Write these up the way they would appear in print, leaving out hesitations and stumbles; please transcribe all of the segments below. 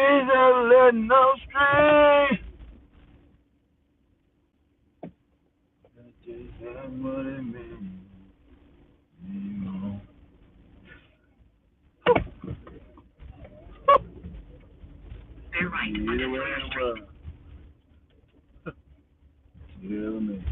Jesus let no string. That's just what it means. They're right. Yeah, man.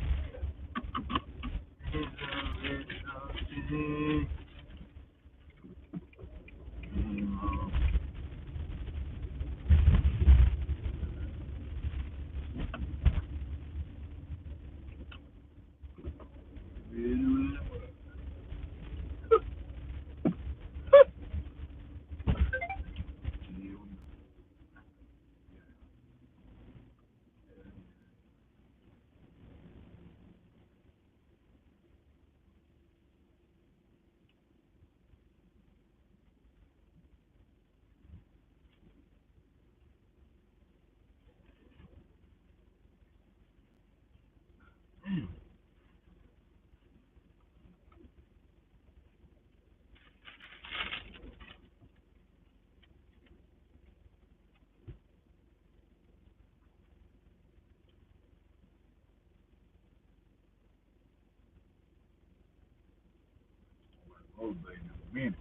Oh, baby, in a minute.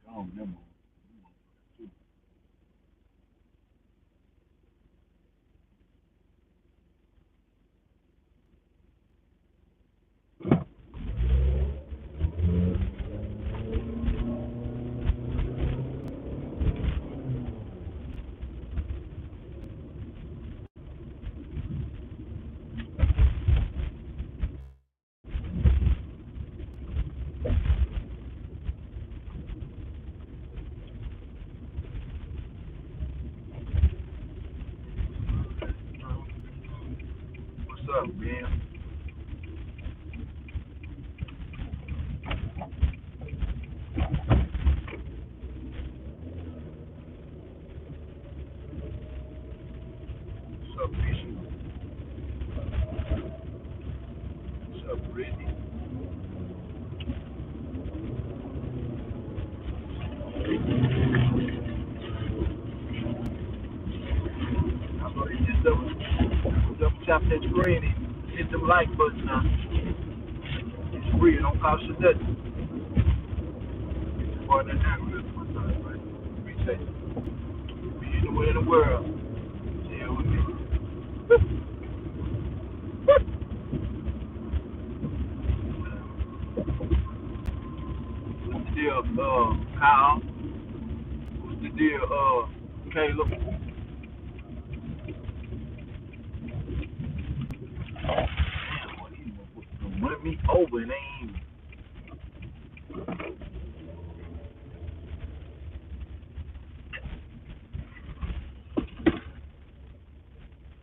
Gone, never mind. What's up, man? What's up, Bishop? What's up, Brittany? How about you just double tap that screen and hit the like button now. It's free, it don't cost you nothing. It's more than that, really, sometimes, right? Appreciate it. Be anywhere in the world. Chill with me. What's the deal, Kyle? What's the deal, Caleb? Run me over and they ain't even.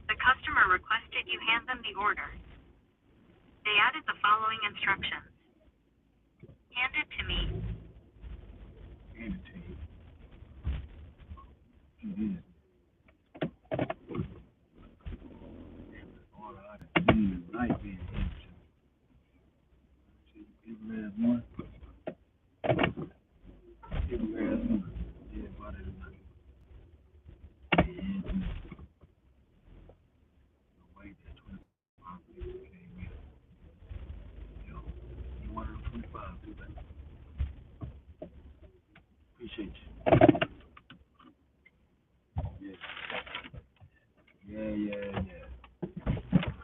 The customer requested you hand them the order. They added the following instructions. Hand it to me. Hand it to you. It is. All I need is night being handed to me. Give me last one. Give me last one. Yeah, about it tonight. And the way that 25 people came in. Yo, you one of them 25, do that. Appreciate you. Yeah. Yeah.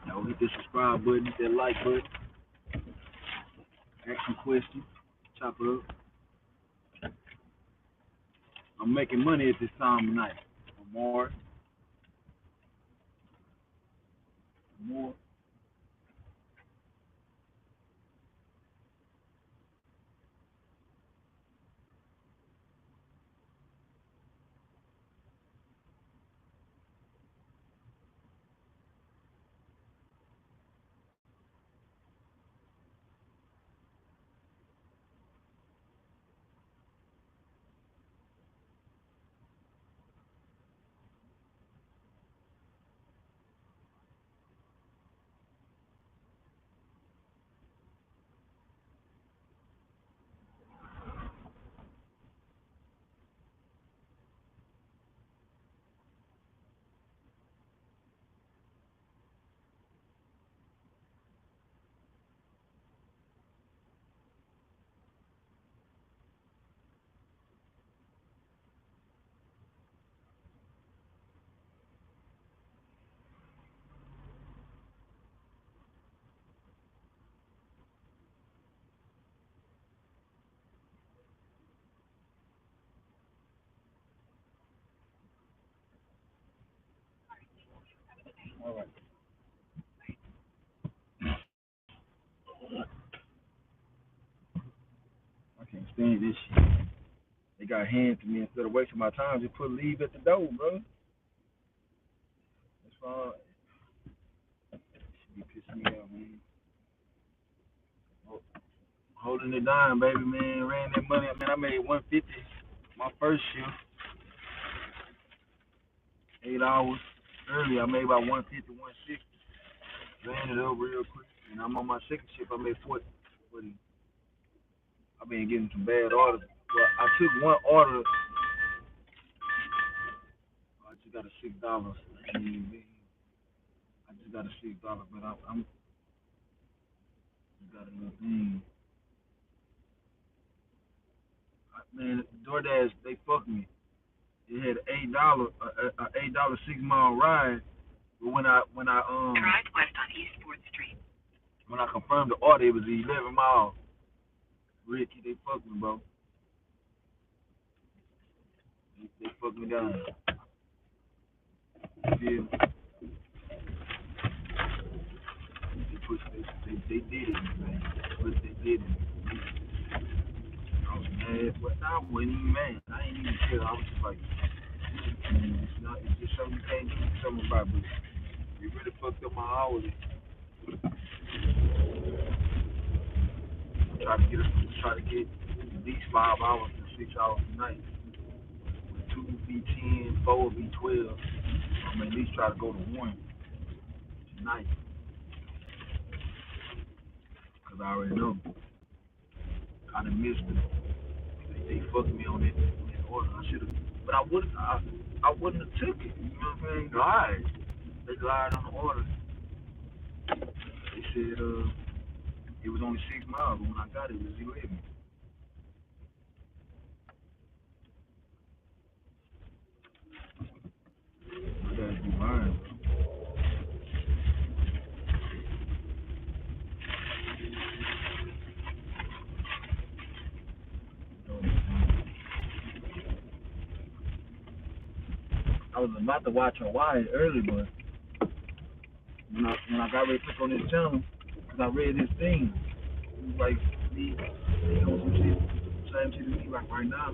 Now hit the subscribe button, hit that like button, ask some questions, chop it up. I'm making money at this time of night. More. All right. I can't stand this shit. They got hands to me instead of wasting my time. Just put leave at the door, bro. That's fine. Should be pissing me off, man. Holding it down, baby, man. Ran that money. Man, I made 150 my first shift. 8 hours early. I made about 150, 160. Ran it up real quick. And I'm on my second shift. I made 40. I've been getting some bad orders. Well, I took one order. I just got a $6. I just got a $6, but I'm just got a little thing. Man, DoorDash, they fucked me. It had $8, 6 mile ride. But Drive west on East 4th Street. when I confirmed the order, it was 11 miles. Ricky, they fucked me, bro. They fucked me down. Yeah, they did it, man. But they did it. I was mad, but I wasn't even mad. I ain't even care. I was just like, it's just something you can't do something about, but it really fucked up my hours. Try to get at least 5 hours to 6 hours a night. With 2 V10, 4 V12. I'm at least try to go to 1 tonight. Because I already know. I done missed it. They fucked me on that order. I should have, but I wouldn't have took it. You know what I'm saying? Lied. They lied on the order. They said it was only 6 miles, but when I got it, it was 11. I gotta be lying. I was about to watch Hawaii early, but when I got ready to click on this channel, because I read this thing, it was like me, some shit, same shit to me. Like right now,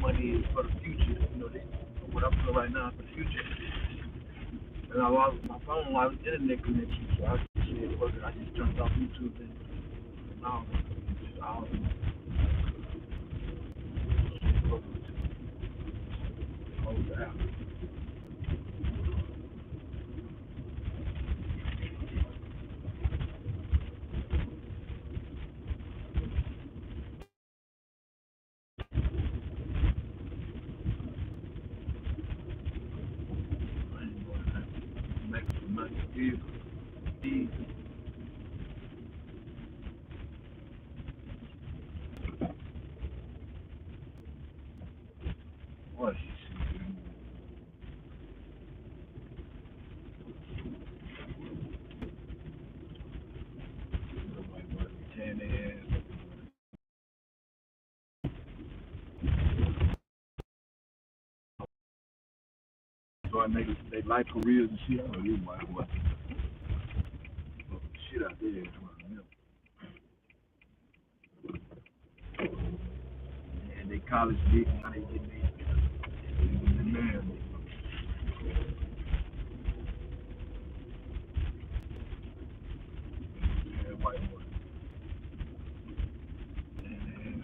money is for the future. What I'm doing right now is for the future. And I lost my phone, I was internet connection, so I just said, fuck it, I just jumped off YouTube and now I was close the app. I ain't going back to my vehicle. What? So I make they life careers and shit. I don't know what shit out there. And they college dick, now they getting these man. White boy. And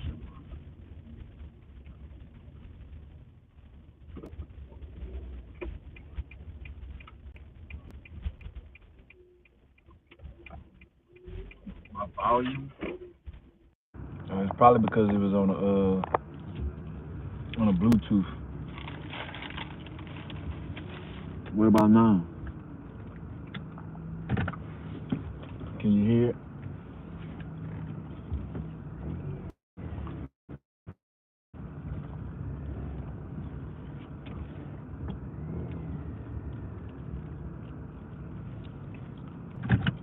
my volume. It's probably because it was on a Bluetooth. What about now? Can you hear it?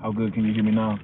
How good can you hear me now?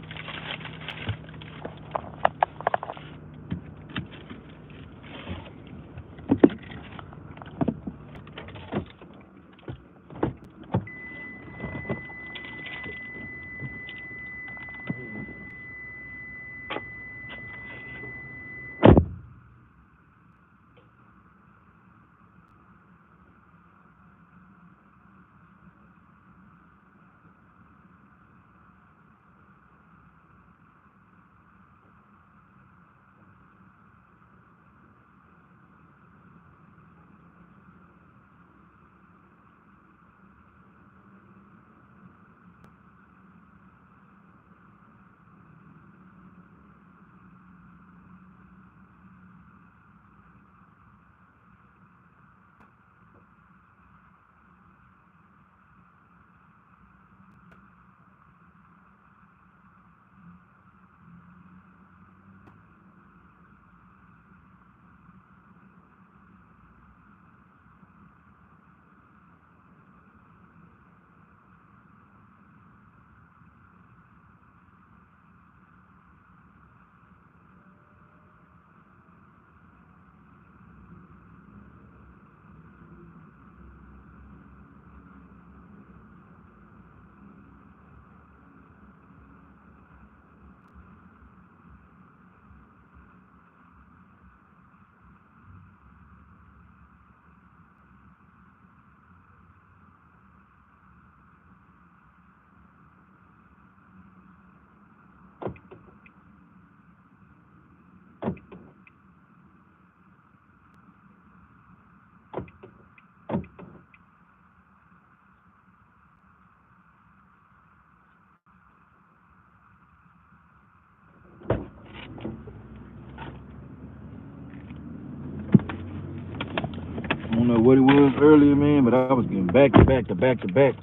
don't know what it was earlier, man, but I was getting back to back to back to back.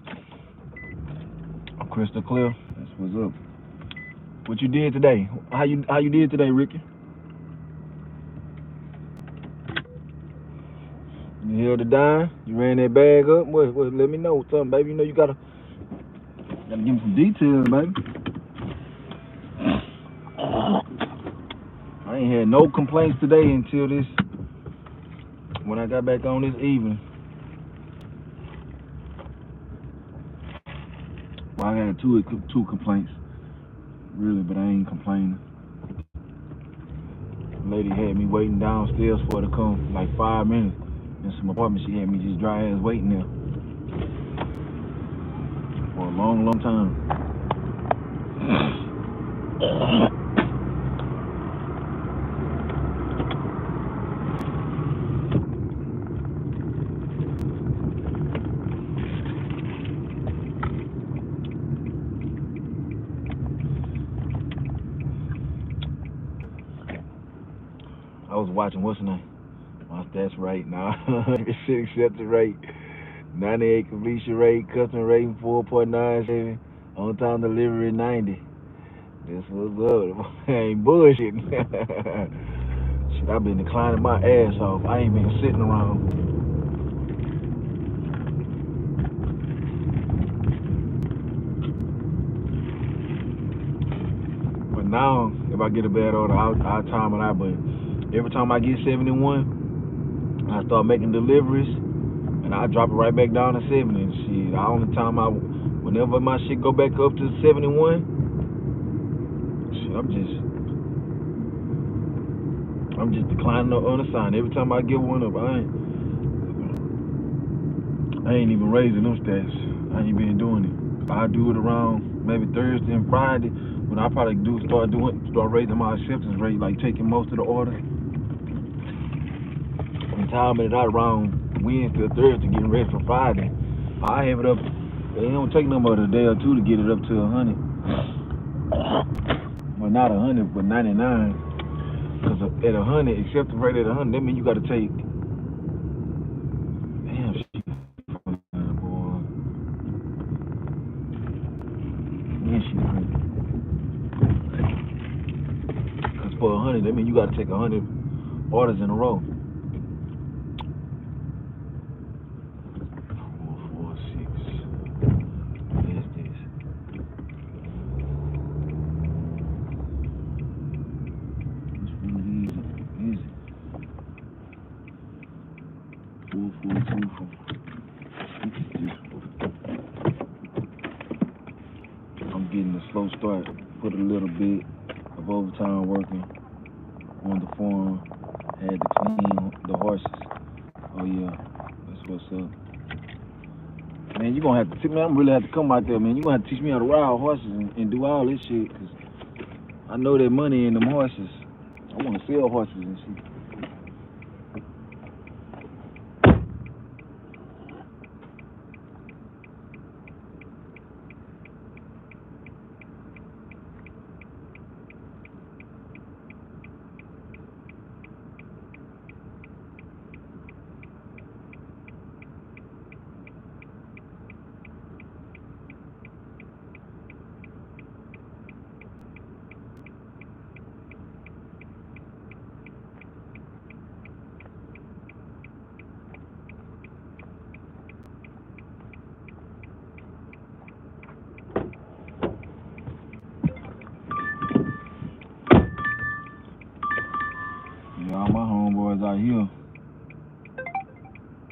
I'm crystal clear. That's what's up. What you did today? How you did today, Ricky? You held it down? You ran that bag up? What? Let me know something, baby. You know you gotta give me some details, baby. I ain't had no complaints today until this. When I got back on this evening. Well, I had two complaints, really, but I ain't complaining. The lady had me waiting downstairs for her to come, like 5 minutes. In some apartment, she had me just dry ass waiting there for a long, long time. I was watching, what's her name? My stats right now. Shit accepted rate, 98 completion rate, customer rating 4.97, on time delivery 90. This was up. I ain't bullshitting. Shit, I've been declining my ass off. I ain't been sitting around. But now, if I get a bad order, I'll time it out. But every time I get 71, I start making deliveries, and I drop it right back down to 70. And shit, the only time whenever my shit go back up to 71, shit, I'm just declining on the sign. Every time I get one up, I ain't even raising them stats. I ain't been doing it. I do it around maybe Thursday and Friday, when I probably start raising my acceptance rate, like taking most of the orders, and timing it out around Wednesday or Thursday, getting ready for Friday. I have it up. It don't take no more than a day or two to get it up to 100. Well, not 100, but 99. Because at 100, acceptance rate at 100, that means you got to take. Damn, shit, boy. Yeah, shit. Because for 100, that means you got to take 100 orders in a row. 446. What is this? Which one of these is it? 442. I'm getting a slow start. Put a little bit of overtime working on the farm. Had to clean the horses. Oh yeah, that's what's up. Man, you gonna have to teach me. I'm really have to come out there, man. You gonna have to teach me how to ride horses and do all this shit. Cause I know that money in them horses. I wanna sell horses and shit. Yeah, all my homeboys out here,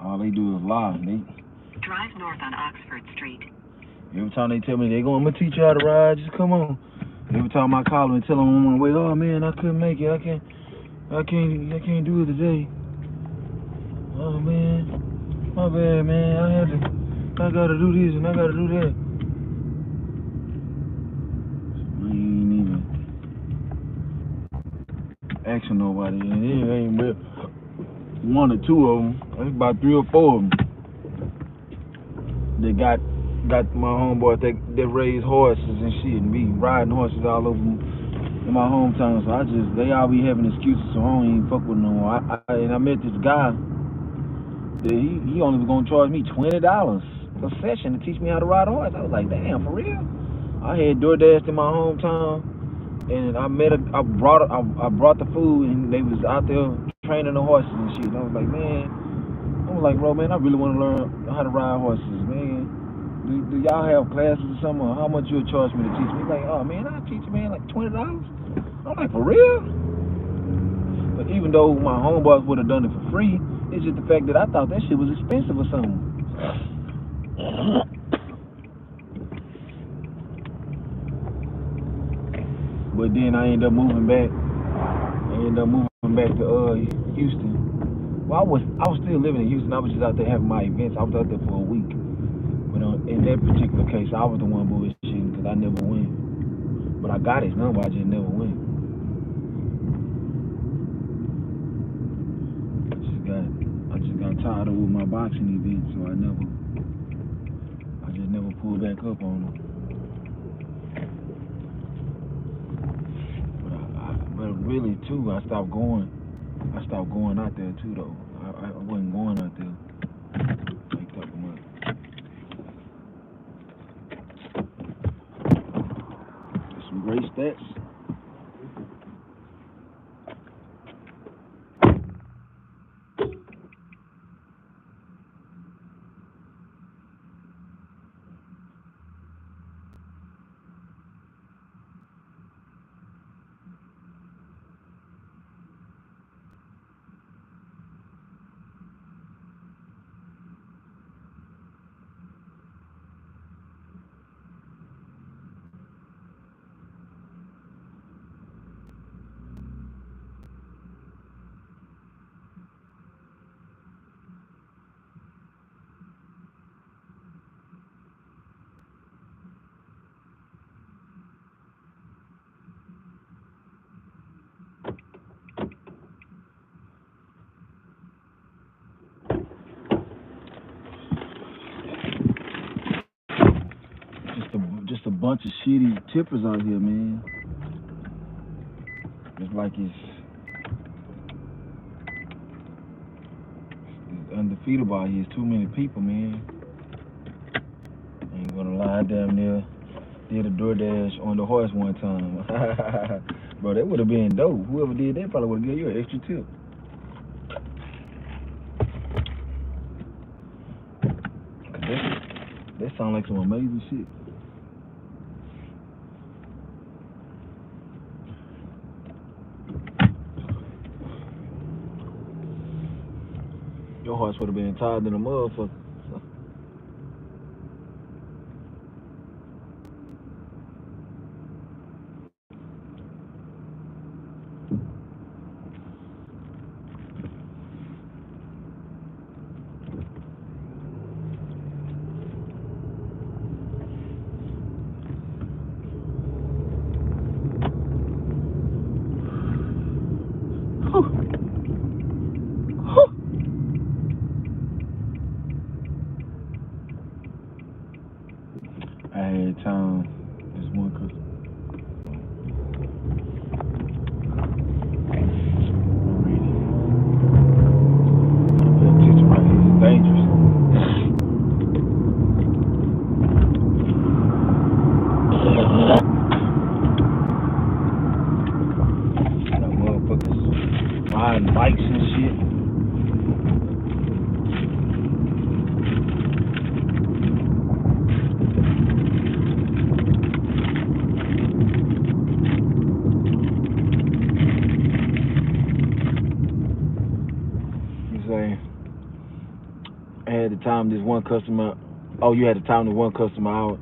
all they do is lie. They Drive north on Oxford Street. every time they tell me I'm gonna teach you how to ride, just come on. Every time I call them and tell them I'm on my way, oh man, I couldn't make it. I can't do it today. Oh man, my bad, man. I gotta do this and I gotta do that. I ain't even asking nobody, and it ain't but one or two of them. It's about 3 or 4 of them. They got my homeboys that raise horses and shit, and be riding horses all over in my hometown. So they all be having excuses, so I don't even fuck with them no more. And I met this guy he only was gonna charge me $20 a session to teach me how to ride a horse. I was like, damn, for real? I had DoorDash in my hometown, and I brought the food, and they was out there training the horses and shit. And I was like, bro, man, I really want to learn how to ride horses, man. Do y'all have classes or something? Or how much you'll charge me to teach me? He's like, oh man, I'll teach you, man, like $20. I'm like, for real? But even though my homeboys would have done it for free, it's just the fact that I thought that shit was expensive or something. But then I ended up moving back. To Houston. Well, I was still living in Houston. I was just out there having my events. I was out there for a week. But in that particular case, I was the one bullshitting because I never went. But I got his number. I just never went. I just got tired of with my boxing events, so I just never pulled back up on them. But really, too, I stopped going out there too, though. I wasn't going out there like that much. Some great stats. Just a bunch of shitty tippers out here, man. It's like it's undefeatable out here. It's too many people, man. I ain't gonna lie, damn near did a DoorDash on the horse one time. Bro, that would have been dope. Whoever did that probably would have given you an extra tip. That sounds like some amazing shit. Your horse would have been tired than a motherfucker. I had time this one customer. That attention right here is dangerous. That motherfuckers riding bikes and shit. I had to time this one customer. Oh, you had to time this one customer out.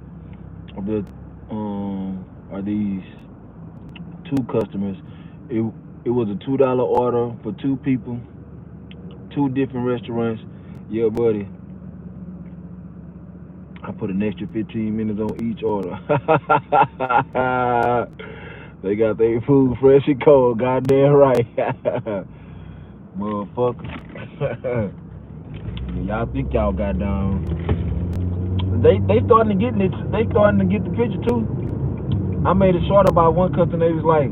Are these two customers? It was a $2 order for two people, two different restaurants. Yeah, buddy. I put an extra 15 minutes on each order. They got their food fresh and cold. Goddamn right, motherfucker. Y'all think y'all got down. They starting to get it. They starting to get the picture too. I made a short about one customer. They was like,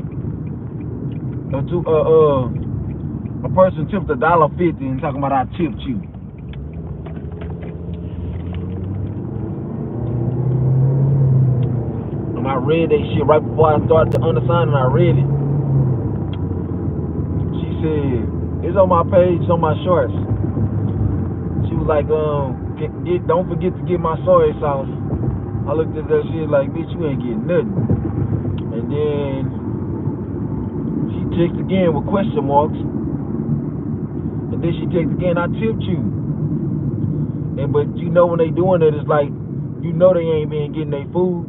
a person tipped $1.50 and talking about I tipped you. read that shit right before I started to undersign, and I read it. She said, it's on my page, it's on my shorts. She was like, don't forget to get my soy sauce. I looked at that shit like, bitch, you ain't getting nothing. And then she texted again with question marks. And then she texted again, I tipped you. And but you know when they doing it, it's like, you know they ain't been getting their food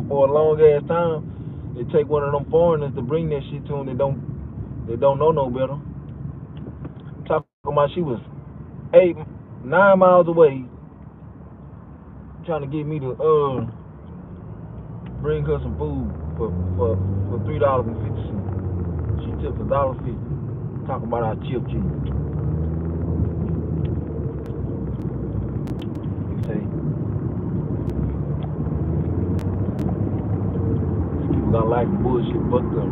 for a long ass time. They take one of them foreigners to bring that shit to them. They don't know no better. Talking about she was 9 miles away, trying to get me to bring her some food for $3.50. She tipped $1.50. Talking about I tipped you. You say people got like bullshit fucked up.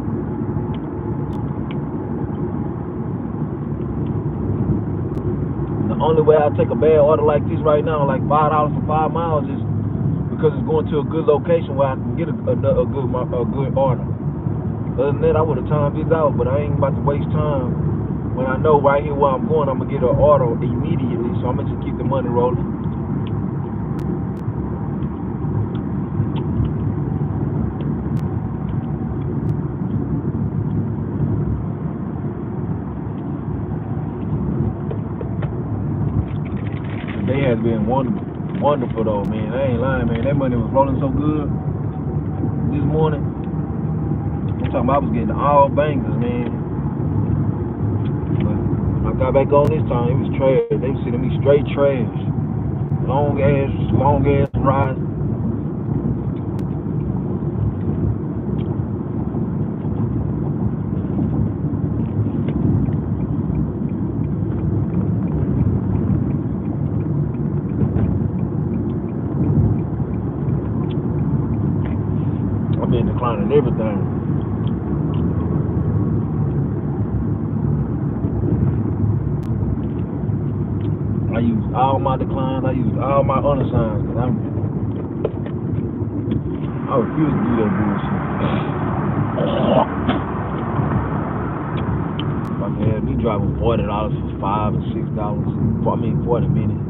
The only way I take a bad order like this right now, like $5 for 5 miles, is because it's going to a good location where I can get a good order. Other than that, I would have timed this out, but I ain't about to waste time when I know right here where I'm going, I'm gonna get an order immediately. So I'm gonna just keep the money rolling. Today has been wonderful though, man. I ain't lying, man. That money was rolling so good this morning. I'm talking about I was getting all bangers, man. But when I got back on this time, it was trash. They was sending me straight trash. Long ass ride. I've been declining everything. I use all my declines. I use all my unassigns because I refuse to do that bullshit. If I can have me driving $40 for $5 or $6. 40 minutes.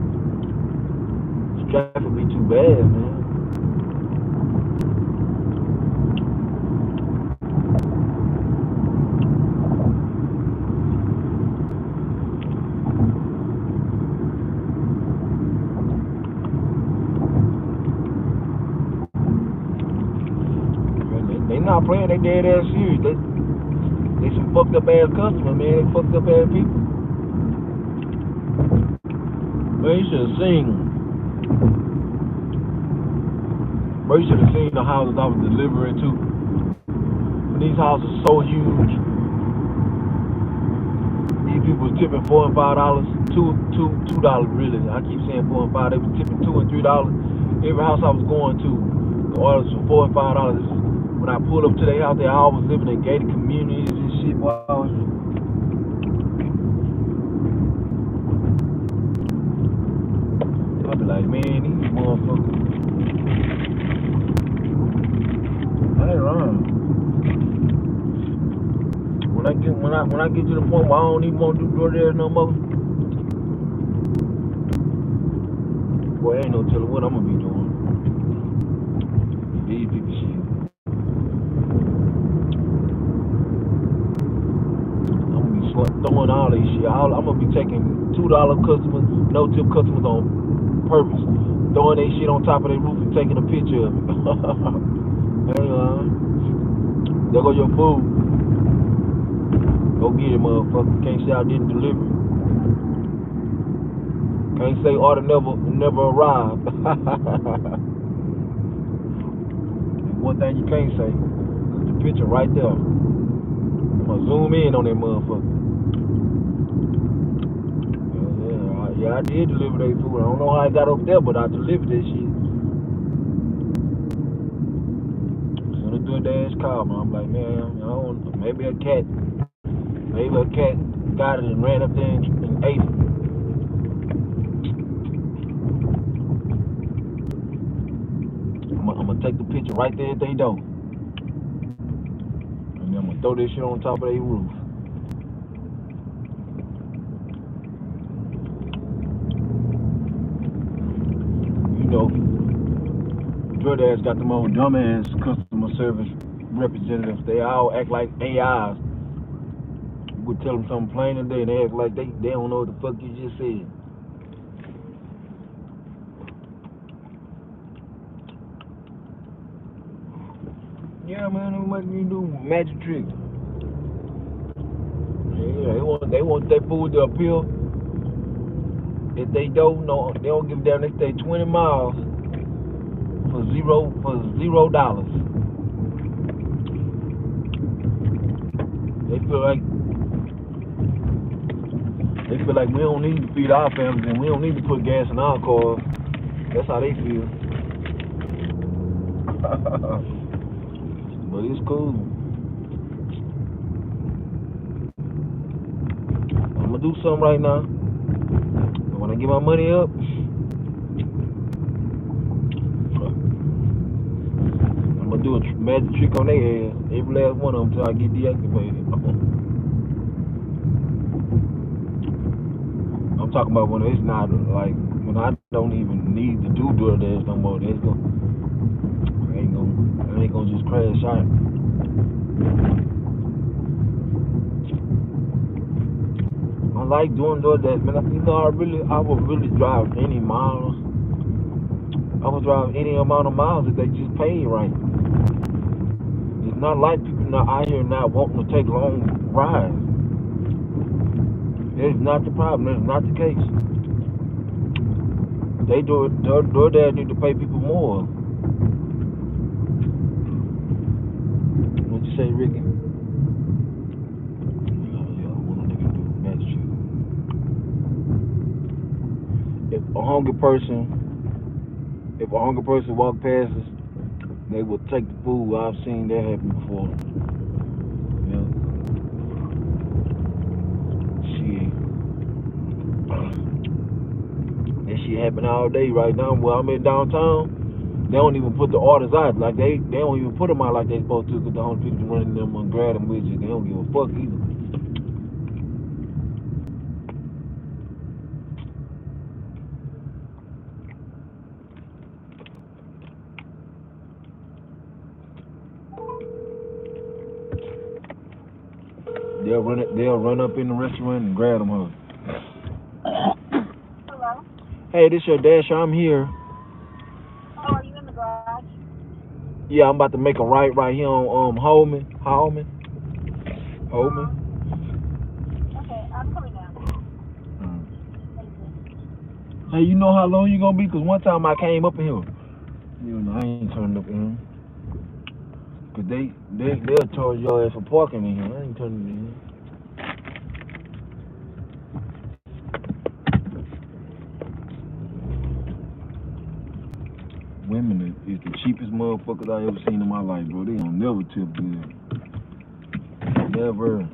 This traffic be too bad, man. They not playing, they dead ass serious. They some fucked up ass customers, man. They fucked up ass people. Man, you should have seen. Bro, you should have seen the houses I was delivering to. These houses are so huge. These people was tipping $4 and $5, $2 really. I keep saying $4 and $5. They was tipping $2 and $3. Every house I was going to, the orders for $4 and $5. When I pulled up to their house, they all was living in gated communities and shit. Wow. I be like, man, these motherfuckers. I ain't lying. When I get to the point where I don't even want to do DoorDash no more, boy, ain't no telling what I'm gonna be doing. These people shit. I'm gonna be throwing all this shit. I'm gonna be taking $2 customers, no tip customers on purpose, throwing that shit on top of their roof and taking a picture of it. Ain't lying. There go your food. Go get it, motherfucker. Can't say I didn't deliver it. Can't say order never arrived. One thing you can't say, cause the picture right there. I'm gonna zoom in on that motherfucker. Yeah, I did deliver that food. I don't know how I got up there, but I delivered that shit. Send a DoorDash call, man. I'm like, man, I don't know. Maybe a cat got it and ran up there and ate it. I'm gonna take the picture right there at their door. And then I'm gonna throw this shit on top of their roof. You know, DoorDash got them old dumbass customer service representatives. They all act like AIs. You would tell them something plain and they act like they don't know what the fuck you just said. Yeah, man, they making you do magic tricks. Yeah, they want their food to appeal. If they don't know, they don't give a damn. They stay 20 miles for $0. They feel like we don't need to feed our families and we don't need to put gas in our cars. That's how they feel. But it's cool. I'm gonna do something right now. And when I get my money up, I'm gonna do a magic trick on their ass. Every last one of them till I get deactivated. I'm talking about when it's not like when I don't even need to do DoorDash no more. I ain't gonna just crash out. I like doing DoorDash, man. You know, I would really drive any miles. I would drive any amount of miles if they just paid right. It's not like people not out here not wanting to take long rides. That's not the problem. That's not the case. DoorDash need to pay people more. What'd you say, Ricky? Yeah, I want a nigga to do magic. If a hungry person walk past us, they will take the food. I've seen that happen before. Yeah. Shit. That shit happen all day right now. Where I'm in downtown, they don't even put the orders out. Like they don't even put them out like they supposed to, because the only people running them and grab them with you. They don't give a fuck either. They'll run up in the restaurant and grab them, huh? Hello? Hey, this your Dash. I'm here. Oh, are you in the garage? Yeah, I'm about to make a right here on Holman. Okay, I'm coming down. Hey, you know how long you gonna be? Cause one time I came up in here. You know, I ain't turning up in here. Cause they'll charge your ass for parking in here. I ain't turning in here. Women is the cheapest motherfuckers I ever seen in my life, bro. They don't never tip good. Never.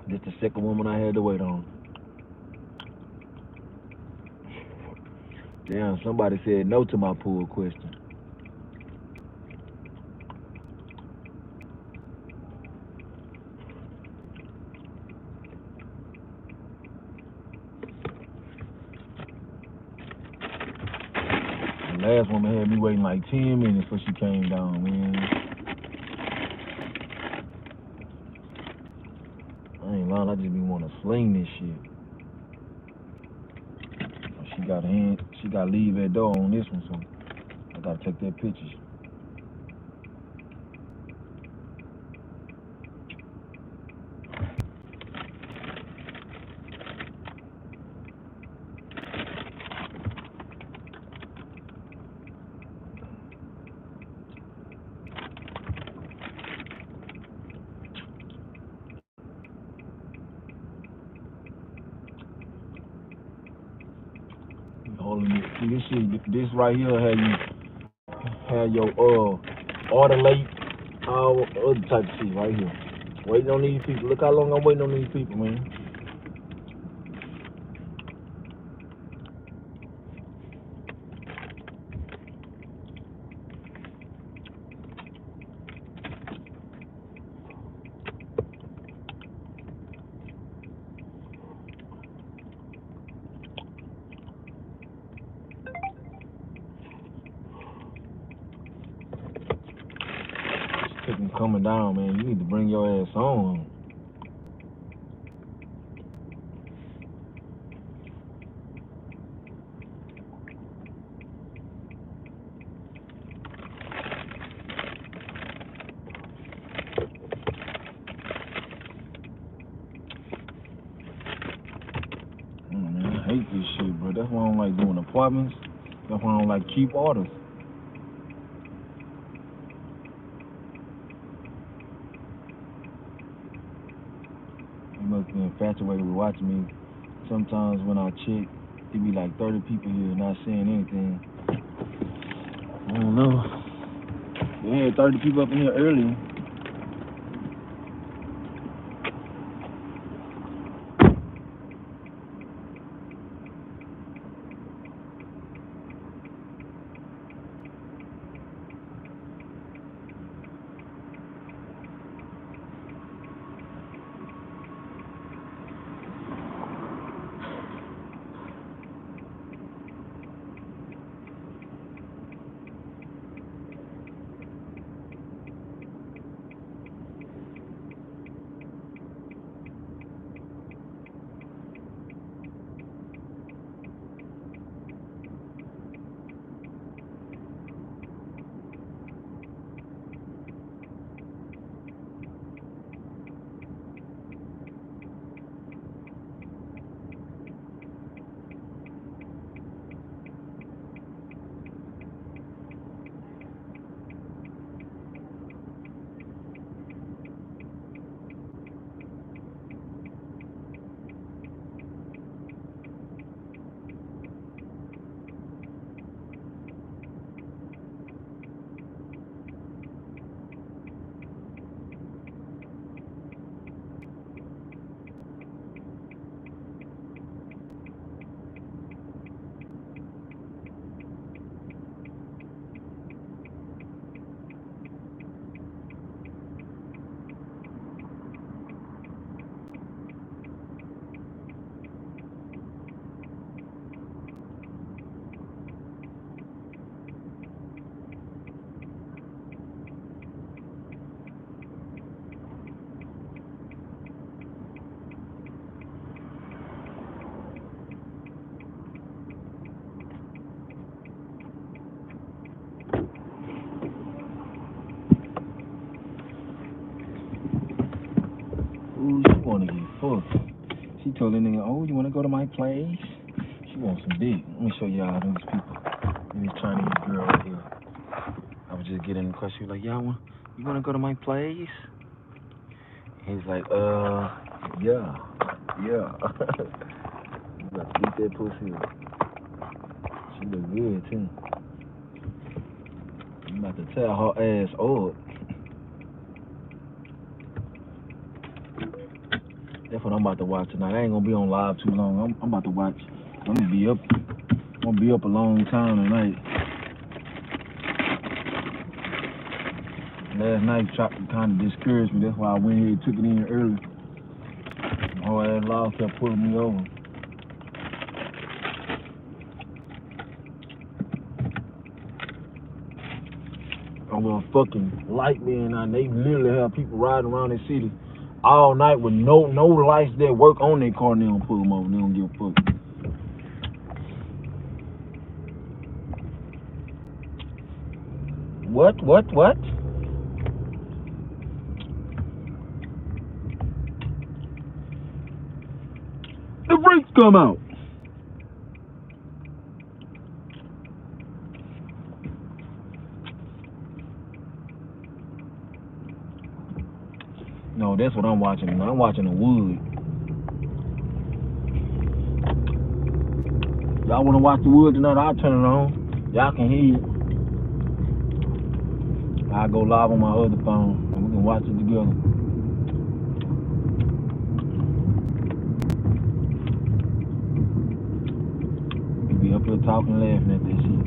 This the second woman I had to wait on. Damn, somebody said no to my pool question. The last woman had me waiting like 10 minutes before she came down, man. I ain't lying, I just be want to sling this shit. She got to leave that door on this one, so I gotta take that picture. See this shit, this right here have your order late, all other type of shit right here. Waiting on these people. Look how long I'm waiting on these people, man. Keep them coming down, man. You need to bring your ass on. Man, I hate this shit, bro. That's why I don't like doing appointments. That's why I don't like keep orders. You must be infatuated with watching me. Sometimes when I check, it be like 30 people here not saying anything. I don't know. They had 30 people up in here earlier. Ooh, she wanna get fucked. She told that nigga, oh, you wanna go to my place? She wants some dick. Let me show y'all these people. This Chinese girl right here. I was just getting in the car. She was like, you wanna go to my place? He's like, yeah. You got to eat that pussy up. She look good too. I'm about to tear her ass up. That's what I'm about to watch tonight. I ain't gonna be on live too long. I'm about to watch. I'm gonna be up a long time tonight. Last night kind of discouraged me. That's why I went here and took it in early. My whole ass law kept pulling me over. I'm gonna fucking light being out. They literally have people riding around the city all night with no lights that work on their car, and they don't pull them over. They don't give a fuck. What? The brakes come out. No, that's what I'm watching. I'm watching the wood. Y'all wanna watch the wood tonight? I'll turn it on. Y'all can hear it. I'll go live on my other phone and we can watch it together. We'll be up here talking, laughing at this shit.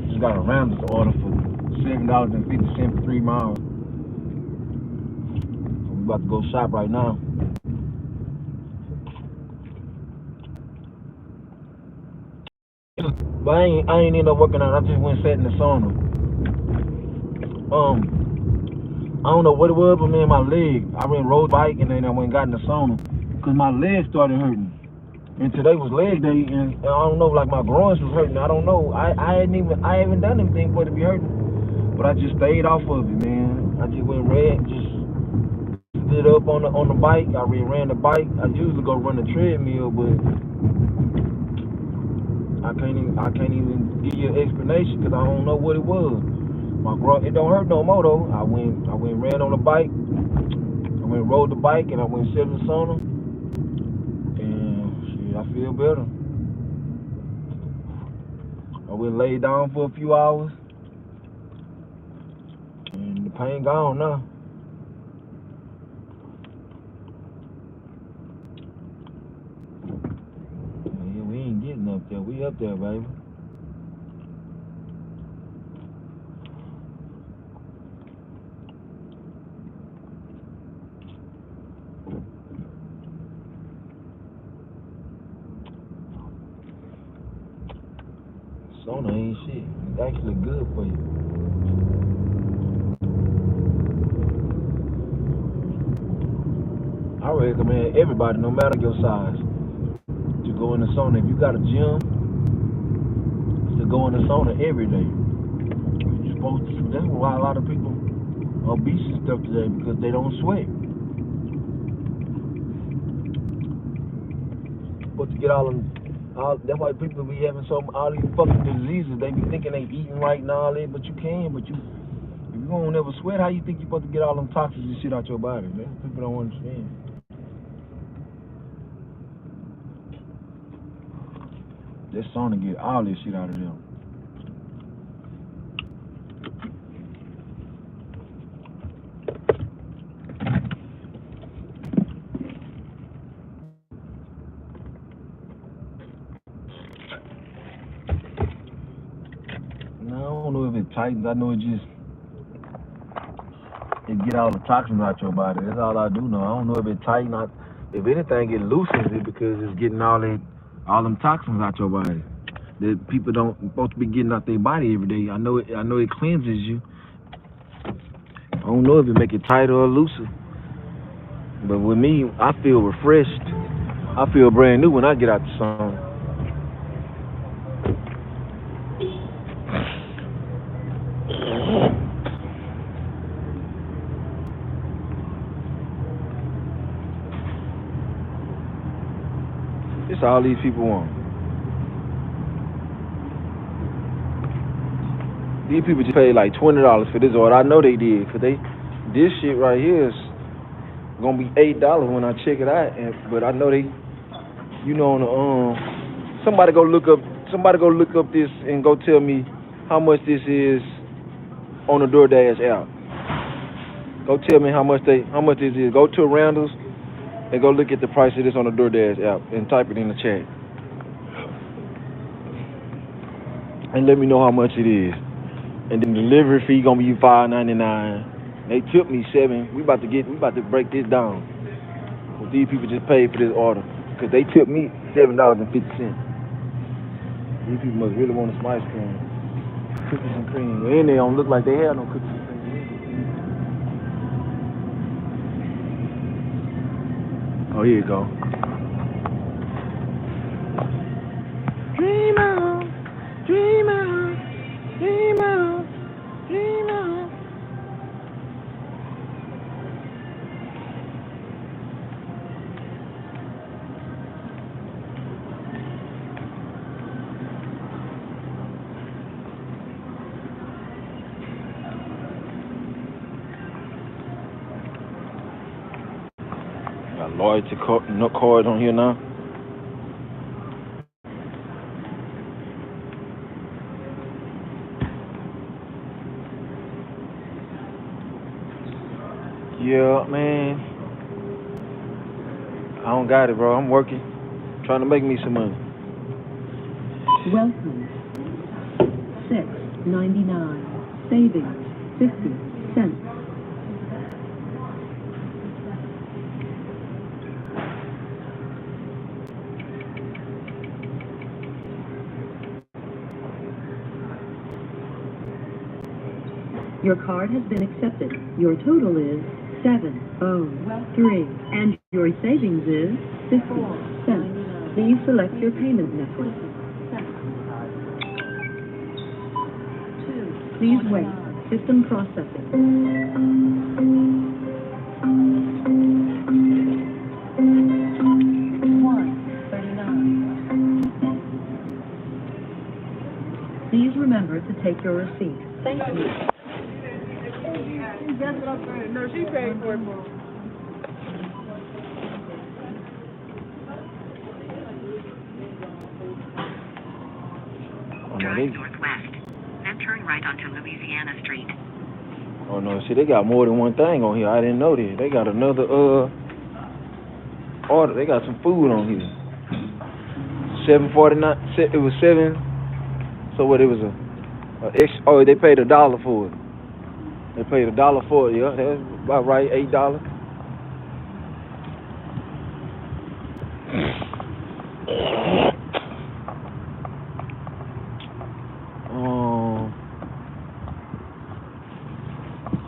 Just got a Ramsey's order for $7.50 for 3 miles. So we about to go shop right now. But I ain't end up working out. I just went sat in the sauna. I don't know what it was, but man, my leg. I rode bike and then I went and got in the sauna because my leg started hurting. And today was leg day, and I don't know, like my groins was hurting. I don't know. I haven't done anything for it to be hurting, but I just stayed off of it, man. I just went just stood up on the bike. I ran the bike. I usually go run the treadmill, but I can't even give you an explanation because I don't know what it was. It don't hurt no more though. I went ran on the bike. I went rode the bike and I went sit in the sauna. And shit, I feel better. I went laid down for a few hours. And the pain gone now. Yeah, we ain't getting up there. We up there, baby. Sauna ain't shit. It's actually good for you. I recommend everybody, no matter your size, to go in the sauna. If you got a gym, to go in the sauna every day. You're supposed to. That's why a lot of people are obese and stuff today, because they don't sweat. But to get that's why people be having all these fucking diseases. They be thinking they eating right and all that, but you can. But if you don't never sweat, how you think you're supposed to get all them toxins and shit out your body, man? People don't understand. That sauna get all this shit out of them. No, I don't know if it tightens. I know it get all the toxins out your body. That's all I do know. I don't know if it tightens. If anything, it loosens it because it's getting all them toxins out your body that people don't supposed to be getting out their body every day. I know it cleanses you. I don't know if it make it tighter or looser. But with me, I feel refreshed. I feel brand new when I get out the sauna. It's all these people want. These people just paid like $20 for this order. I know they did, cause this shit right here is gonna be $8 when I check it out. But I know they, on the somebody go look up this and go tell me how much this is on the DoorDash app. Go tell me how much this is. Go to Randall's and go look at the price of this on the DoorDash app and type it in the chat. And let me know how much it is. And then the delivery fee gonna be $5.99. They tipped me $7. We about to break this down. Well, these people just paid for this order because they tipped me $7.50. These people must really want some ice cream, cookies and cream, and they don't look like they have no cookies and cream. Oh, here you go. Dream on, dream on, dream on, dream on. got loyalty cards on here now. Yeah, man. I don't got it, bro. I'm working, trying to make me some money. Welcome. $6.99. Savings 50 cents. Your card has been accepted. Your total is $7.03, and your savings is 50 cents. Please select your payment method. Please wait. System processing. Please remember to take your receipt. Thank you. That's what I'm saying. No, she paid for it. Drive northwest, then turn right onto Louisiana Street. Oh no, see, they got more than one thing on here. I didn't know that. They got another order. They got some food on here. $7.49. It was $7. So what? It was a extra. Oh, they paid $1 for it. They paid $1 for it. Yeah, that's about right. $8.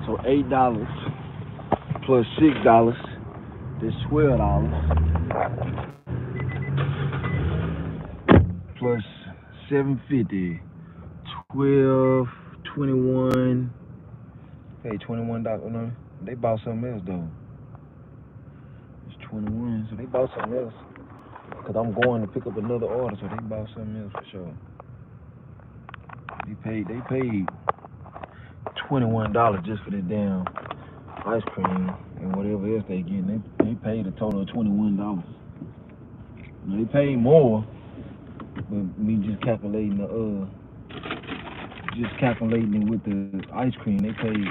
So $8 plus $6. That's $12. Plus $7.50. 12, 21. Pay $21. No, they bought something else though. It's 21, so they bought something else. Cause I'm going to pick up another order, so they bought something else for sure. They paid $21 just for the damn ice cream and whatever else they getting. They paid a total of $21. Now, they paid more, but me just calculating it with the ice cream, they paid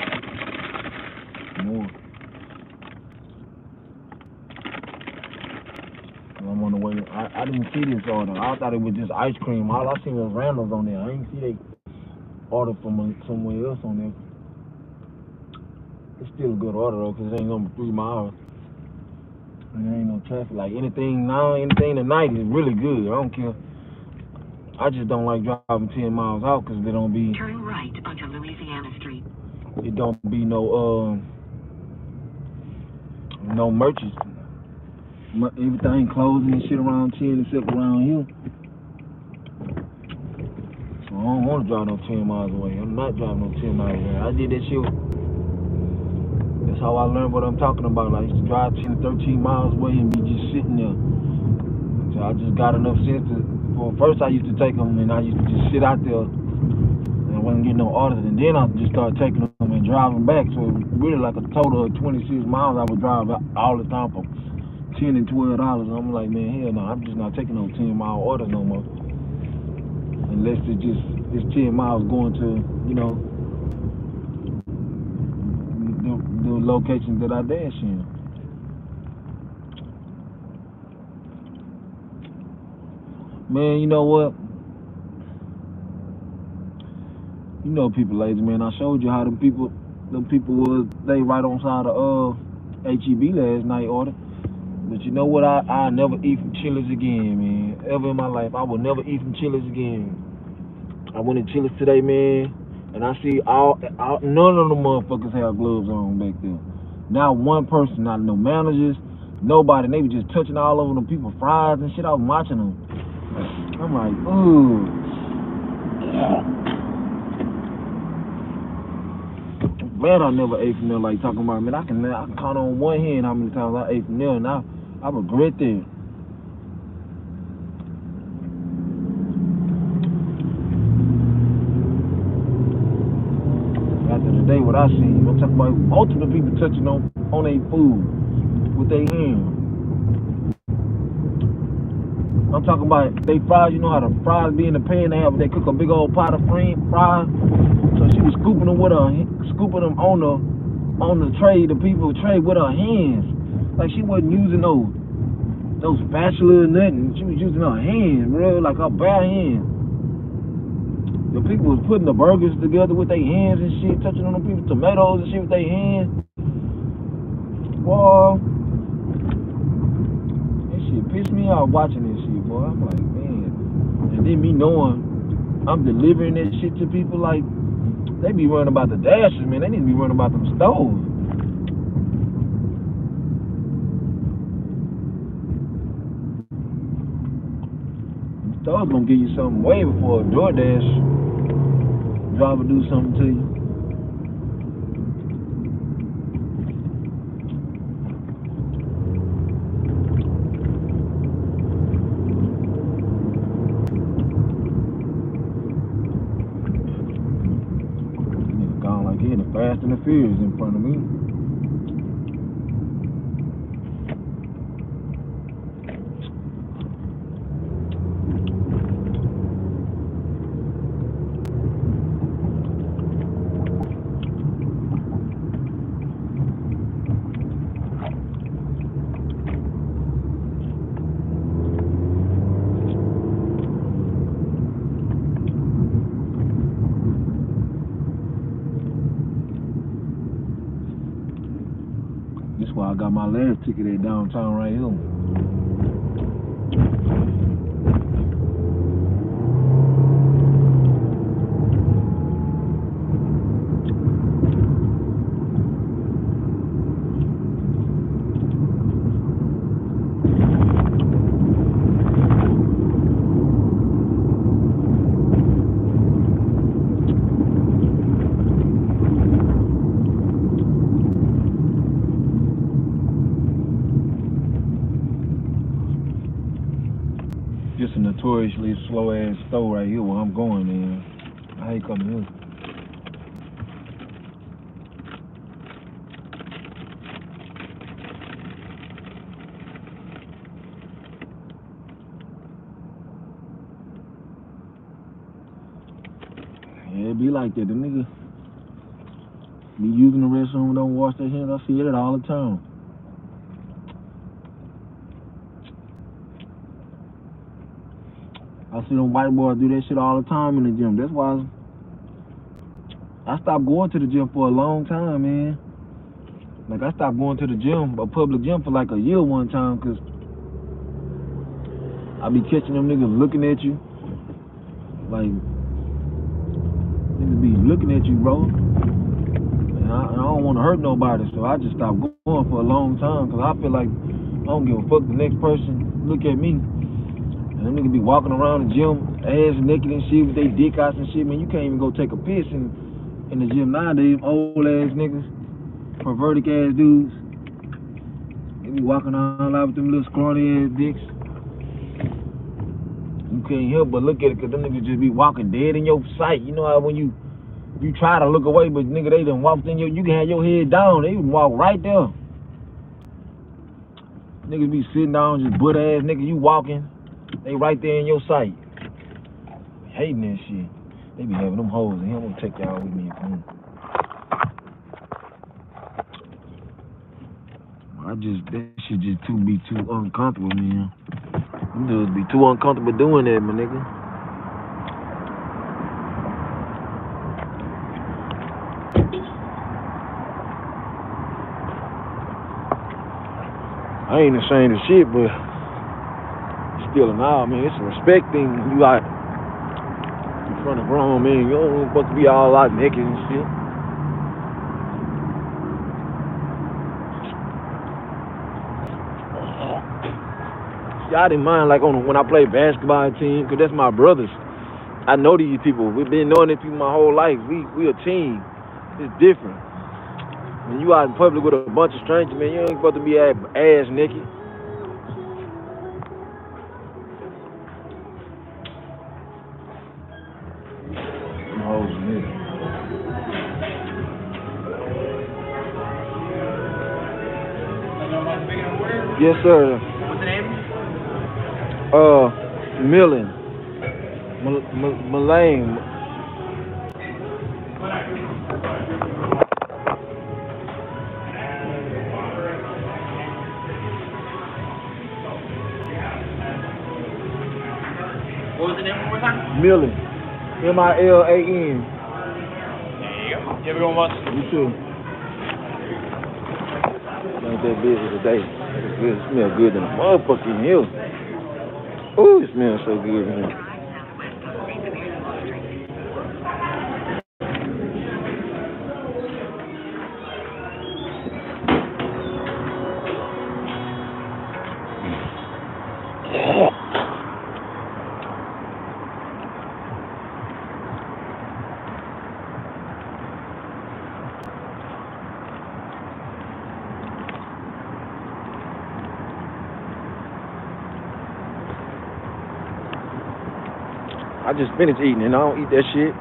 more. I'm on the way. I didn't see this order. I thought it was just ice cream. All I seen was Randall's on there. I didn't see they order from somewhere else on there. It's still a good order though, cause it ain't over 3 miles. And there ain't no traffic. Like anything tonight is really good. I don't care. I just don't like driving 10 miles out because there don't be. Turn right onto Louisiana Street. It don't be no merchants. Everything closing and shit around 10 except around here. So I don't want to drive no 10 miles away. I'm not driving no 10 miles away. I did that shit. That's how I learned what I'm talking about. I used to drive 10 to 13 miles away and be just sitting there. So I just got enough sense to. Well, first I used to take them and I used to just sit out there and I wasn't getting no orders. And then I just started taking them and driving back. So it was really like a total of 26 miles I would drive all the time for $10 and $12. I'm like, man, hell no, I'm just not taking no 10-mile orders no more. Unless it's 10 miles going to, the locations that I dash in. Man, you know what? You know people lazy, man. I showed you how them people was, they right on side of HEB last night order. But you know what? I never eat from Chili's again, man. Ever in my life, I will never eat from Chili's again. I went to Chili's today, man, and I see none of the motherfuckers have gloves on back there. Not one person, not no managers, nobody. And they were just touching all over them people's fries and shit. I was watching them. I'm like, ooh. Man, I never ate from there. Like talking about, man, I can count on one hand how many times I ate from there, and I regret that. After the day, what I seen, I'm talking about multiple people touching on their food with their hands. I'm talking about they fries. You know how the fries be in the pan? They cook a big old pot of fries. So she was scooping them on the tray, the people tray with her hands. Like she wasn't using those spatula or nothing. She was using her hands, bro, like her bare hands. The people was putting the burgers together with their hands and shit, touching on the people's tomatoes and shit with their hands. Boy, that shit pissed me off watching this shit, boy. I'm like, man. And then me knowing I'm delivering that shit to people, like, they be worrying about the dashers, man. They need to be worrying about them stoves. Stoves gonna give you something way before a DoorDash driver do something to you. Nigga gone like he in the Fast and the Furious in front of me. That's why I got my last ticket at downtown right here. Just a notoriously slow ass store right here where I'm going, man. I ain't coming here. Yeah, it be like that. The nigga be using the restroom, don't wash their hands. I see it all the time. I see them white boys do that shit all the time in the gym. That's why I stopped going to the gym for a long time, man. Like, I stopped going to the gym, a public gym, for like a year one time, because I be catching them niggas looking at you. Like, niggas be looking at you, bro. And I don't want to hurt nobody, so I just stopped going for a long time, because I feel like I don't give a fuck the next person look at me. And them niggas be walking around the gym, ass naked and shit, with they dick outs and shit, man. You can't even go take a piss in the gym nowadays, old ass niggas, pervertic ass dudes. They be walking around like with them little scrawny ass dicks. You can't help but look at it, because them niggas just be walking dead in your sight. You know how when you try to look away, but nigga, they done walked in you can have your head down, they can walk right there. Niggas be sitting down, just butt ass nigga, you walking, they right there in your sight. Hating that shit. They be having them hoes in here. I'm gonna take y'all with me. That shit just be too uncomfortable, man. Them dudes be too uncomfortable doing that, my nigga. I ain't ashamed of shit, but still an hour, man. It's a respect thing. You out in front of grown men. You don't supposed to be all out naked and shit. I didn't mind, like, when I play basketball team, because that's my brothers. I know these people. We've been knowing these people my whole life. We a team. It's different. When you out in public with a bunch of strangers, man, you ain't supposed to be ass naked. Oh, shit. Yes, sir. What's the name? Millen. Mullane. What was the name one more time? Millen. M-I-L-A-N. There you go. You ever go once? You too. Ain't that busy today. It's good. It smells good in the motherfucking hill. Ooh, it smells so good in here. I just finished eating and I don't eat that shit.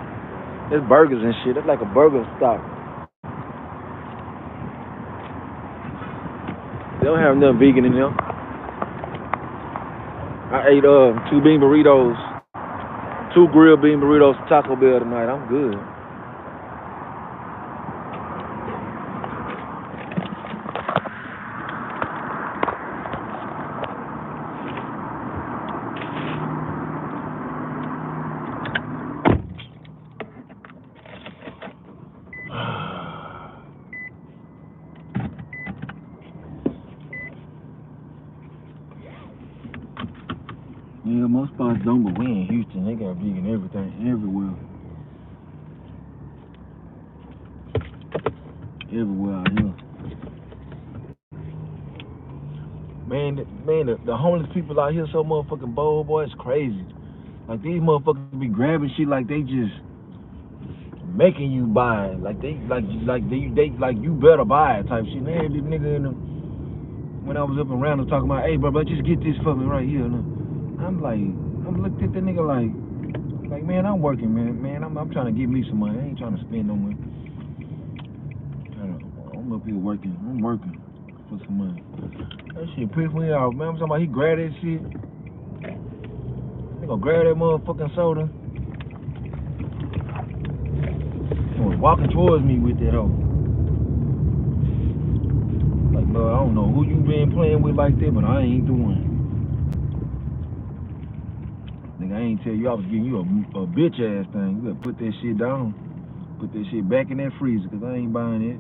There's burgers and shit. That's like a burger stop. They don't have nothing vegan in there. I ate 2 bean burritos, 2 grilled bean burritos from Taco Bell tonight. I'm good. Yeah, most spots don't, but we in Houston, they got vegan everything, everywhere. Everywhere out here. Man, the homeless people out here so motherfucking bold, boy, it's crazy. Like, these motherfuckers be grabbing shit like they just making you buy it. Like, they you better buy it type shit. Man, this nigga in the, when I was up around them talking about, hey, bro, just get this for me right here. I'm looked at the nigga like, man, I'm working, man. I'm trying to get me some money. I ain't trying to spend no money. I'm up here working. I'm working for some money. That shit pissed me off, man. I'm talking about he grabbed that shit. He gonna grab that motherfucking soda. He was walking towards me with that hoe. Like, bro, I don't know who you been playing with like that, but I ain't the one. Nigga, I ain't tell you I was giving you a bitch ass thing. You better put that shit down. Put that shit back in that freezer, cause I ain't buying it.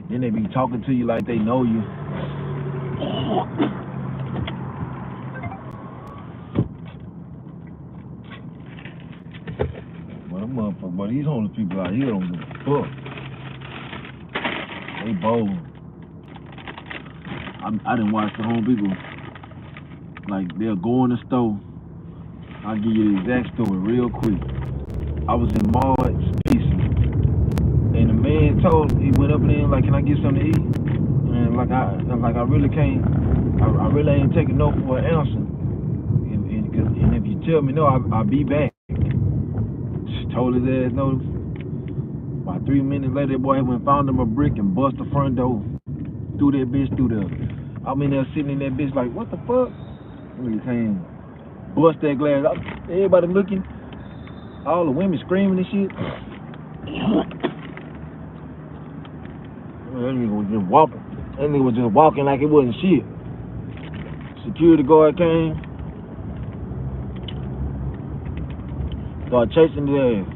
Then they be talking to you like they know you. But these homeless people out here don't give a fuck. They bold. I didn't watch the home people. Like, they'll go in the store. I'll give you the exact story real quick. I was in March Pieces, and the man he went up there like, can I get something to eat? And I really can't. I really ain't taking no for an answer. And if you tell me no, I'll be back. Told his ass no. About 3 minutes later, that boy went and found him a brick and bust the front door. Threw that bitch through there. I'm in there sitting in that bitch like, what the fuck? Nigga came, bust that glass. Everybody looking. All the women screaming and shit. That nigga was just walking. That nigga was just walking like it wasn't shit. Security guard came. Started chasing his ass.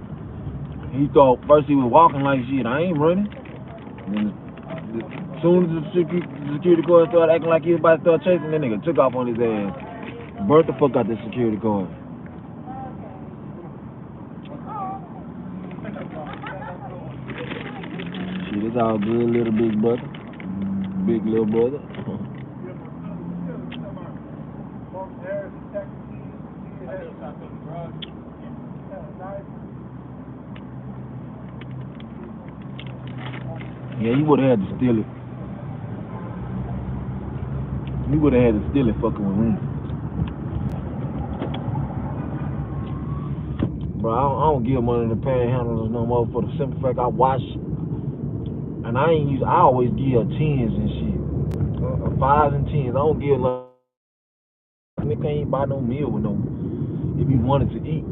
He thought first he was walking like shit. I ain't running. And as soon as the security guard started acting like he was about to start chasing, that nigga took off on his ass. Burnt the fuck out the security guard. Shit, it's all good, little big brother. Big little brother. Yeah, you would have had to steal it. You would have had to steal it fucking with me. Bro, I don't give money to panhandlers no more for the simple fact I watch, and I always give 10s and shit. 5s and 10s. I don't give a lot. Nigga can't buy no meal with no if he wanted to eat.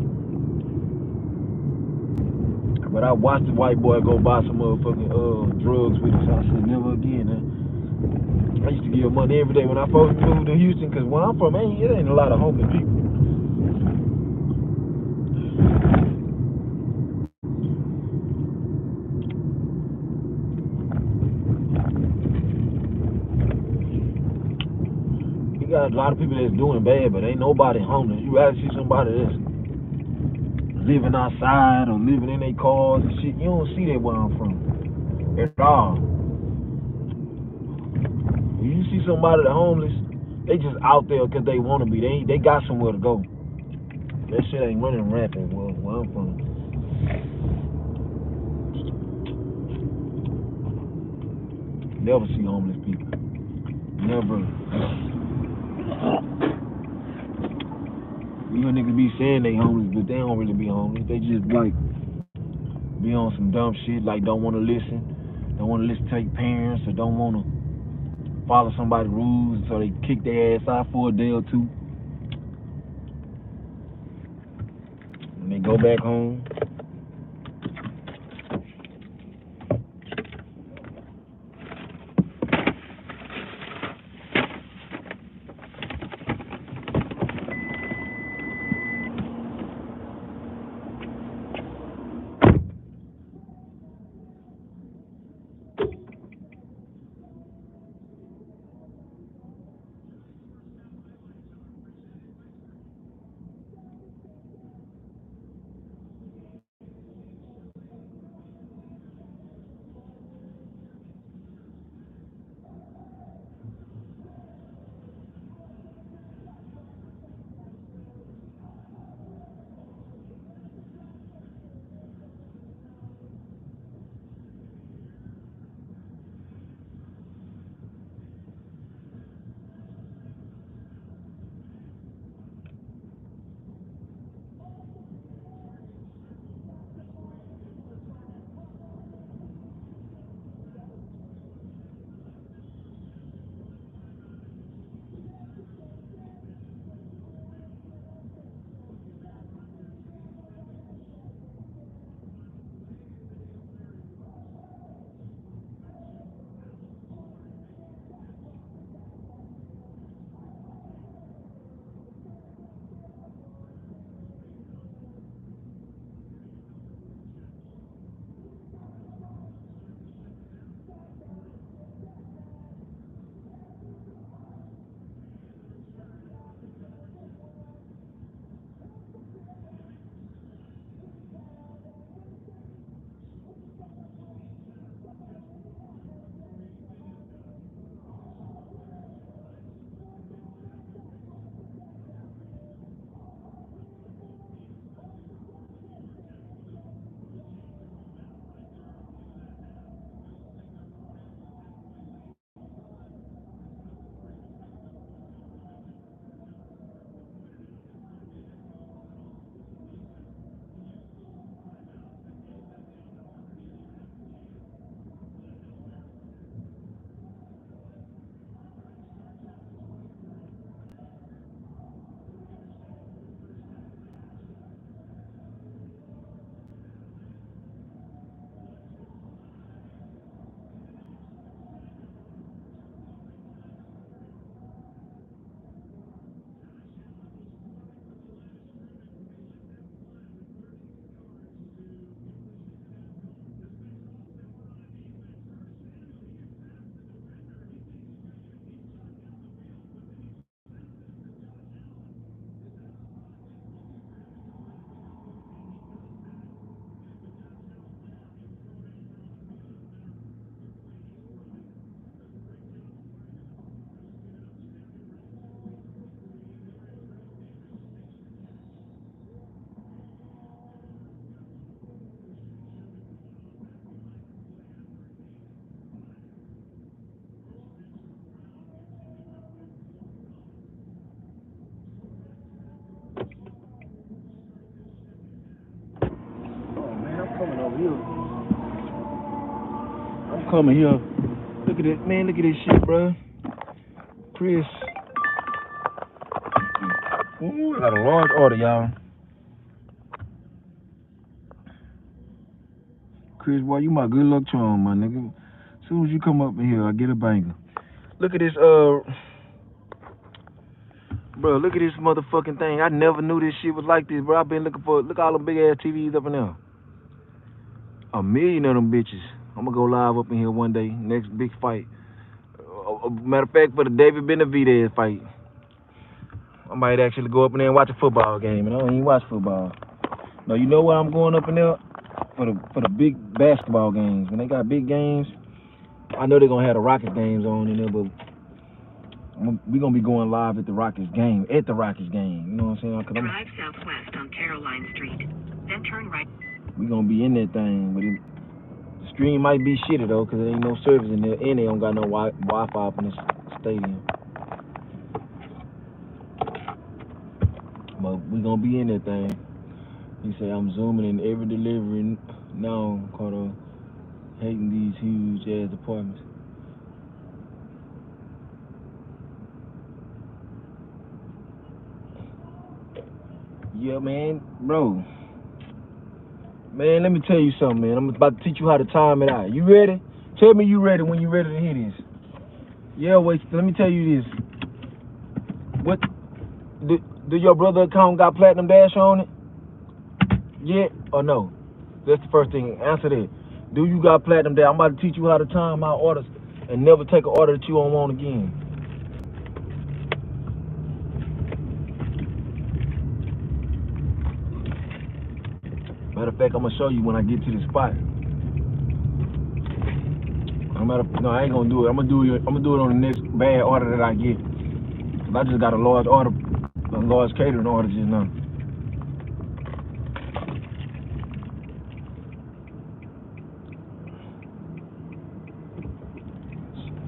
But I watched the white boy go buy some motherfucking drugs with us. So I said never again. Man. I used to give money every day when I first moved to Houston, cause where I'm from, it ain't a lot of homeless people. You got a lot of people that's doing bad, but ain't nobody homeless. You rather see somebody that's living outside or living in their cars and shit. You don't see that where I'm from at all. When you see somebody that's homeless, they just out there because they want to be. They got somewhere to go. That shit ain't running rampant where I'm from. Never see homeless people. Never. You niggas be saying they homeless, but they don't really be homeless. They just like be on some dumb shit, like don't want to listen. Don't want to listen to their parents, or don't want to follow somebody's rules, so they kick their ass out for a day or two. And they go back home. I'm coming here. Look at this, man. Look at this shit, bro. Chris. Ooh, I got a large order, y'all. Chris, boy, you my good luck charm, my nigga. As soon as you come up in here, I get a banger. Look at this, bro, look at this motherfucking thing. I never knew this shit was like this, bro. I've been looking for, look at all them big ass TVs up in there. 1 million of them bitches. I'm gonna go live up in here one day, next big fight. Matter of fact, for the David Benavidez fight, I might actually go up in there and watch a football game, and I don't even watch football. No, you know what? I'm going up in there for the big basketball games. When they got big games, I know they're gonna have the Rockets games on in there, but we're gonna be going live at the Rockets game. You know what I'm saying? Drive southwest on Caroline Street, then turn right. We're gonna be in that thing, but the stream might be shitty though, cause there ain't no service in there, and they don't got no Wi-Fi up in the stadium. But we gonna be in that thing. He said I'm zooming in every delivery now, Cardo. Hating these huge ass apartments. Yeah, man, bro. Man, let me tell you something, man. I'm about to teach you how to time it out. You ready? Tell me you ready when you ready to hear this. Yeah, wait. Let me tell you this. What? Do your brother account got Platinum Dash on it? Yeah or no? That's the first thing. Answer that. Do you got Platinum Dash? I'm about to teach you how to time my orders and never take an order that you don't want again. Matter of fact, I'm gonna show you when I get to the spot. No, I ain't gonna do it. I'm gonna do it on the next bad order that I get. Cause I just got a large catering order just now.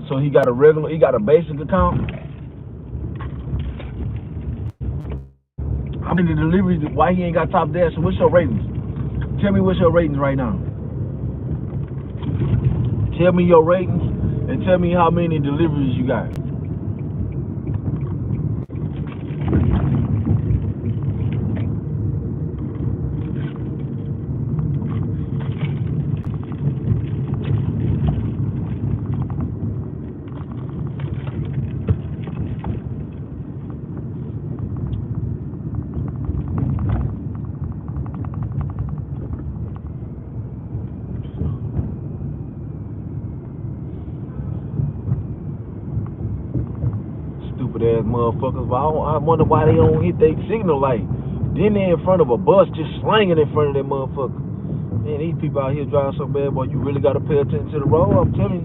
So he got a basic account. How many deliveries? Why he ain't got Top Dash? So what's your ratings? Tell me what's your ratings right now. Tell me your ratings and tell me how many deliveries you got. Stupid ass motherfuckers. I wonder why they don't hit their signal light. Then they in front of a bus just slanging in front of that motherfucker. Man, these people out here driving so bad, boy, you really gotta pay attention to the road. I'm telling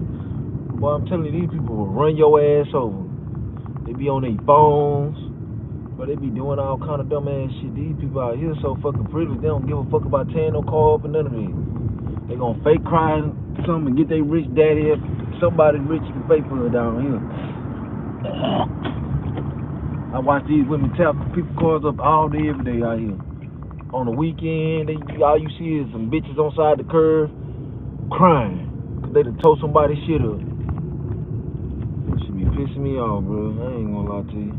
you, these people will run your ass over. They be on their phones, but they be doing all kind of dumb ass shit. These people out here so fucking privileged, they don't give a fuck about tearing no car up or none of that. They gonna fake crying something and get their rich daddy up. Somebody rich can pay for it down here. I watch these women tap people cars up all day, every day out here. On the weekend, all you see is some bitches on side the curb crying because they done tore somebody's shit up. Should be pissing me off, bro. I ain't gonna lie to you.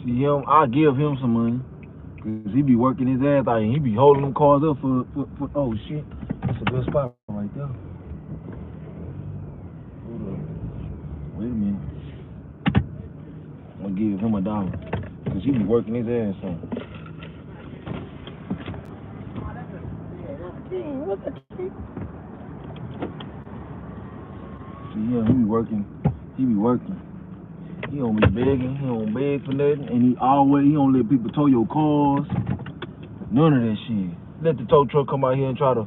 See him, I give him some money. Cause he be working his ass out and he be holding them cars up for oh shit. That's a good spot right there. Hold up. Wait a minute. I'm gonna give him $1. Cause he be working his ass off. See him, he be working. He don't be begging, he don't beg for nothing, and he don't let people tow your cars. None of that shit. Let the tow truck come out here and try to.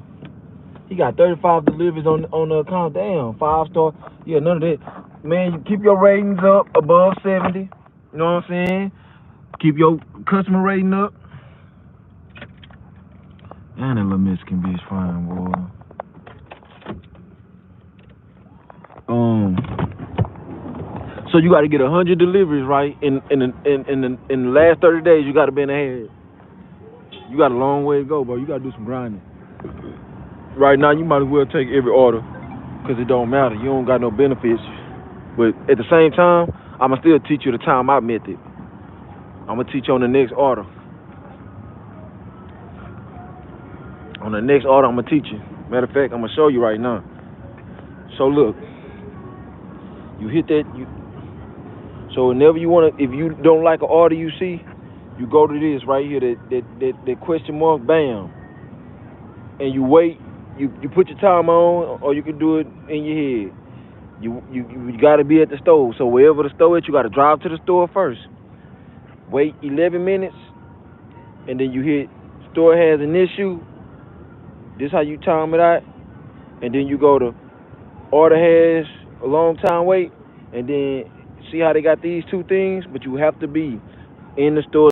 He got 35 deliveries on the account. Damn, 5-star. Yeah, none of that. Man, you keep your ratings up above 70. You know what I'm saying? Keep your customer rating up. And that little Mexican bitch fine, boy. So you got to get 100 deliveries, right? In the last 30 days, you got to be in ahead. You got a long way to go, bro. You got to do some grinding. Right now, you might as well take every order, because it don't matter. You don't got no benefits. But at the same time, I'm going to still teach you the time out method. I'm going to teach you on the next order. On the next order, I'm going to teach you. Matter of fact, I'm going to show you right now. So look, you hit that. So whenever you want to, if you don't like an order you see, you go to this right here, that question mark, bam. And you wait, you put your time on, or you can do it in your head. You got to be at the store. So wherever the store is, you got to drive to the store first. Wait 11 minutes, and then you hit store has an issue. This is how you time it out. And then you go to order has a long time wait, and then see how they got these two things, but you have to be in the store.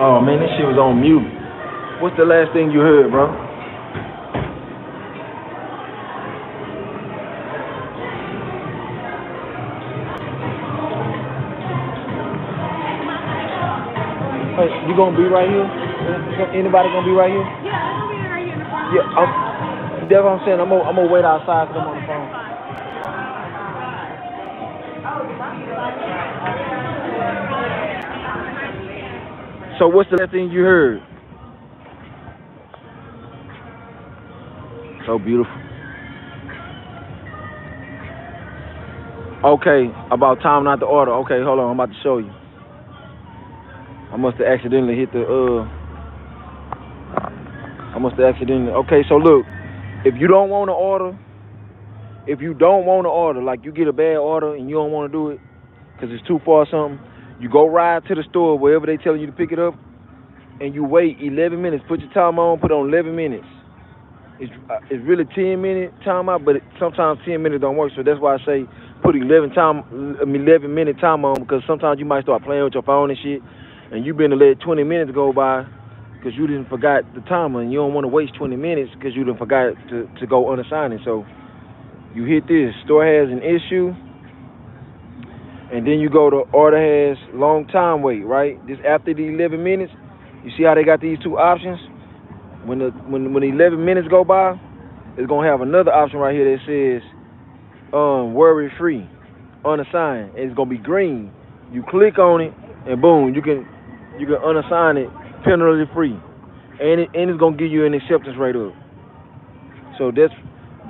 Oh man, this shit was on mute. What's the last thing you heard, bro? Hey, you gonna be right here? Anybody gonna be right here? Yeah, I'm gonna be right here in the front. Yeah, that's what I'm saying. I'm gonna wait outside because I'm on the phone. So what's the last thing you heard? So beautiful. Okay, about time not to order. Okay, hold on, I'm about to show you. I must have accidentally hit the Okay, so look, if you don't want to order, like you get a bad order and you don't want to do it because it's too far or something, you go ride to the store wherever they tell you to pick it up, and you wait 11 minutes. Put your time on, put on 11 minutes. It's really 10-minute time out, but sometimes 10 minutes don't work. So that's why I say put 11-minute time on, because sometimes you might start playing with your phone and shit, and you been to let 20 minutes go by because you didn't forgot the timer, and you don't want to waste 20 minutes because you didn't forgot to go unassign it. So you hit this, store has an issue, and then you go to order has long time wait, right? This after the 11 minutes, you see how they got these two options? When the 11 minutes go by, it's gonna have another option right here that says worry free, unassigned, and it's gonna be green. You click on it, and boom, you can unassign it penalty free, and it's gonna give you an acceptance rate up. So that's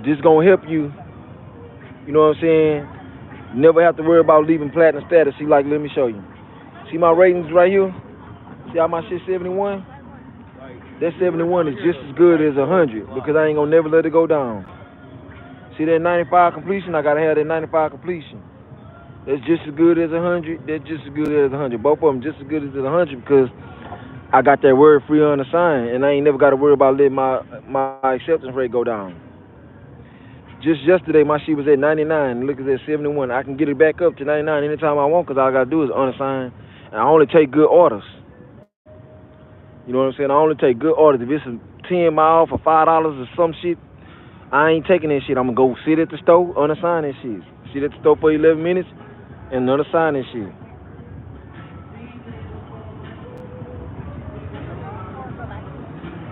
just gonna help you. You know what I'm saying? Never have to worry about leaving platinum status. See, like, let me show you. See my ratings right here? See how my shit 71? That 71 is just as good as 100 because I ain't gonna never let it go down. See that 95 completion? I gotta have that 95 completion. That's just as good as 100. That's just as good as 100. Both of them just as good as 100 because I got that word free unassigned, and I ain't never got to worry about letting my acceptance rate go down. Just yesterday, my shit was at 99. Look, it's at 71. I can get it back up to 99 anytime I want because all I got to do is unassign. And I only take good orders. You know what I'm saying? I only take good orders. If it's a 10 mile for $5 or some shit, I ain't taking that shit. I'm going to go sit at the store, unassign that shit. Sit at the store for 11 minutes and unassign that shit.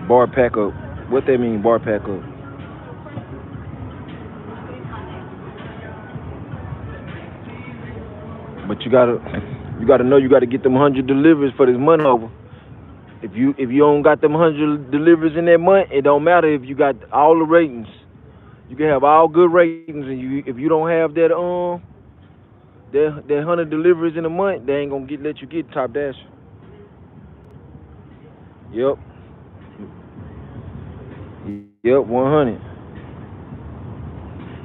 Bar pack up. What that mean, bar pack up? But you gotta know you gotta get them 100 deliveries for this month over. If you don't got them 100 deliveries in that month, it don't matter if you got all the ratings. You can have all good ratings, and if you don't have that 100 deliveries in a month, they ain't gonna let you get top dash. Yep. Yep, 100.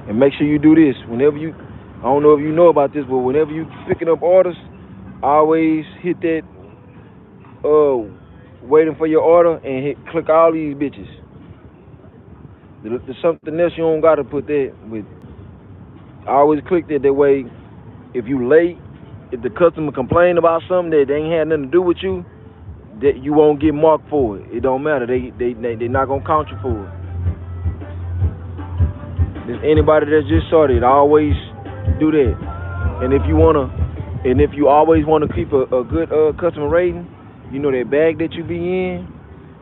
And make sure you do this whenever you. I don't know if you know about this, but whenever you picking up orders, always hit that waiting for your order and click all these bitches. There's something else you don't gotta put that with. I always click that way. If you late, if the customer complain about something that they ain't had nothing to do with you, that you won't get marked for it. It don't matter. They not gonna count you for it. There's anybody that's just started, always do that. And if you always want to keep a good customer rating, you know that bag that you be in,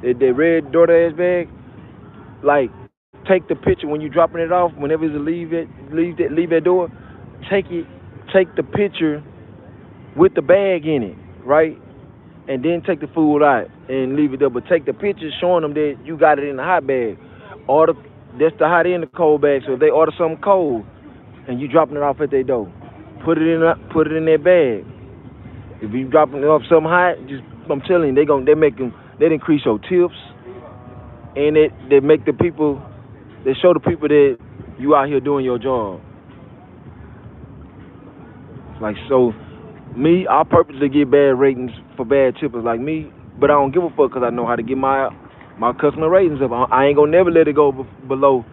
that red DoorDash bag, like take the picture when you dropping it off. Whenever it's leave that door, take the picture with the bag in it, right? And then take the food out and leave it there. But take the picture showing them that you got it in the hot bag. That's the hot and the cold bag. So if they order something cold and you dropping it off at their door, put it in that bag. If you dropping it off something hot, I'm telling you, they increase your tips, and they make the people, they show the people that you out here doing your job. Like, so me, I purposely get bad ratings for bad tippers like me, but I don't give a fuck because I know how to get my customer ratings up. I ain't gonna never let it go below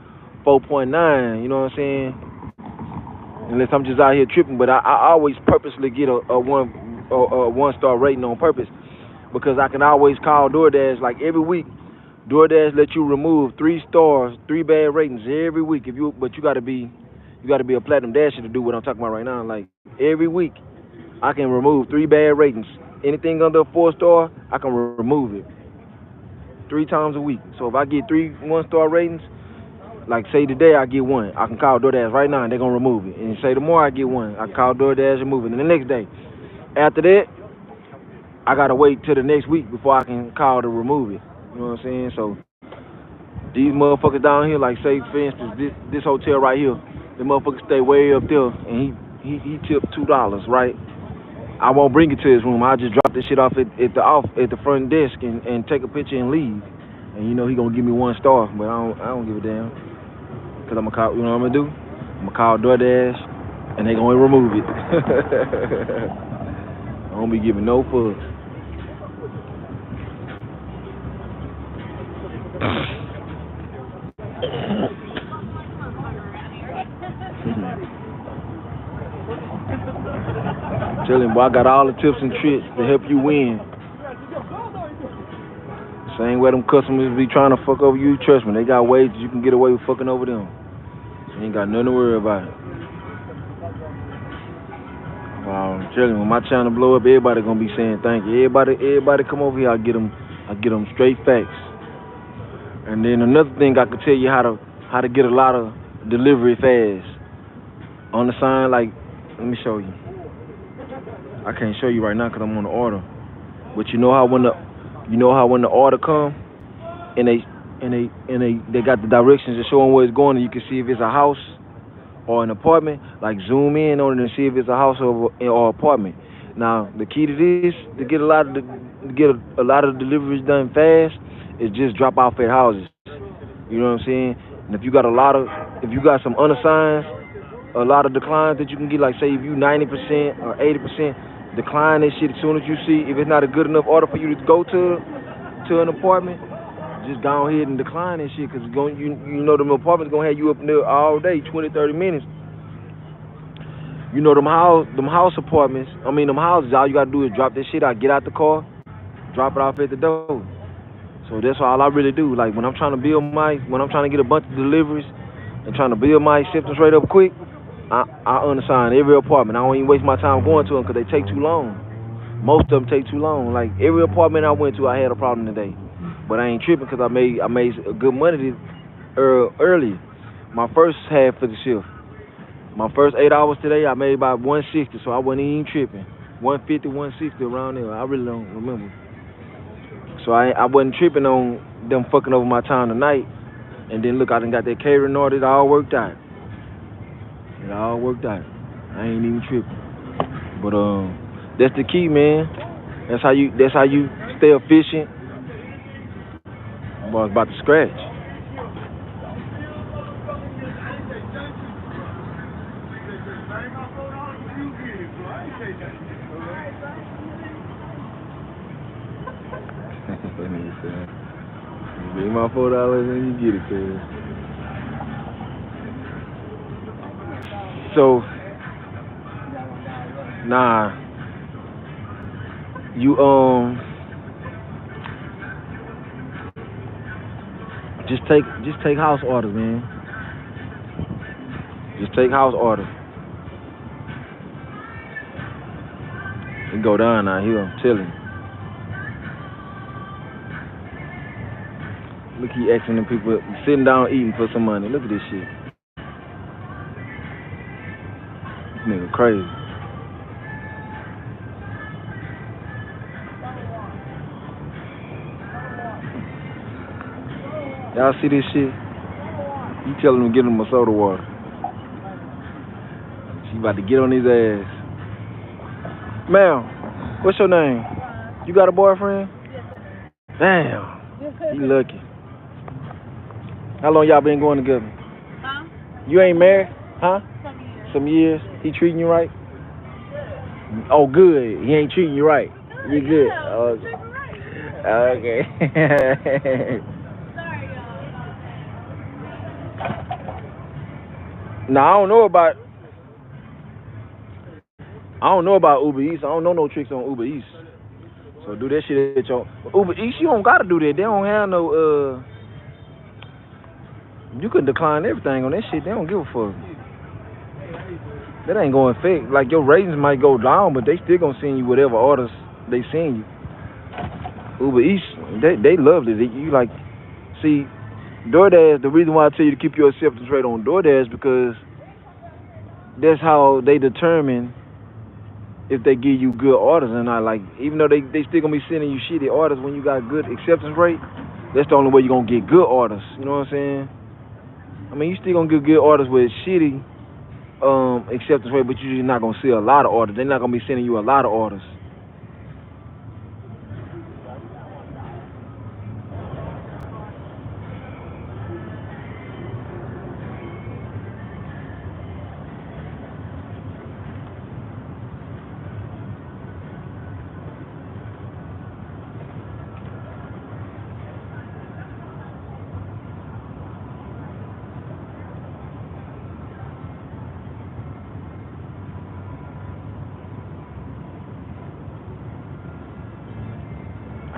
4.9. You know what I'm saying? Unless I'm just out here tripping. But I always purposely get a 1-star rating on purpose because I can always call DoorDash like every week. DoorDash let you remove 3 stars, 3 bad ratings every week. But you gotta be a platinum dasher to do what I'm talking about right now. Like every week, I can remove 3 bad ratings. Anything under a 4-star, I can remove it 3 times a week. So if I get 3 1-star ratings, like say today I get 1, I can call DoorDash right now and they're gonna remove it. And say tomorrow I get 1, I can call DoorDash and remove it. And the next day, after that, I gotta wait till the next week before I can call to remove it. You know what I'm saying? So these motherfuckers down here, like say for instance, this hotel right here, the motherfucker stay way up there and he tipped $2, right? I won't bring it to his room. I just drop this shit off at the front desk and take a picture and leave. And you know he gonna give me 1 star, but I don't give a damn. Cause I'm gonna call. You know what I'm gonna do? I'm gonna call DoorDash, and they gonna remove it. I don't be giving no fucks. Tell him, boy, I got all the tips and tricks to help you win. Same way them customers be trying to fuck over you, trust me, they got ways that you can get away with fucking over them. You ain't got nothing to worry about. I'm telling you, when my channel blow up, everybody gonna be saying thank you. Everybody come over here, I get them straight facts. And then another thing I could tell you how to get a lot of delivery fast. On the sign, like, let me show you. I can't show you right now because I'm on the order. But you know how when the order come and they got the directions to show them where it's going, and you can see if it's a house or an apartment. Like zoom in on it and see if it's a house or apartment. Now the key to this, to get a lot of the deliveries done fast, is just drop off at houses. You know what I'm saying? And if you got some unassigned, a lot of declines that you can get, like say if you 90% or 80%, decline that shit as soon as you see if it's not a good enough order for you to go to an apartment. Just go ahead and decline that shit, because you know them apartments gonna have you up there all day, 20-30 minutes. You know them house apartments. I mean them houses. All you gotta do is drop that shit out, get out the car, drop it off at the door. So that's all I really do. Like when I'm trying to get a bunch of deliveries and trying to build my acceptance rate up quick, I unassign every apartment. I don't even waste my time going to them because they take too long. Most of them take too long. Like every apartment I went to, I had a problem today. But I ain't tripping because I made good money early. My first half of the shift. My first 8 hours today, I made about 160, so I wasn't even tripping. 150, 160 around there. I really don't remember. So I wasn't tripping on them fucking over my time tonight. And then look, I done got that catering order. It all worked out. I ain't even tripping. But that's the key, man. That's how you stay efficient. Boy, it's about to scratch. Give me my $4 and you get it, cuz. So, nah, you just take house orders, man. Just take house orders. It go down out here, I'm telling you. Look, he asking them people sitting down eating for some money. Look at this shit. This nigga crazy. Y'all see this shit? You telling him to get him a soda water. She about to get on his ass. Ma'am, what's your name? You got a boyfriend? Damn. He lucky. How long y'all been going together? Huh? You ain't married? Huh? Some years. He treating you right? Oh, good. He ain't treating you right. You good? Okay. Sorry, y'all. Now I don't know about Uber Eats. I don't know no tricks on Uber Eats. So do that shit at your Uber Eats. You don't gotta do that. They don't have no You can decline everything on that shit. They don't give a fuck. That ain't going fake. Like your ratings might go down, but they still gonna send you whatever orders they send you. Uber Eats, they love it. You like, see, DoorDash. The reason why I tell you to keep your acceptance rate on DoorDash because that's how they determine if they give you good orders or not. Like, even though they still gonna be sending you shitty orders when you got good acceptance rate, that's the only way you're gonna get good orders. You know what I'm saying? I mean, you still gonna get good orders with shitty acceptance rate, but you're just not gonna see a lot of orders. They're not gonna be sending you a lot of orders.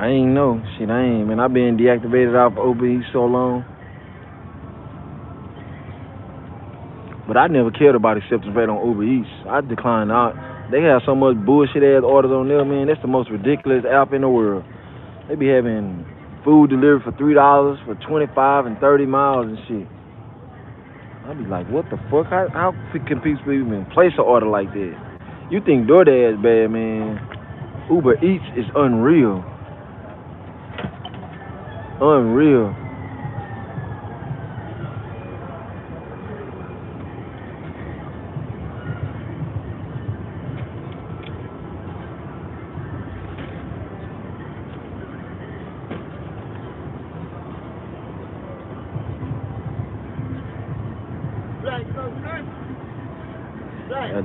I ain't know. Shit, I ain't, man. I've been deactivated off Uber Eats so long. But I never cared about acceptance rate on Uber Eats. I declined out. They have so much bullshit ass orders on there, man. That's the most ridiculous app in the world. They be having food delivered for $3 for 25 and 30 miles and shit. I be like, what the fuck? How can people even place an order like that? You think DoorDash bad, man? Uber Eats is unreal. Unreal.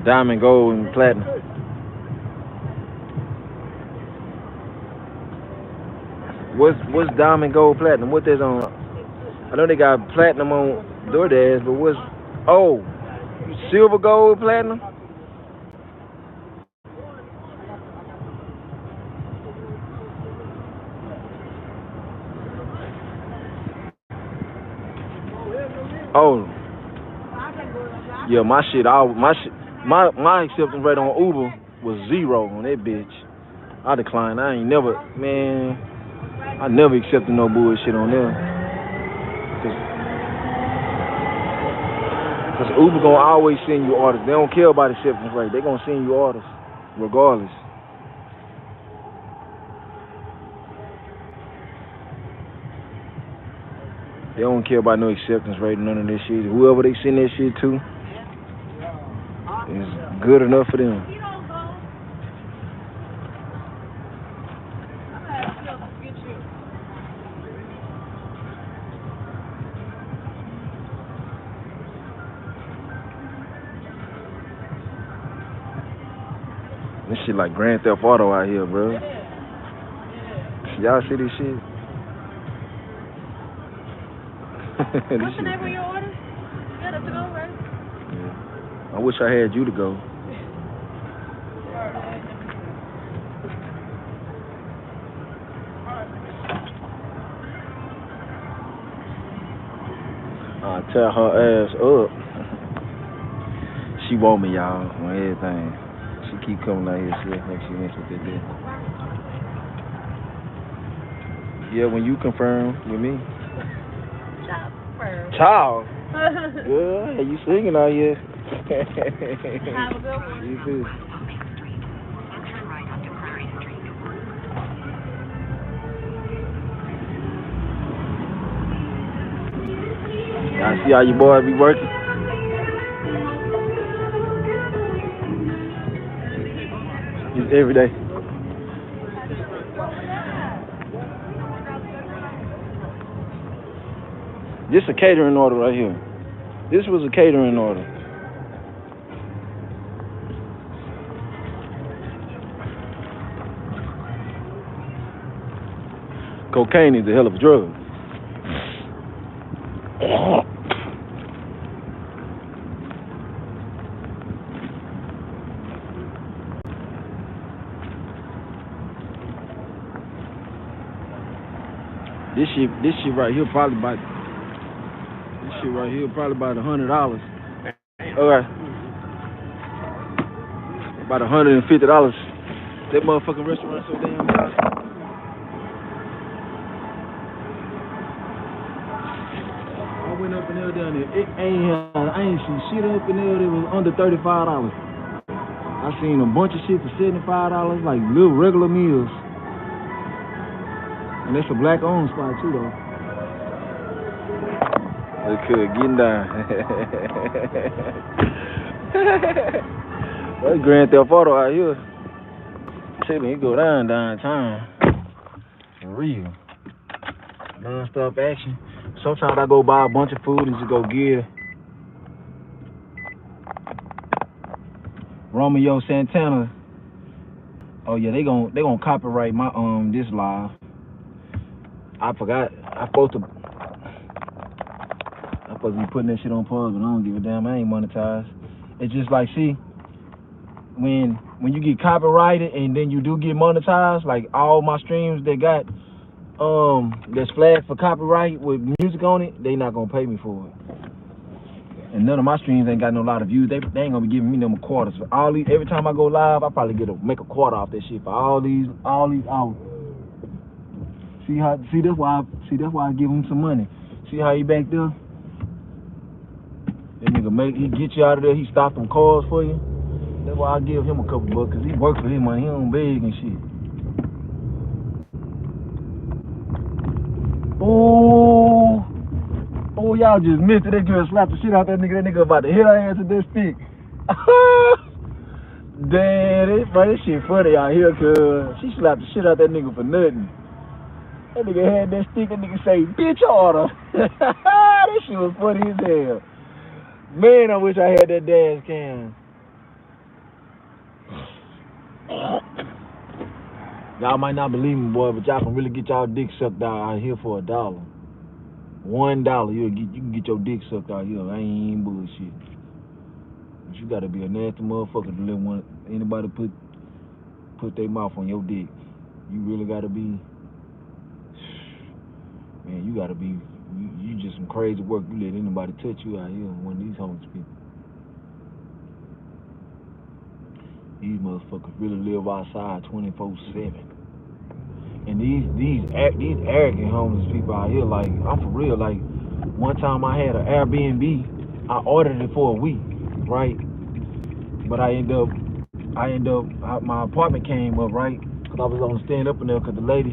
Diamond, gold, and platinum. What's diamond, gold, platinum? What that's on? I know they got platinum on DoorDash, but what's silver, gold, platinum? Oh, yeah, my acceptance rate on Uber was 0 on that bitch. I declined. I never accepted no bullshit on there. Cause Uber gonna always send you orders. They don't care about acceptance rate. They gonna send you orders regardless. They don't care about no acceptance rate, none of this shit. Whoever they send that shit to is good enough for them. This shit like Grand Theft Auto out here, bro. Y'all see this shit? What's the name of your order? You got up to go, right? Yeah. I wish I had you to go. I tear her ass up. She want me, y'all, on everything. She keep coming out here, see like she wants what they did. Yeah, when you confirm with me. Child. Good. You singing out here. Have a good one. You too. I see how your boy be working. It's every day. This a catering order right here. This was a catering order. Cocaine is a hell of a drug. This shit right here probably about $100. Okay. About $150. That motherfucking restaurant so damn high. I went up in there down there. I ain't seen shit up in there that was under $35. I seen a bunch of shit for $75, like little regular meals. And that's a black owned spot too though. Look good, getting down. That's Grand Theft Auto out here. Shit, man, you go downtown. For real. Non-stop action. Sometimes I go buy a bunch of food and just go get Romeo Santana. Oh yeah, they gon' copyright my this live. I forgot. I'm supposed to be putting that shit on pause, but I don't give a damn. I ain't monetized. It's just like, see, when you get copyrighted and then you do get monetized, like all my streams that got that's flagged for copyright with music on it, they not gonna pay me for it. And none of my streams ain't got no lot of views. They ain't gonna be giving me no more quarters. For all these, every time I go live, I probably make a quarter off that shit for all these hours. See that's why I give him some money. See how he back there? That nigga he get you out of there. He stop them cars for you. That's why I give him a couple bucks, cause he work for his money. He don't beg and shit. Oh, y'all just missed it. That girl slapped the shit out that nigga. That nigga about to hit her ass with that stick. Damn, this shit funny out here, cuz she slapped the shit out that nigga for nothing. That nigga had that stick, that nigga say, bitch order. That shit was funny as hell. Man, I wish I had that dash cam. Y'all might not believe me, boy, but y'all can really get y'all dick sucked out here for $1. $1, you can get your dick sucked out here. I ain't even bullshit. But you gotta be a nasty motherfucker to let anybody put their mouth on your dick. You really gotta be, man, you gotta be, you just some crazy work. You let anybody touch you out here, one of these homeless people. These motherfuckers really live outside 24/7. And these arrogant homeless people out here, like, I'm for real. Like, one time I had an Airbnb, I ordered it for a week, right? But I end up, my apartment came up, right? Cause I was on the stand up in there, cause the lady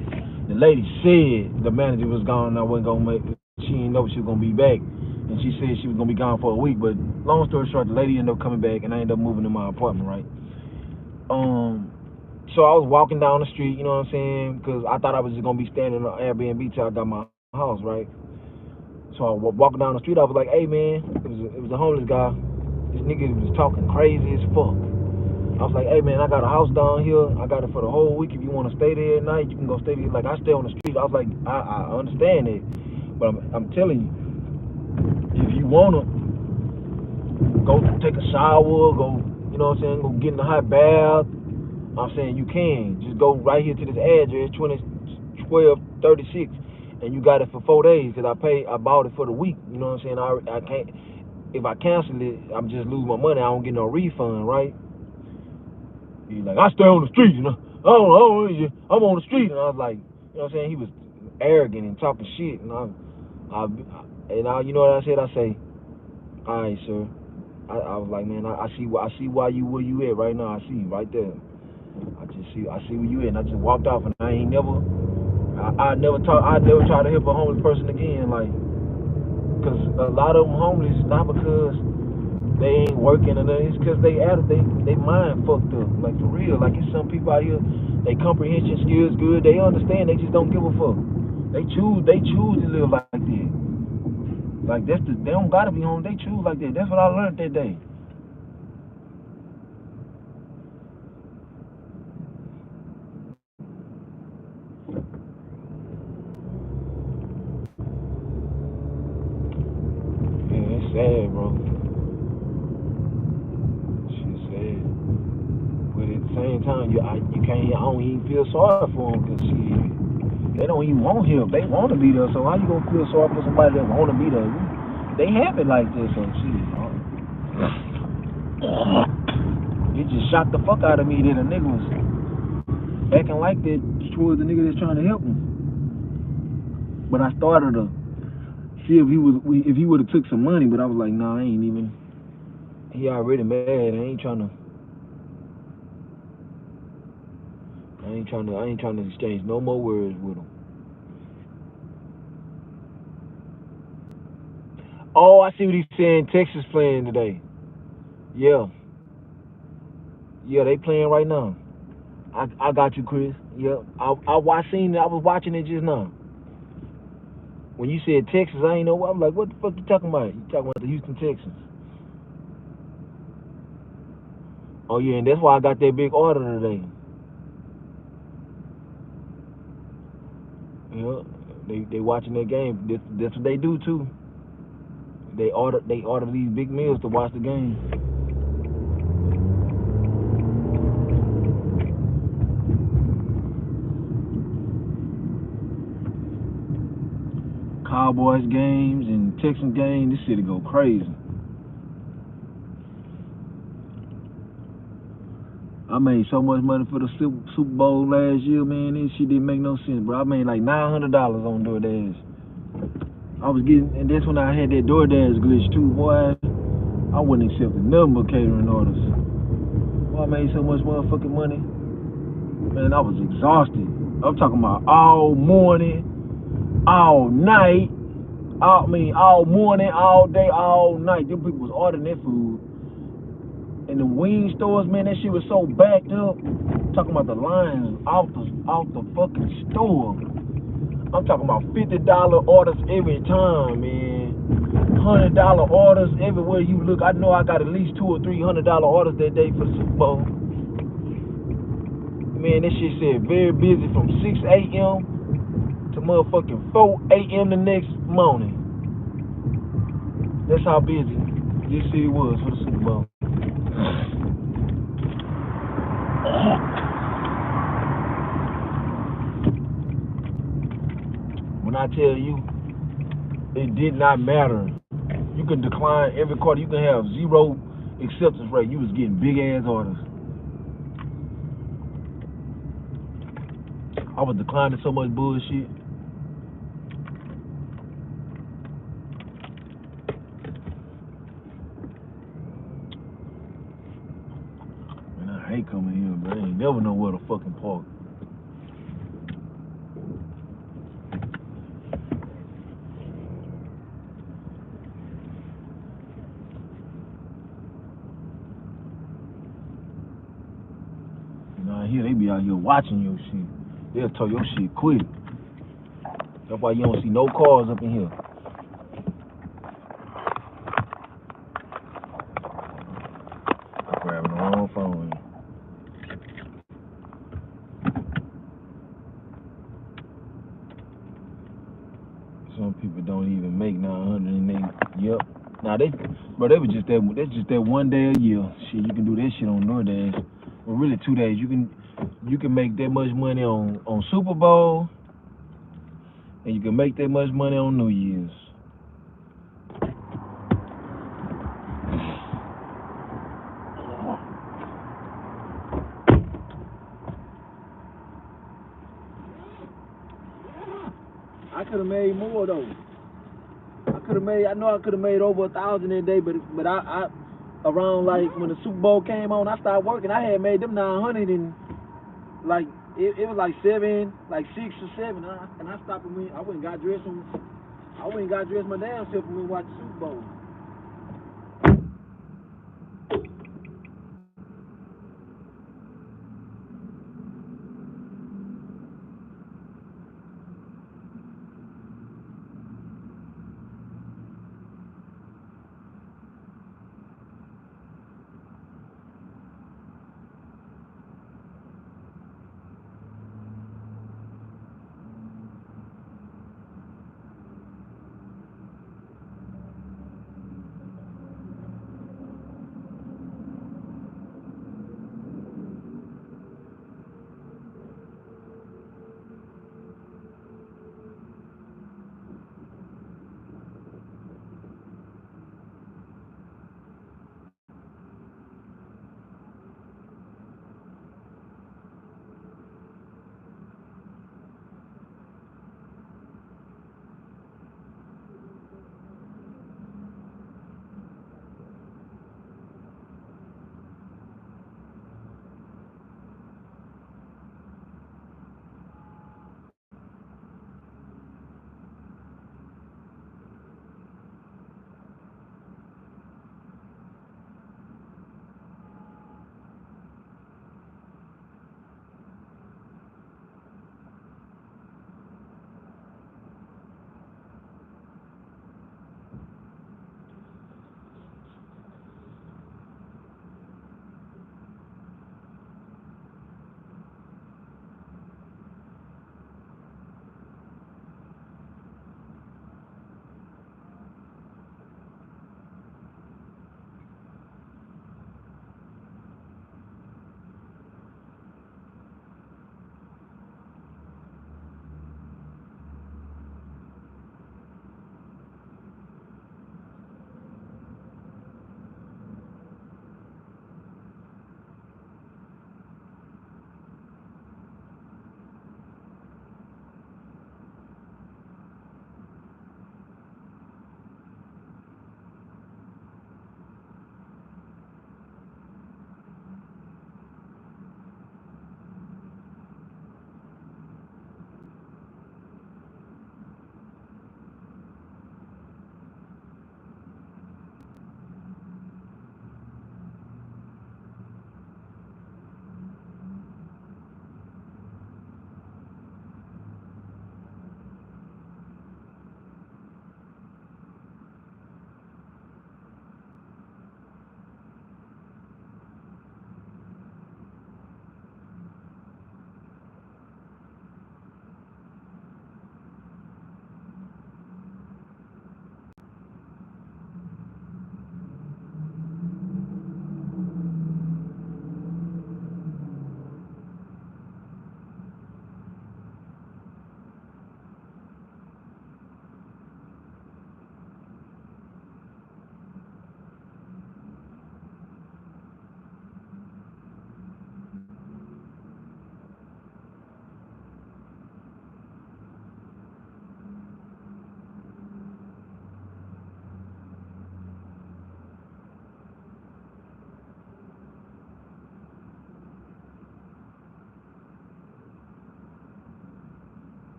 said the manager was gone and I wasn't gonna make it. She didn't know she was gonna be back, and she said she was gonna be gone for a week. But long story short, the lady ended up coming back, and I ended up moving to my apartment, right? So I was walking down the street, you know what I'm saying? Because I thought I was just gonna be staying in an Airbnb till I got my house, right? So I was walking down the street. I was like, "Hey man," it was a homeless guy. This nigga was talking crazy as fuck. I was like, "Hey man, I got a house down here. I got it for the whole week. If you want to stay there at night, you can go stay there." Like, I stay on the street. I was like, I understand it, but I'm telling you, if you wanna go take a shower, go, you know what I'm saying, go get in a hot bath, I'm saying you can. Just go right here to this address, 1236, and you got it for 4 days, because I bought it for the week. You know what I'm saying? I can't, if I cancel it, I'm just losing my money. I don't get no refund, right? He's like, I stay on the street, you know. I'm on the street. And I was like, you know what I'm saying? He was arrogant and talking shit. And you know what I said? I say, all right, sir. I was like, man, I see why you where you at right now. I see you right there. I see where you at, and I just walked off, and I never try to help a homeless person again, like, cause a lot of them homeless not because they ain't working or nothing, it's cause they mind fucked up, like, for real. Like, it's some people out here, they comprehension skills good, they understand, they just don't give a fuck. They choose to live like that. Like, they don't gotta be home, they choose like that. That's what I learned that day. Sad, bro. Shit's sad. But at the same time, I don't even feel sorry for them, because shit, they don't even want help. They want to be there, so how you gonna feel sorry for somebody that want to be there? They have it like this, so shit. It just shocked the fuck out of me that a nigga was acting like that towards the nigga that's trying to help him. But I started to see if he would have took some money, but I was like, nah, I ain't even. He already mad. I ain't trying to exchange no more words with him. Oh, I see what he's saying. Texas playing today. Yeah, they playing right now. I got you, Chris. Yeah, I seen it. I was watching it just now. When you said Texas, I ain't know what. I'm like, what the fuck you talking about? You talking about the Houston Texans? Oh yeah, and that's why I got that big order today. Yeah, they watching that game. That's what they do too. They order these big meals to watch the game. Cowboys games and Texans games. This city go crazy. I made so much money for the Super Bowl last year, man. This shit didn't make no sense, bro. I made like $900 on DoorDash. I was getting, and that's when I had that DoorDash glitch too, boy. I wasn't accepting nothing but catering orders. Boy, I made so much motherfucking money. Man, I was exhausted. I'm talking about all morning, all night, all morning, all day, all night. Them people was ordering that food. And the wing stores, man, that shit was so backed up. Talking about the lines out the fucking store. I'm talking about $50 orders every time, man. $100 orders everywhere you look. I know I got at least $200 or $300 orders that day for the Super Bowl. Man, that shit said very busy from 6 a.m. to motherfucking 4 a.m. the next morning. That's how busy this city was for the Super Bowl. When I tell you, it did not matter. You can decline every quarter. You can have 0 acceptance rate. You was getting big ass orders. I was declining so much bullshit. Man, I hate coming here, but I ain't never know where to fucking park. Here they be out here watching your shit. They'll tow your shit quick. That's why you don't see no cars up in here. I'm grabbing the wrong phone. Some people don't even make 900 and they, yep. Now they was just that's just that one day a year. Shit, you can do that shit on DoorDash. Well, really 2 days. You can make that much money on Super Bowl, and you can make that much money on New Year's. I could have made more though. I know I could have made over 1,000 that day, but I around like when the Super Bowl came on, I started working. I had made them 900 and like it was like 6 or 7, and I stopped and I went and got dressed my damn self when we watched the Super Bowl.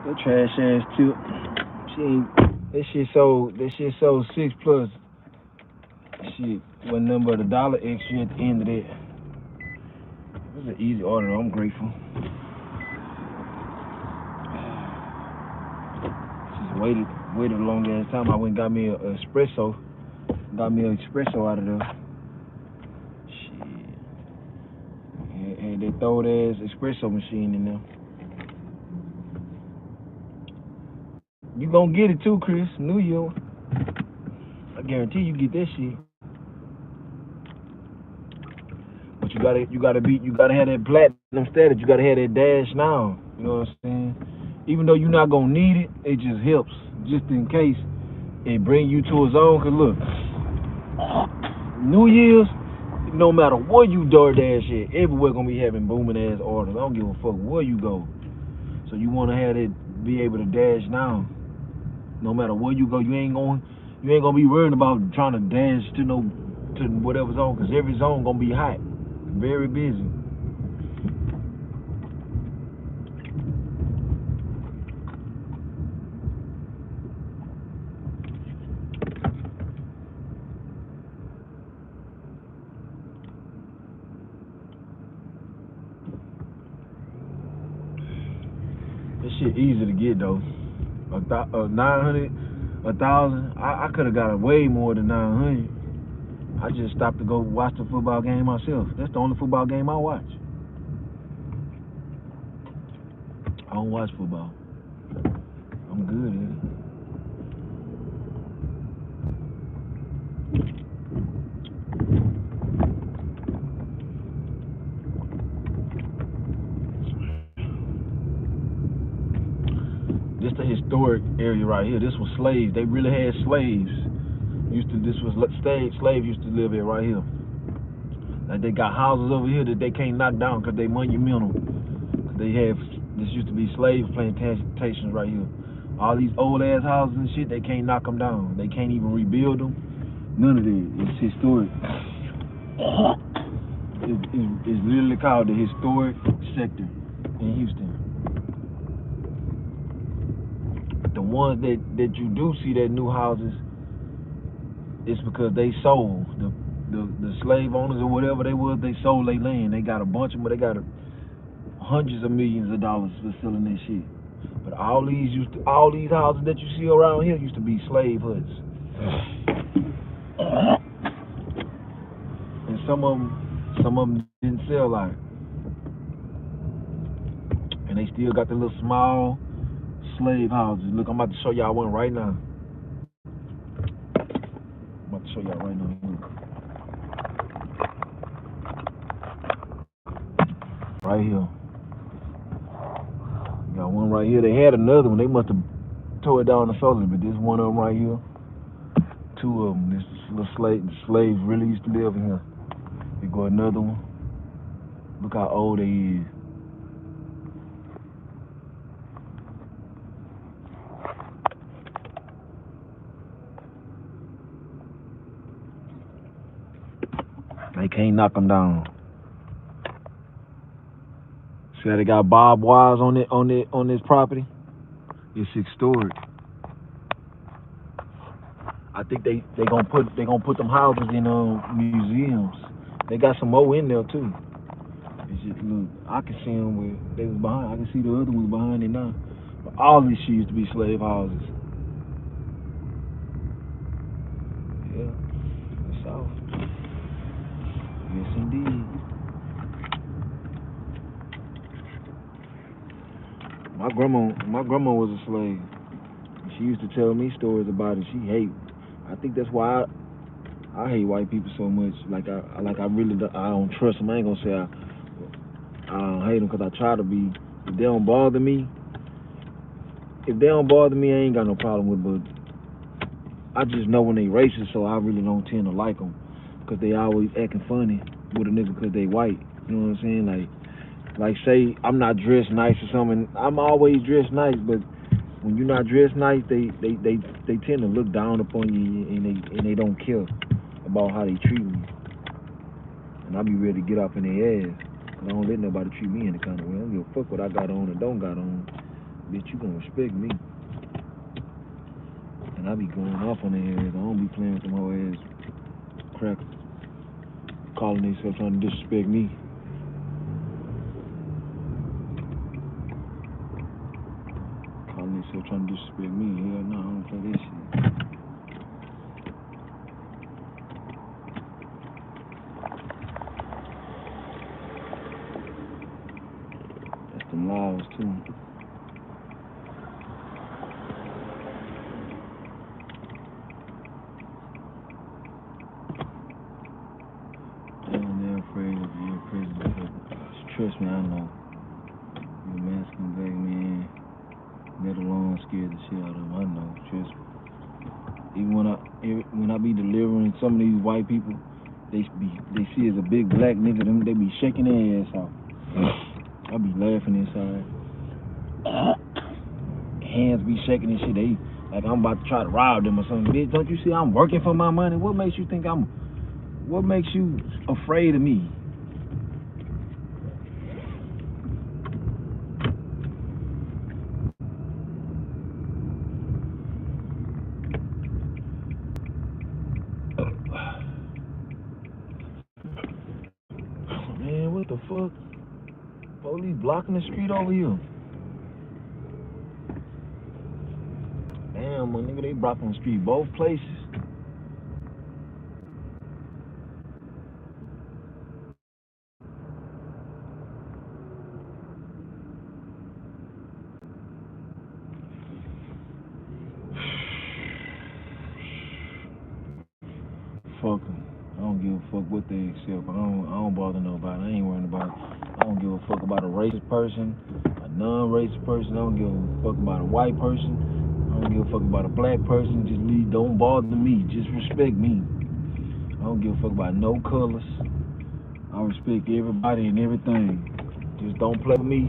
That trash ass tip. She ain't. That shit sold 6+. Shit wasn't nothing but $1 extra at the end of that. It was an easy order. I'm grateful. Just waited a long ass time. I went and got me an espresso. Got me an espresso out of there. Shit. And they throw that ass espresso machine in there. You gonna get it too, Chris. New Year. I guarantee you get that shit. But you gotta have that platinum status. You gotta have that dash now. You know what I'm saying? Even though you're not gonna need it, it just helps. Just in case it bring you to a zone. Cause look, New Year's, no matter where you DoorDash at, everywhere gonna be having booming ass orders. I don't give a fuck where you go. So you wanna have it be able to dash now. No matter where you go, you ain't gonna be worried about trying to dash to whatever zone, cause every zone gonna be hot, very busy. This shit easy to get though. 900, 1,000. I could have got way more than 900. I just stopped to go watch the football game myself. That's the only football game I watch. I don't watch football. I'm good at it. This the historic area right here. This was slaves. They really had slaves. Slaves used to live here right here. Like they got houses over here that they can't knock down because they monumental. This used to be slave plantations right here. All these old ass houses and shit, they can't knock them down. They can't even rebuild them. None of that. It's historic. It's literally called the historic sector in Houston. The ones that you do see that new houses, it's because they sold. The slave owners or whatever they was, they sold their land. They got a bunch of them, they got hundreds of millions of dollars for selling that shit. But all these houses that you see around here used to be slave huts. And some of them didn't sell like. And they still got the little small slave houses. Look, I'm about to show y'all one right now. I'm about to show y'all right now. Right here. Got one right here. They had another one. They must have tore it down the soldiers, but this one of them right here. Two of them. This little slaves really used to live in here. There go another one. Look how old they is. They can't knock them down. See how they got barbed wires on this property? It's historic. I think they gonna put them houses in museums. They got some more in there too. It's just, look, I can see them where they was behind. I can see the other ones behind it now. But all these shit used to be slave houses. Yeah, the South. Yes, indeed. My grandma was a slave. She used to tell me stories about it. She hate. I think that's why I hate white people so much. I don't trust them. I ain't gonna say I don't hate them because I try to be. If they don't bother me, I ain't got no problem with. But I just know when they racist, so I really don't tend to like them because they always acting funny with a nigga because they white. You know what I'm saying? Like say I'm not dressed nice or something. I'm always dressed nice, but when you're not dressed nice, they tend to look down upon you and they don't care about how they treat me. And I be ready to get up in their ass. Cause I don't let nobody treat me any kind of way. I don't give a fuck what I got on or don't got on. bitch, you gonna respect me. And I be going off on their ass. I don't be playing with them whole ass crackers. Calling themselves trying to disrespect me. Calling themselves trying to disrespect me. Hell no, I don't play that shit. That's them laws too. They're afraid of your president. Trust me, I know. You're a masculine black man. Let alone scared the shit out of them. I know. Trust me. Even when I be delivering some of these white people, they see as a big black nigga, them they be shaking their ass off. I be laughing inside. Hands be shaking and shit. They like I'm about to try to rob them or something. Bitch, don't you see I'm working for my money? What makes you think what makes you afraid of me? Man, what the fuck? Police blocking the street over here. Damn, my nigga, they blocking the street both places. Fuck them. I don't give a fuck what they accept. I don't bother nobody. I ain't worrying about it. I don't give a fuck about a racist person, a non-racist person. I don't give a fuck about a white person. I don't give a fuck about a black person. Just don't bother me. Just respect me. I don't give a fuck about no colors. I respect everybody and everything. Just don't play with me,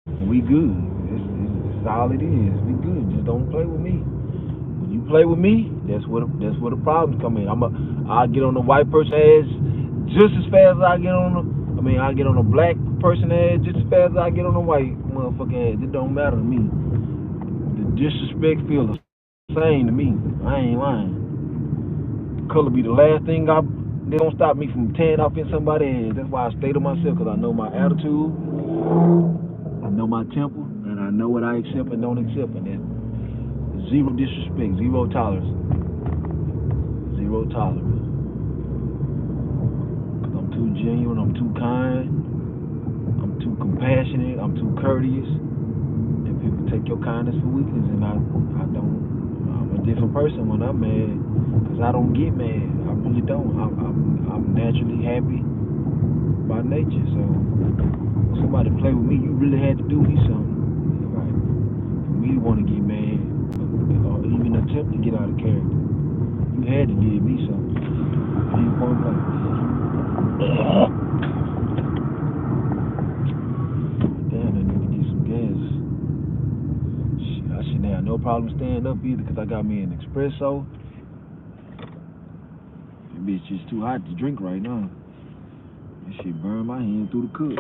and we good. It's all it is. We good. Just don't play with me. When you play with me, that's where the problems come in. I'll get on the white person ass just as fast as I get on I'll get on a black person ass just as fast as I get on a white motherfucking ass. It don't matter to me. The disrespect feels the same to me. I ain't lying. Color be the last thing they don't stop me from tearing off in somebody's ass. That's why I stay to myself, because I know my attitude, I know my temper, and I know what I accept and don't accept. And that's zero disrespect, zero tolerance. Zero tolerance. Because I'm too genuine, I'm too kind, I'm too compassionate, I'm too courteous. And people take your kindness for weakness, and I'm a different person when I'm mad, because I don't get mad. I really don't. I'm naturally happy by nature. So when somebody play with me, you really had to do me something, right? For me to want to get mad or even attempt to get out of character, you had to give me something. Point blank. Damn, I need to get some gas. Shit, I shouldn't have no problem standing up either, because I got me an espresso. That bitch is too hot to drink right now. That shit burned my hand through the cook.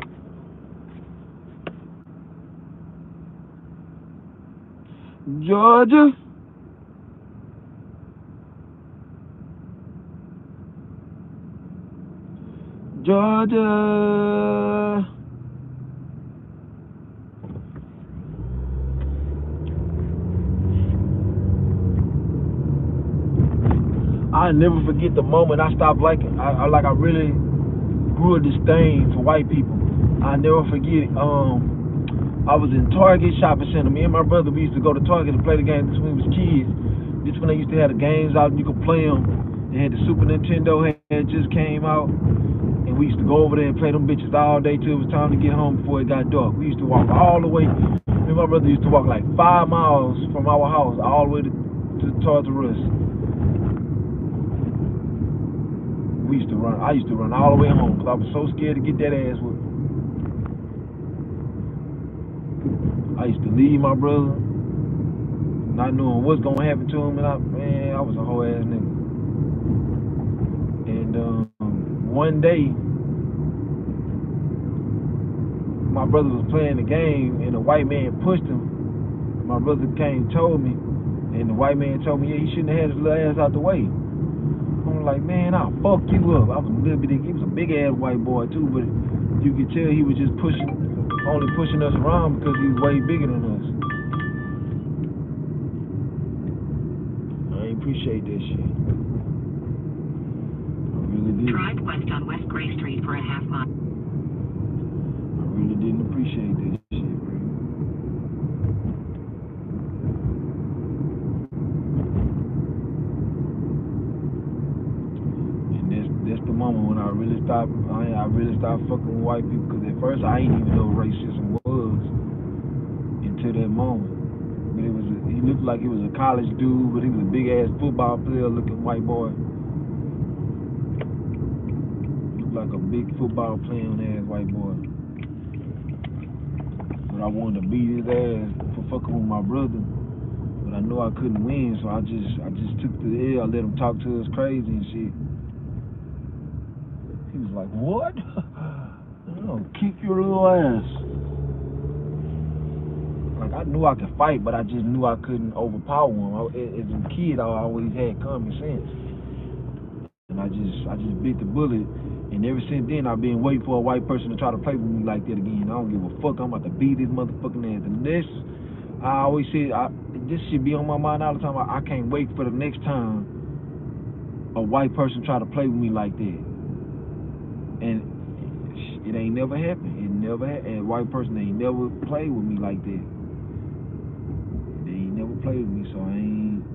Georgia. Georgia. I never forget the moment I stopped liking. I really grew a disdain for white people. I never forget it. I was in Target shopping center. Me and my brother, we used to go to Target to play the game. This when we was kids. This when they used to have the games out and you could play them. They had the Super Nintendo had just came out, and we used to go over there and play them bitches all day till it was time to get home before it got dark. We used to walk all the way. Me and my brother used to walk like 5 miles from our house all the way to Toys R Us. I used to run all the way home because I was so scared to get that ass whipped. I used to leave my brother, not knowing what's gonna happen to him, and I was a whole ass nigga. And one day, my brother was playing the game, and a white man pushed him, my brother came told me, and the white man told me, yeah, he shouldn't have had his little ass out the way. I'm like, man, I'll fuck you up. I was a little bit, he was a big ass white boy too, but you could tell he was just only pushing us around because he was way bigger than us. I ain't appreciate that shit. I really did. Drive west on West Gray Street for a half mile. I really didn't appreciate that shit, bro. That's the moment when I really stopped fucking with white people, because at first I ain't even know what racism was until that moment. But he looked like he was a college dude, but he was a big ass football player looking white boy. Looked like a big football playing ass white boy. But I wanted to beat his ass for fucking with my brother. But I knew I couldn't win, so I just took the L. I let him talk to us crazy and shit. He was like, what? I'll kick your little ass. Like, I knew I could fight, but I just knew I couldn't overpower him. As a kid, I always had common sense. And I just bit the bullet. And ever since then, I've been waiting for a white person to try to play with me like that again. I don't give a fuck. I'm about to beat this motherfucking ass. And this, I always say, this should be on my mind all the time. I can't wait for the next time a white person try to play with me like that. And it ain't never happened. It never happened. And a white person ain't never played with me like that. They ain't never played with me, so I ain't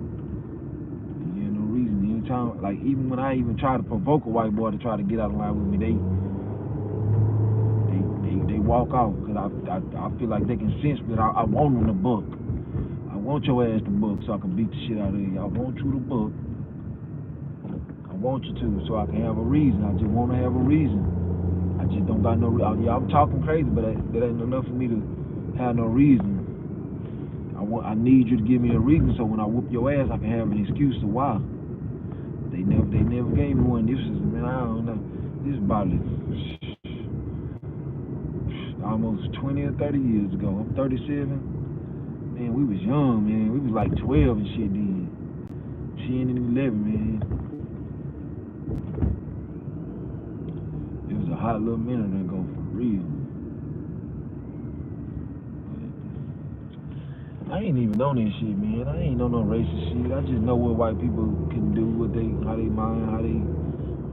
no reason. Anytime, like, even when I even try to provoke a white boy to try to get out of line with me, they walk off, because I feel like they can sense that I want them to buck. I want your ass to buck so I can beat the shit out of you. I want you to buck. I want you to, so I can have a reason. I just want to have a reason. I just don't got no reason. Yeah, I'm talking crazy, but that ain't enough for me to have no reason. I need you to give me a reason, so when I whoop your ass, I can have an excuse to why. They never gave me one. This is, man, I don't know. This is about almost 20 or 30 years ago. I'm 37. Man, we was young, man. We was like 12 and shit then. 10 and 11, man. It was a hot little minute ago, for real. I ain't even on this shit, man. I ain't on no racist shit. I just know what white people can do, how they mind, how they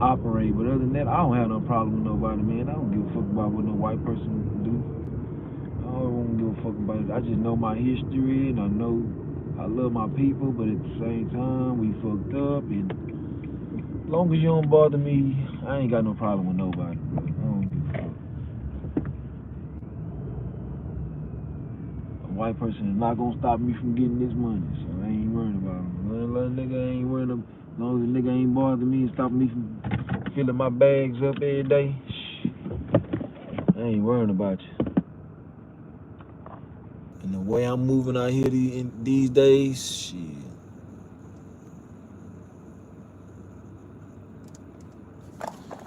operate. But other than that, I don't have no problem with nobody, man. I don't give a fuck about what no white person do. I don't give a fuck about it. I just know my history, and I know I love my people, but at the same time, we fucked up, and as long as you don't bother me, I ain't got no problem with nobody, bro. I don't give a fuck. A white person is not gonna stop me from getting this money, so I ain't worrying about it. Little nigga ain't worrying about, as long as the nigga ain't bothering me and stopping me from filling my bags up every day, I ain't worrying about you. And the way I'm moving out here these days, shit.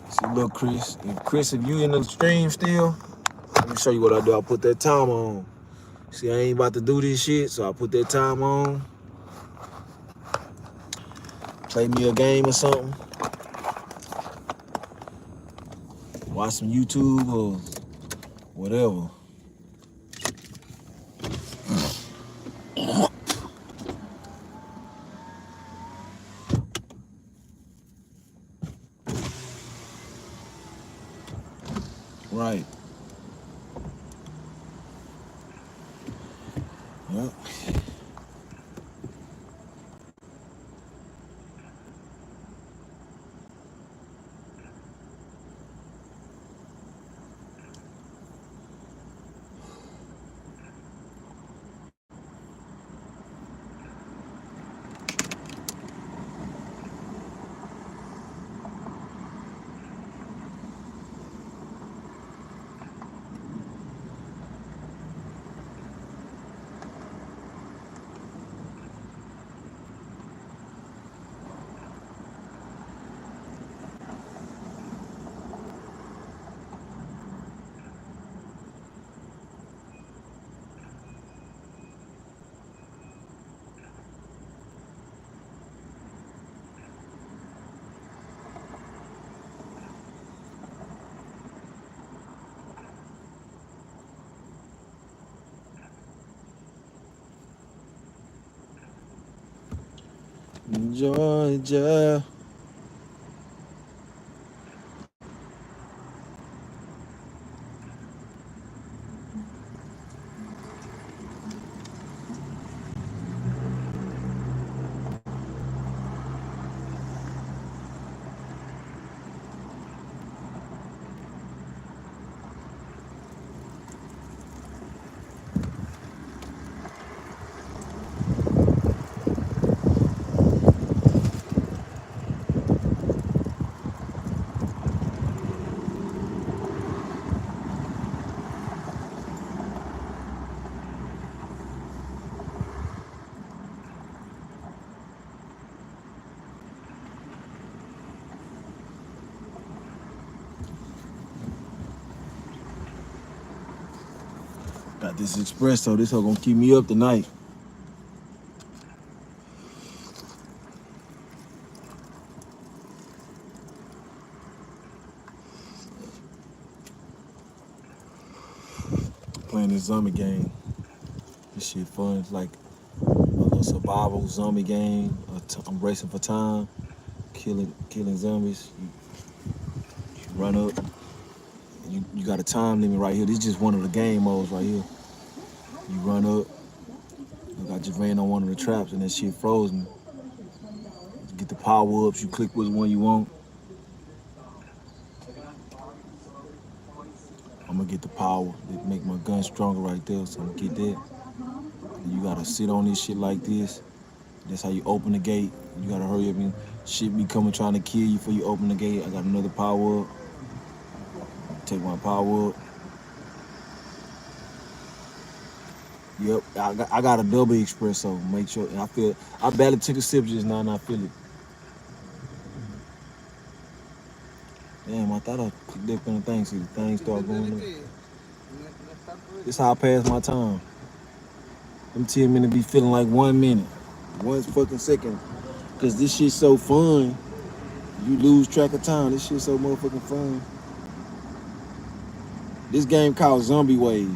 See, look, Chris, if you in the stream still, let me show you what I do. I put that time on. See, I ain't about to do this shit, so I put that time on. Play me a game or something. Watch some YouTube or whatever. Right. Yep. Georgia. Got this espresso. This hoe gonna keep me up tonight. Playing this zombie game. This shit fun. It's like a little survival zombie game. I'm racing for time, killing zombies. You run up. You got a time limit right here. This is just one of the game modes right here. You run up. I just ran on one of the traps and that shit frozen. Get the power ups. You click which one you want. I'm gonna get the power. It make my gun stronger right there. So I'm gonna get that. You gotta sit on this shit like this. That's how you open the gate. You gotta hurry up and shit be coming trying to kill you before you open the gate. I got another power up. Take my power up. Yep, I got a double espresso. Make sure I barely took a sip just now and I feel it. Damn, I thought I clicked that on the thing. See the thing start going up. This how I pass my time. Them 10 minutes be feeling like 1 minute. 1 fucking second. Cause this shit's so fun. You lose track of time. This shit's so motherfucking fun. This game called Zombie Wave.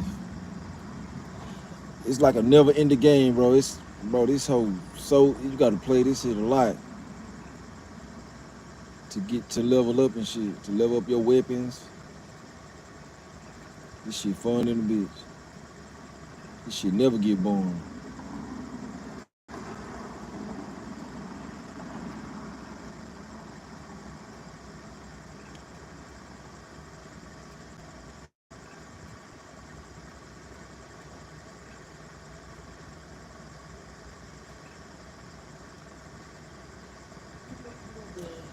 It's like a never-ending game, bro. This whole you gotta play this shit a lot to get to level up and shit. To level up your weapons. This shit fun in the bitch. This shit never get boring.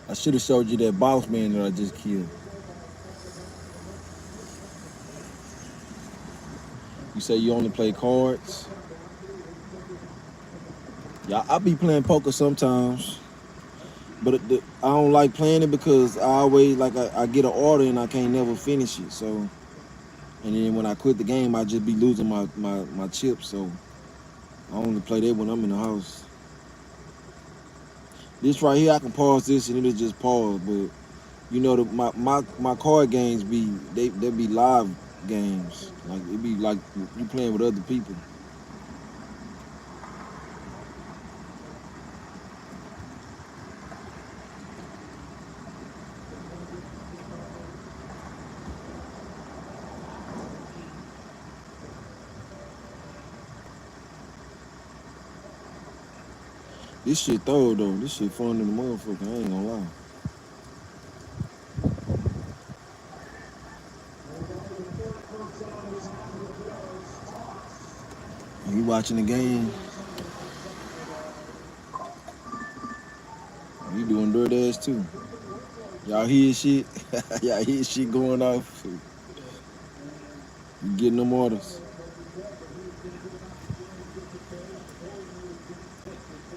I should have showed you that boss man that I just killed. You say you only play cards? Yeah, I be playing poker sometimes, but I don't like playing it because I always I get an order and I can't never finish it. So, and then when I quit the game, I just be losing my chips. So I only play that when I'm in the house. This right here, I can pause this and it'll just pause. But you know, my card games they be live games. Like it be like you playing with other people. This shit thorough though. This shit fun in the motherfucker. I ain't gonna lie. You watching the game? You doing DoorDash too? Y'all hear shit? Y'all hear shit going off? You getting them orders?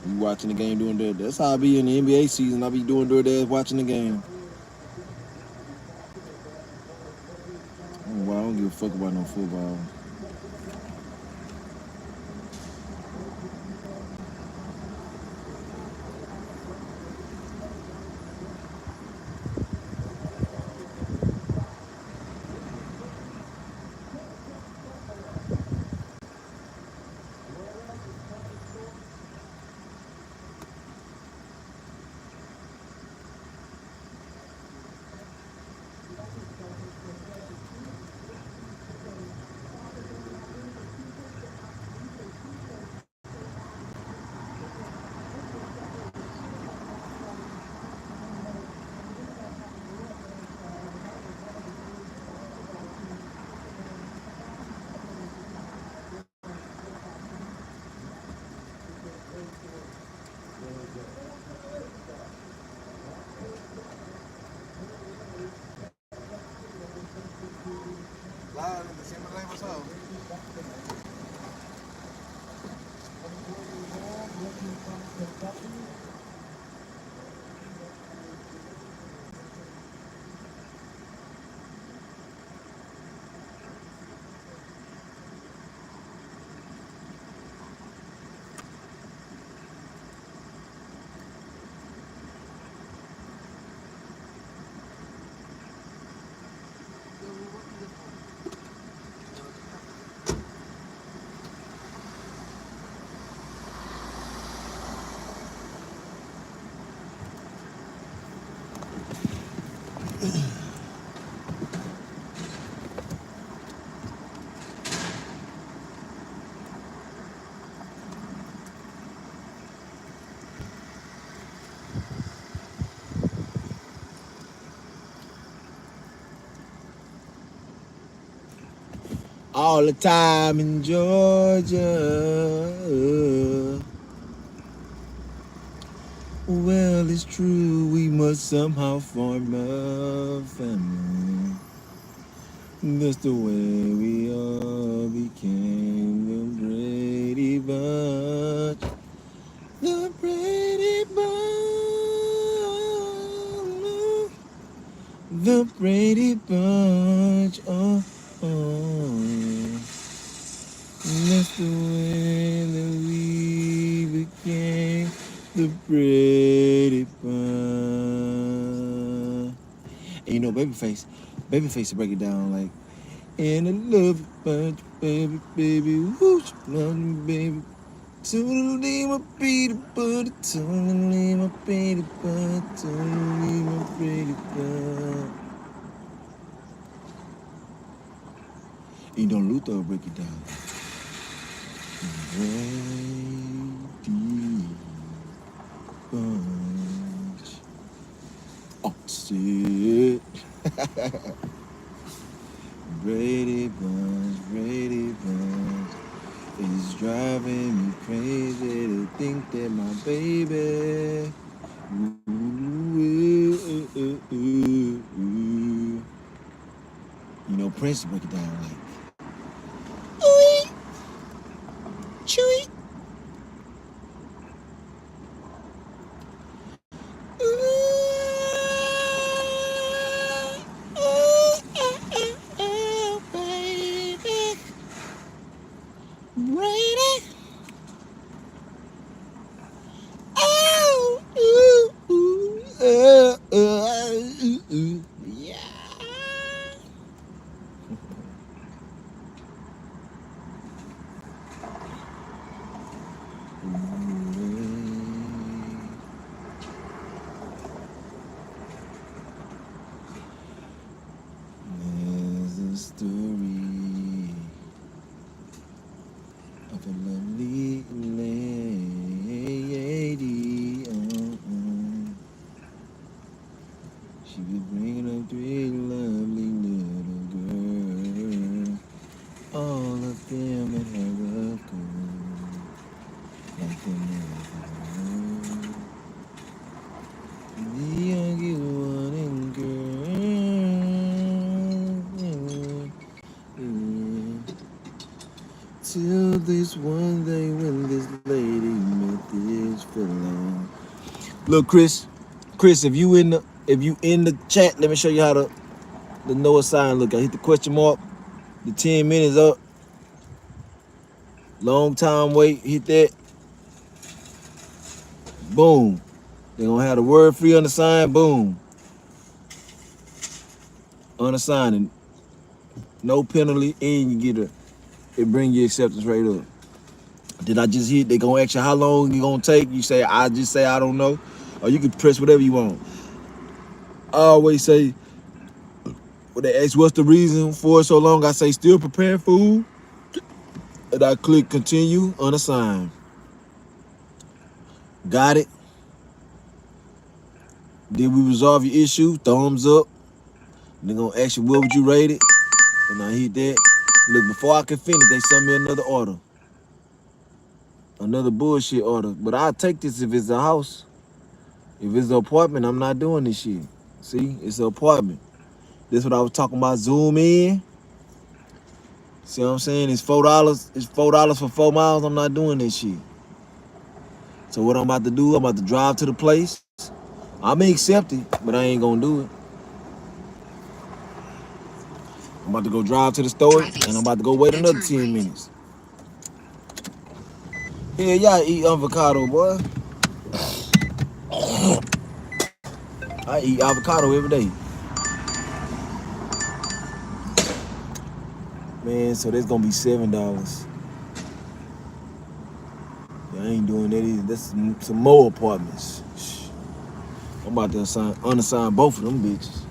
You watching the game doing that? That's how I be in the NBA season. I be doing DoorDash watching the game. I don't give a fuck about no football. All the time in Georgia. Well, it's true, we must somehow form a family. That's the way we all became the Brady Bunch. The Brady Bunch. The Brady Bunch. Oh, oh. That's the way that we became the Brady Bunch. And you know, Babyface to break it down like, and I love you bunch, baby, baby, whoosh, love me, baby. Totally my Brady Bunch, totally my Brady Bunch, totally my Brady Bunch. You know, Luther will break it down. Brady Bunch. Oh, shit. Brady Bunch is driving me crazy to think that my baby. You know, Prince break it down like, ooey, chewy. There's a story of a lovely lady. She was bringing up three lovely little girls. All of them had her love good, like the never. The youngest one and girl. Till this one day when this lady met this fella. Look, Chris, if you in the chat, let me show you how the Noah sign look. I hit the question mark, the 10 minutes up, long time wait, hit that, boom. They're gonna have the word free on the sign, boom. Unassigned, no penalty, and you get it bring your acceptance rate up. Did I just hit? They gonna ask you how long you gonna take. You say I just say I don't know, or you can press whatever you want. I always say, when they ask what's the reason for it so long, I say still preparing food, and I click continue unassigned. Got it? Did we resolve your issue? Thumbs up. They're gonna ask you what would you rate it, and I hit that. Look, before I can finish, they send me another order. Another bullshit order. But I'll take this if it's a house. If it's an apartment, I'm not doing this shit. See, it's an apartment. This is what I was talking about. Zoom in. See what I'm saying? It's $4. It's $4 for 4 miles. I'm not doing this shit. So what I'm about to do, I'm about to drive to the place. I'm gonna accept it, but I ain't gonna do it. I'm about to go drive to the store, and I'm about to go wait another 10 minutes. Yeah, y'all eat avocado, boy. I eat avocado every day. Man, so that's gonna be $7. Yeah, I ain't doing that either. That's some more apartments. I'm about to unassign both of them bitches.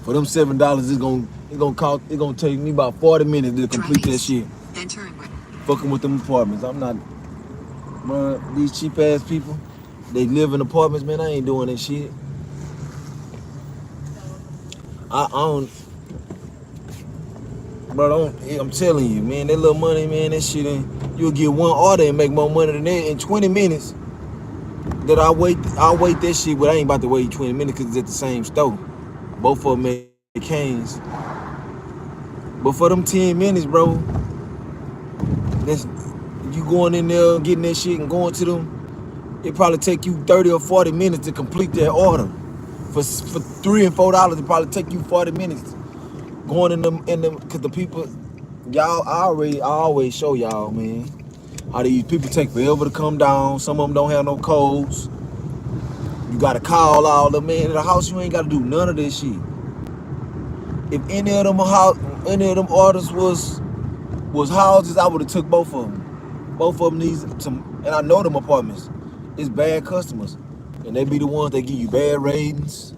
For them $7, it's gonna take me about 40 minutes to complete that shit. Fucking with them apartments. I'm not, man, these cheap ass people, they live in apartments, man. I ain't doing that shit. I don't, bro. I'm telling you, man, that little money, man, that shit ain't. You'll get one order and make more money than that in 20 minutes. That I'll wait that shit, but I ain't about to wait 20 minutes because it's at the same store. Both of them at Canes. But for them 10 minutes, bro, that's you going in there, getting that shit and going to them. It probably take you 30 or 40 minutes to complete that order. For $3 and $4, it probably take you 40 minutes going in them, cause the people, y'all, I always show y'all, man, how these people take forever to come down. Some of them don't have no codes. You gotta call all them, man. In the house, you ain't gotta do none of this shit. If any of them orders was houses, I would have took both of them. Both of them needs some, and I know them apartments. It's bad customers, and they be the ones that give you bad ratings.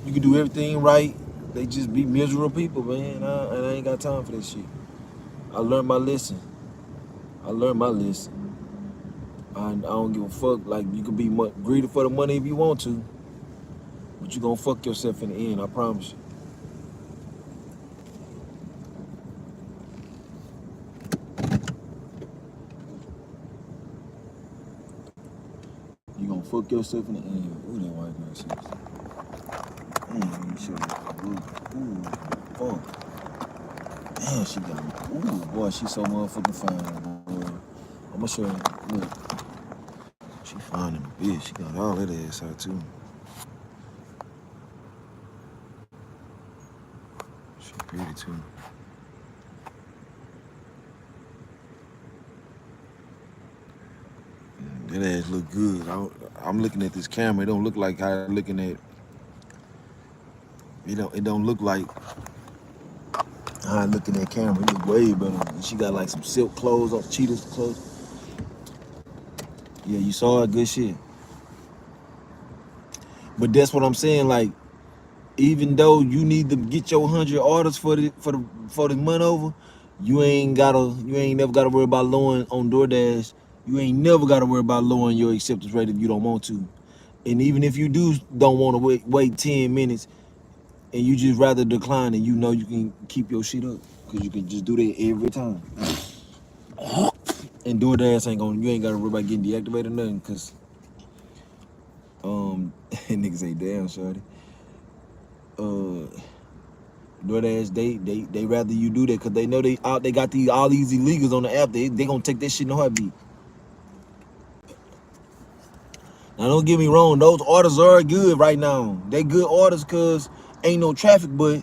You can do everything right. They just be miserable people, man. And I ain't got time for this shit. I learned my lesson. I don't give a fuck. Like, you can be greedy for the money if you want to, but you gonna fuck yourself in the end. I promise you. You gonna fuck yourself in the end. Ooh, that white girl shit. Damn, sure. Ooh, fuck. Damn, she got me. Ooh, boy, she so motherfucking fine, boy. I'ma show you. Look. She fine in a bitch. She got all that ass out, too. She pretty, too. That ass look good. I'm looking at this camera. It don't look like how I'm looking at. It don't look like how I look in that camera. It look way better. And she got like some silk clothes on, cheetahs clothes. Yeah, you saw it, good shit. But that's what I'm saying. Like, even though you need to get your 100 orders for the month over, you ain't never gotta worry about lowering on DoorDash. You ain't never gotta worry about lowering your acceptance rate if you don't want to. And even if you don't want to wait 10 minutes and you just rather decline, and you know you can keep your shit up because you can just do that every time. And DoorDash you ain't gotta worry about getting deactivated or nothing, because niggas say, damn, shorty. DoorDash, they rather you do that because they know they got all these illegals on the app. They gonna take that shit in a heartbeat. Now, don't get me wrong, those orders are good right now. They good orders because ain't no traffic, but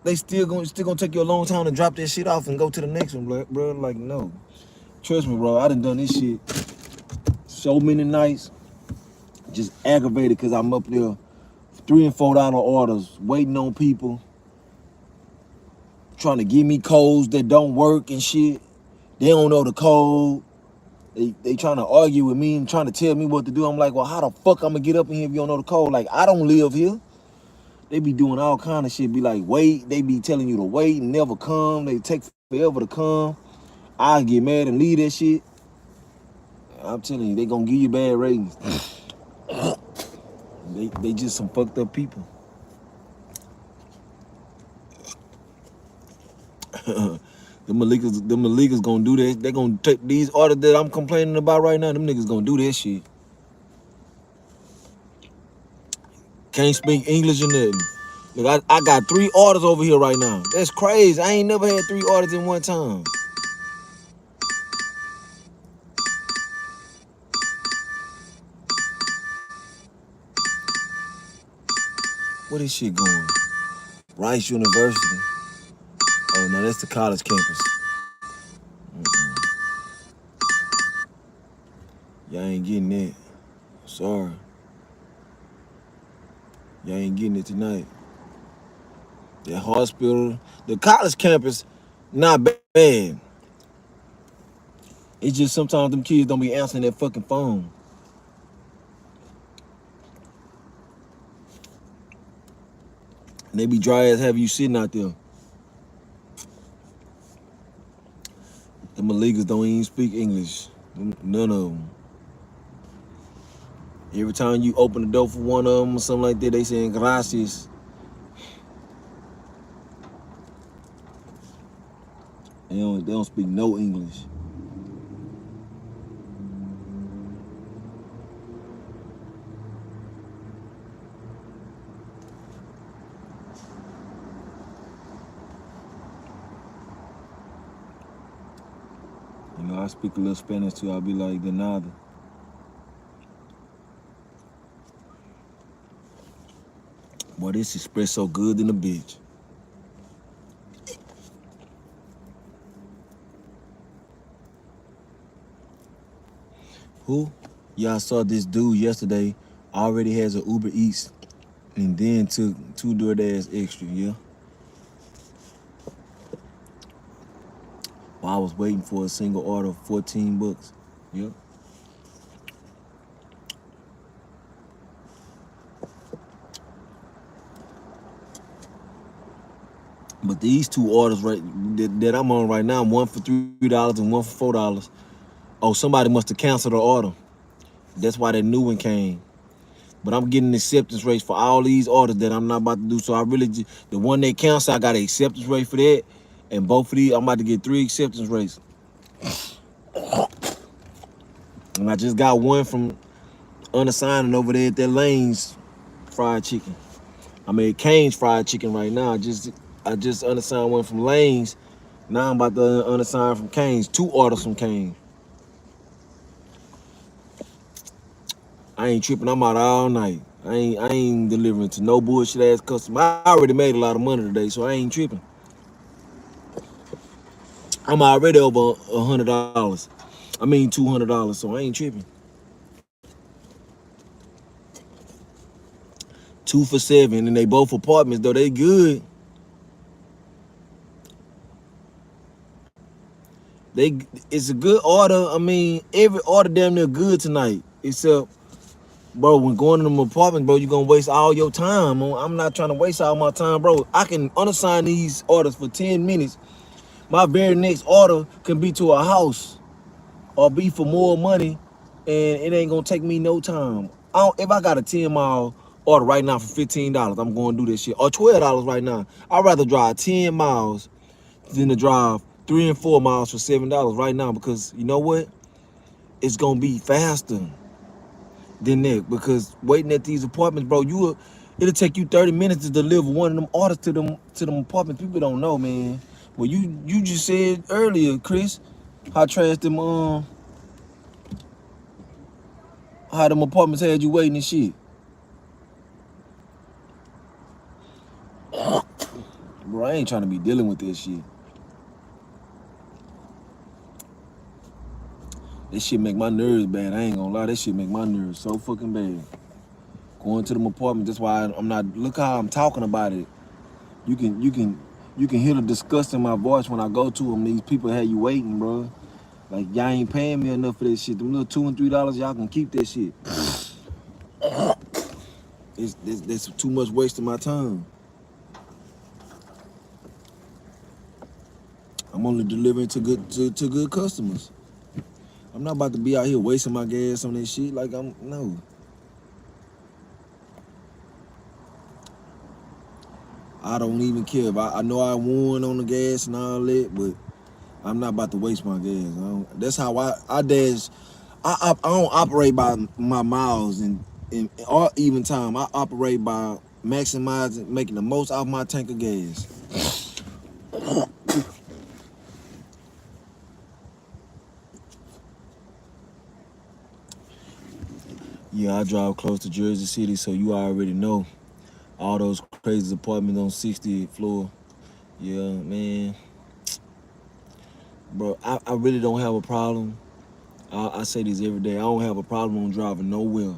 they still gonna take you a long time to drop that shit off and go to the next one, bro. Like, no. Trust me, bro. I done this shit so many nights, just aggravated because I'm up there, $3 and $4 orders, waiting on people, trying to give me codes that don't work and shit. They don't know the code. They trying to argue with me and trying to tell me what to do. I'm like, well, how the fuck I'm gonna get up in here if you don't know the code? Like, I don't live here. They be doing all kind of shit. Be like, wait. They be telling you to wait and never come. They take forever to come. I get mad and leave that shit. I'm telling you, they gonna give you bad ratings. They just some fucked up people. The Malikas gonna do this. They gonna take these orders that I'm complaining about right now. Them niggas gonna do this shit. Can't speak English or nothing. Look, I got 3 orders over here right now. That's crazy. I ain't never had 3 orders in one time. Where this shit going? Rice University. Oh no, that's the college campus. Y'all ain't getting it. Sorry. Y'all ain't getting it tonight. That hospital, the college campus, not bad. It's just sometimes them kids don't be answering that fucking phone. And they be dry as have you sitting out there. Them illegals don't even speak English. None of them. Every time you open the door for one of them or something like that, they saying gracias. They don't speak no English. You know, I speak a little Spanish too. I'll be like, de nada. Boy, this espresso good in the bitch. Who? Yeah, I saw this dude yesterday already has an Uber Eats and then took 2 DoorDash extra, yeah? While I was waiting for a single order of 14 bucks, yeah? But these 2 orders that I'm on right now, one for $3 and one for $4. Oh, somebody must have canceled the order. That's why that new one came. But I'm getting acceptance rates for all these orders that I'm not about to do. So I really, the one they canceled, I got an acceptance rate for that. And both of these, I'm about to get 3 acceptance rates. And I just got one from unassigned over there at that Lane's fried chicken. I mean, Cane's fried chicken right now. I just unassigned one from Lane's. Now I'm about to unassign from Cane's. 2 orders from Cane's. I ain't tripping. I'm out all night. I ain't delivering to no bullshit ass customer. I already made a lot of money today, so I ain't tripping. I'm already over $100. I mean $200, so I ain't tripping. 2 for $7, and they both apartments though. They good. It's a good order. I mean, every order damn near good tonight, except. Bro, when going to them apartments, bro, you're going to waste all your time. I'm not trying to waste all my time, bro. I can unassign these orders for 10 minutes. My very next order can be to a house or be for more money, and it ain't going to take me no time. If I got a 10-mile order right now for $15, I'm going to do this shit. Or $12 right now. I'd rather drive 10 miles than to drive 3 and 4 miles for $7 right now, because you know what? It's going to be faster than that, because waiting at these apartments, bro, it'll take you 30 minutes to deliver one of them orders to them apartments. People don't know, man. Well, you just said earlier, Chris, how trash them how them apartments had you waiting and shit. Bro, I ain't trying to be dealing with this shit. This shit make my nerves bad. I ain't gonna lie, that shit make my nerves so fucking bad. Going to them apartments, that's why I'm not. Look how I'm talking about it. You can hear the disgust in my voice when I go to them. These people had you waiting, bro. Like, y'all ain't paying me enough for this shit. Them little $2 and $3, y'all can keep that shit. It's too much waste of my time. I'm only delivering to good customers. I'm not about to be out here wasting my gas on this shit. Like, no. I don't even care. I know I won on the gas and all that, but I'm not about to waste my gas. That's how I dash. I don't operate by my miles, and in all even time, I operate by maximizing, making the most out of my tank of gas. Yeah, I drive close to Jersey City, so you already know all those crazy apartments on 60th floor. Yeah, man. Bro, I really don't have a problem. I say this every day. I don't have a problem on driving nowhere.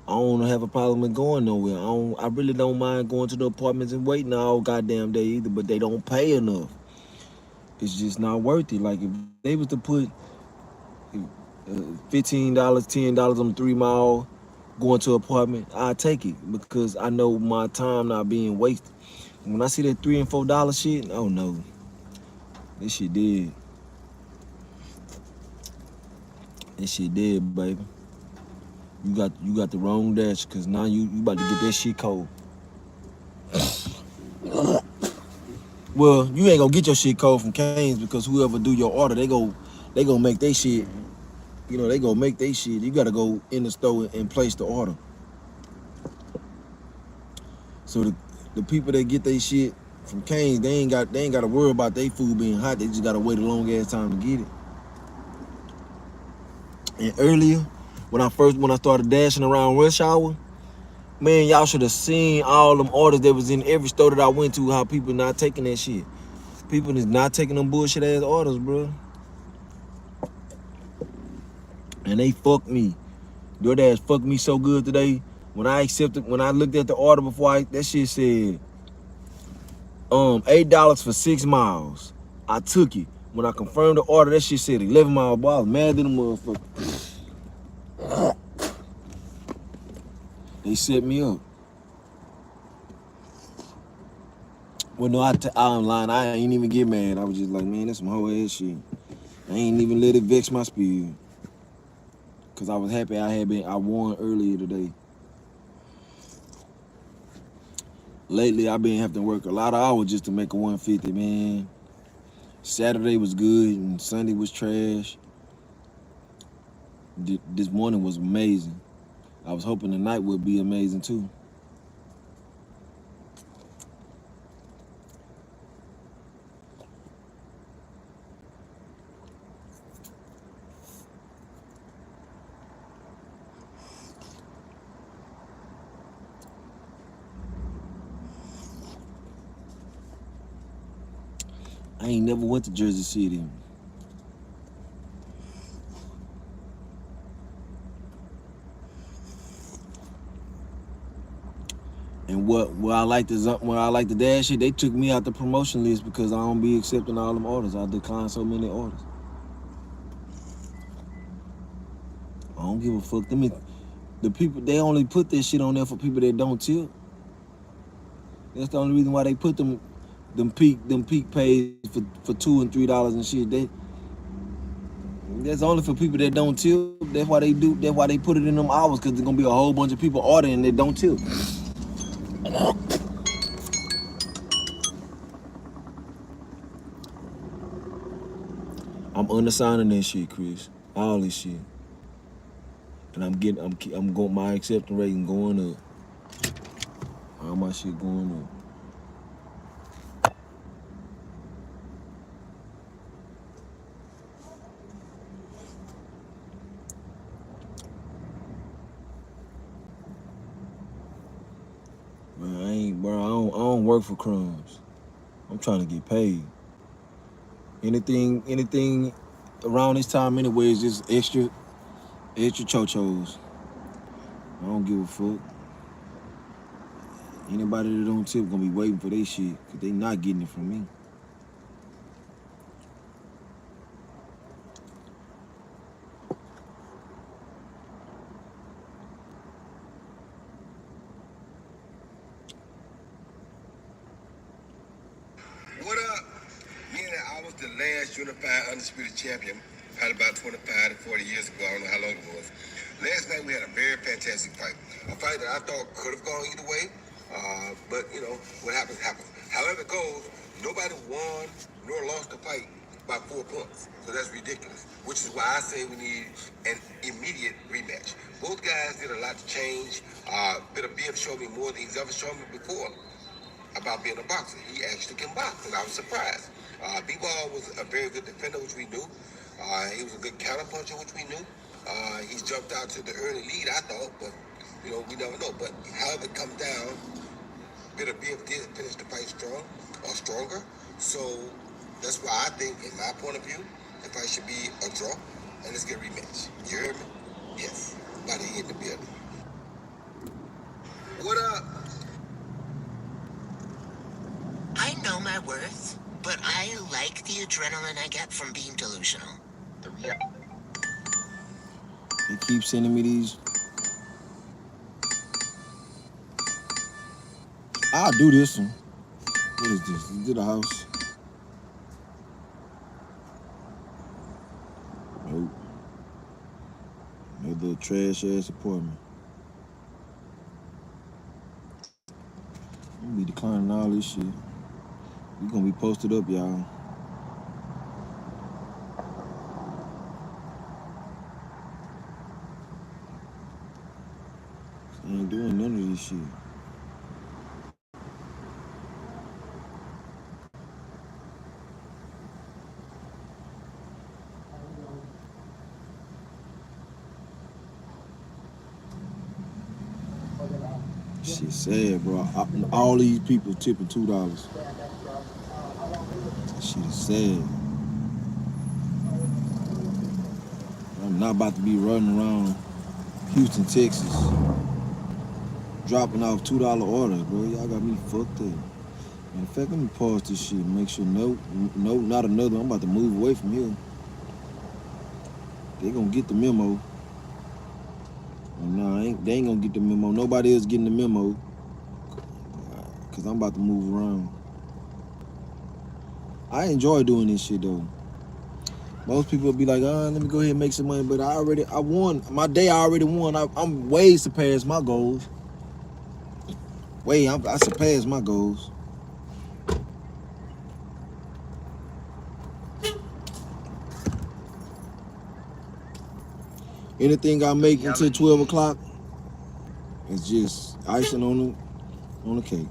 I don't have a problem with going nowhere. I really don't mind going to the apartments and waiting all goddamn day either, but they don't pay enough. It's just not worth it. Like if they was to put $15, $10 on the 3 mile going to an apartment, I take it because I know my time not being wasted. When I see that $3 and $4 shit, oh no, this shit dead. This shit dead, baby. You got the wrong dash, cause now you about to get that shit cold. Well, you ain't gonna get your shit cold from Cane's because whoever do your order, they gonna make they shit. You know, they gonna make they shit. You gotta go in the store and place the order. So the people that get their shit from Cane's, they ain't gotta worry about their food being hot. They just gotta wait a long ass time to get it. And earlier, when I started dashing around rush hour, man, y'all should have seen all them orders that was in every store that I went to. How people not taking that shit. People is not taking them bullshit ass orders, bro. And they fucked me. DoorDash fucked me so good today. When I looked at the order before, that shit said $8 for 6 miles. I took it. When I confirmed the order, that shit said 11 miles. Boy, I was mad at the motherfucker. They set me up. Well, no, I'm lying. I ain't even get mad. I was just like, man, that's some whole ass shit. I ain't even let it vex my spirit. Cause I was happy I won earlier today. Lately, I've been having to work a lot of hours just to make a 150, man. Saturday was good and Sunday was trash. This morning was amazing. I was hoping tonight would be amazing too. I ain't never went to Jersey City. And where I like the dash shit, they took me out the promotion list because I don't be accepting all them orders. I decline so many orders. I don't give a fuck. The people, they only put this shit on there for people that don't tip. That's the only reason why they put them peak pays for $2 and $3 and shit. That's only for people that don't tip. That's why they put it in them hours, because there's gonna be a whole bunch of people ordering that don't tip. I'm undersigning this shit, Chris. All this shit. And I'm going, my acceptance rate going up. All my shit going up. Man, I don't work for crumbs. I'm trying to get paid. Anything around this time anyway is just extra chochos. I don't give a fuck. Anybody that don't tip gonna be waiting for their shit, because they not getting it from me. What up? I was the last unified undisputed champion, probably about 25 to 40 years ago. I don't know how long it was. Last night we had a very fantastic fight. A fight that I thought could have gone either way, but what happens, happens. However it goes, nobody won nor lost the fight by 4 points. So that's ridiculous, which is why I say we need an immediate rematch. Both guys did a lot to change. Bitter Biff showed me more than he's ever shown me before about being a boxer. He actually can box, and I was surprised. B-Ball was a very good defender, which we knew. He was a good counterpuncher, which we knew. He's jumped out to the early lead, I thought, but we never know. But however it comes down, Bitter Biff did finish the fight strong or stronger. So that's why I think, in my point of view, the fight should be a draw, and let's get a rematch. You heard me? Yes. Buddy in the building. What up? I know my worth, but I like the adrenaline I get from being delusional. They keep sending me these. I'll do this one. What is this? Is it a house? Nope. Another trash ass apartment. I'm gonna be declining all this shit. We gonna be posted up, y'all. I ain't doing none of this shit. Shit sad, bro. All these people tipping $2. That shit is sad. I'm not about to be running around Houston, Texas, dropping off $2 orders, bro. Y'all got me fucked up. In fact, let me pause this shit and make sure no, not another. I'm about to move away from here. They gonna get the memo. Nah, they ain't gonna get the memo. Nobody else getting the memo. Cause I'm about to move around. I enjoy doing this shit though. Most people will be like, let me go ahead and make some money, but I won. My day I already won. I'm way surpassed my goals. I surpassed my goals. Anything I make until 12 o'clock, it's just icing on the cake.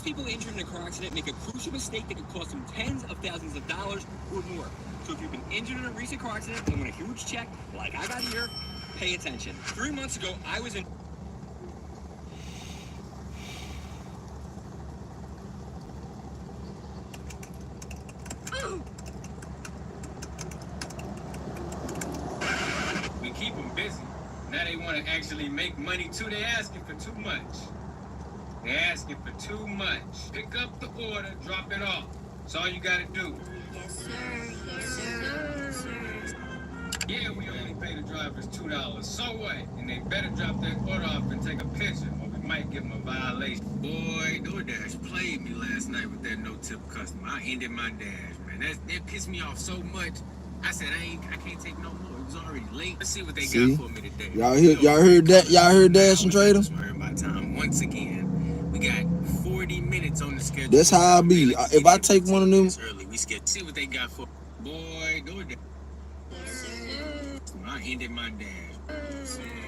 Most people injured in a car accident make a crucial mistake that could cost them tens of thousands of dollars or more. So if you've been injured in a recent car accident and want a huge check, like I got here, pay attention. 3 months ago, I was in... We keep them busy. Now they want to actually make money too. They're asking for too much. They're asking for too much. Pick up the order, drop it off. That's all you gotta do. Yes, sir. Yes, sir. Yes, sir. Yeah, we only pay the drivers $2. So what? And they better drop that order off and take a picture, or we might give them a violation. Boy, DoorDash played me last night with that no-tip customer. I ended my dash, man. That pissed me off so much. I said I can't take no more. It was already late. Let's see what they got for me today. Y'all heard that? Y'all heard Dash and Trader? My time. Once again, we got 40 minutes on the schedule. That's how I be. If I take one of them early, we see what they got for boy. DoorDash. I ended my dash.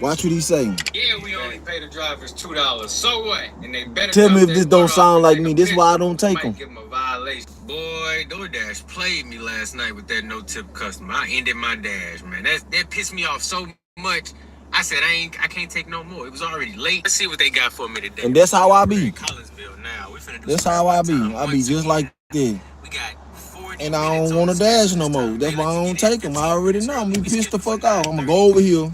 Watch what he saying. Yeah, we only pay the drivers $2. So what? And they better tell me if this don't sound like me. This is why I don't take them. Give them a violation. Boy, DoorDash played me last night with that no-tip customer. I ended my dash, man. That pissed me off so much. I said I can't take no more. It was already late. Let's see what they got for me today. And that's how I be. Collinsville now. We finna do that's how I be. I be just like that. We got 40 and I don't want to dash no more. That's why I don't take them. I already know. I'm gonna be pissed the fuck off. I'm gonna go over here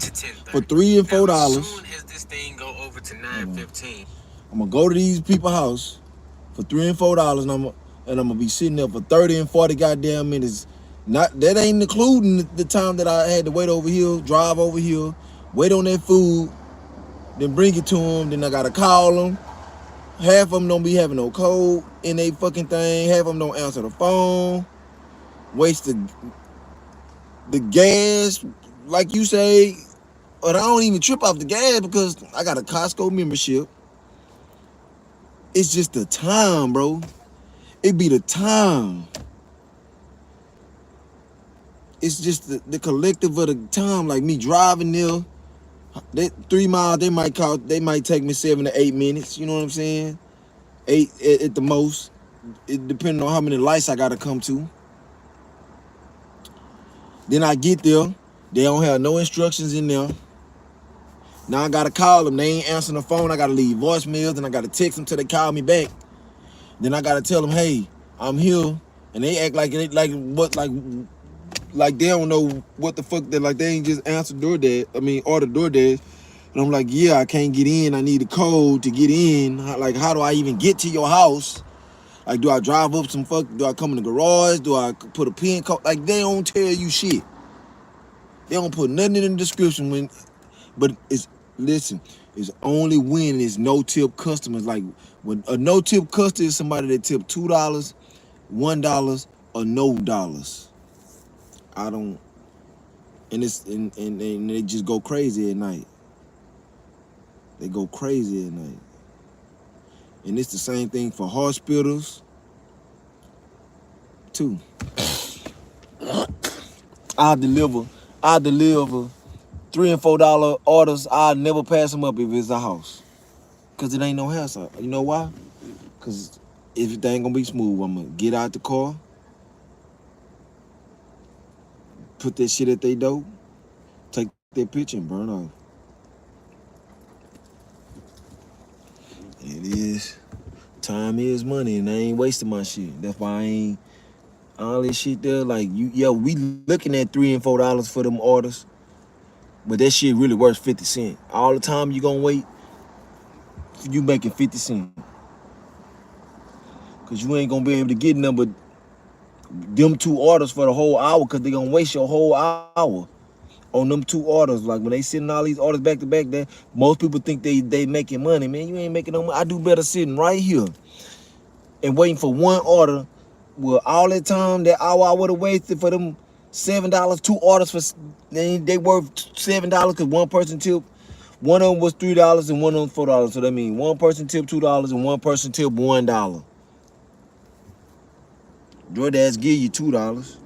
for $3 and $4. As soon as this thing go over to $9.15, I'm gonna go to these people's house for $3 and $4, and I'm gonna be sitting there for 30 and 40 goddamn minutes. That ain't including the time that I had to wait over here, drive over here, wait on that food, then bring it to them. Then I gotta call them. Half of them don't be having no code in they fucking thing. Half of them don't answer the phone. Waste the gas, like you say. But I don't even trip off the gas because I got a Costco membership. It's just the time, bro. It be the time. It's just the collective of the time. Like me driving there, 3 miles, they might take me 7 to 8 minutes. You know what I'm saying? 8 at the most. It depending on how many lights I gotta come to. Then I get there, they don't have no instructions in there. Now I gotta call them. They ain't answering the phone. I gotta leave voicemails, and I gotta text them till they call me back. Then I gotta tell them, hey, I'm here, and they act like they don't know what the fuck. They ain't just answer DoorDash. Order DoorDash. And I'm like, yeah, I can't get in. I need a code to get in. Like, how do I even get to your house? Like, do I drive up some fuck? Do I come in the garage? Do I put a pin code? Like, they don't tell you shit. They don't put nothing in the description but listen, it's only when it's no-tip customers. Like, when a no-tip customer is somebody that tip $2, $1, or no dollars. I don't, and they just go crazy at night. They go crazy at night. And it's the same thing for hospitals, too. I deliver $3 and $4 orders. I never pass them up if it's a house. Cause it ain't no house. You know why? Cause everything gonna be smooth. I'm gonna get out the car, put that shit at their door, take their picture and burn off. It is. Time is money, and I ain't wasting my shit. That's why I ain't all this shit there. Like we looking at $3 and $4 for them orders, but that shit really worth 50 cents. All the time you gonna wait, you making 50 cents. Cause you ain't gonna be able to get them but them 2 orders for the whole hour, cause they gonna waste your whole hour on them 2 orders. Like when they sending all these orders back to back, that most people think they making money. Man, you ain't making no money. I do better sitting right here and waiting for 1 order. Well, all that time, that hour I would have wasted for them $7, 2 orders for they worth $7 because one person tipped. One of them was $3 and one of them $4. So that means one person tipped $2 and one person tipped $1. DoorDash give you $2.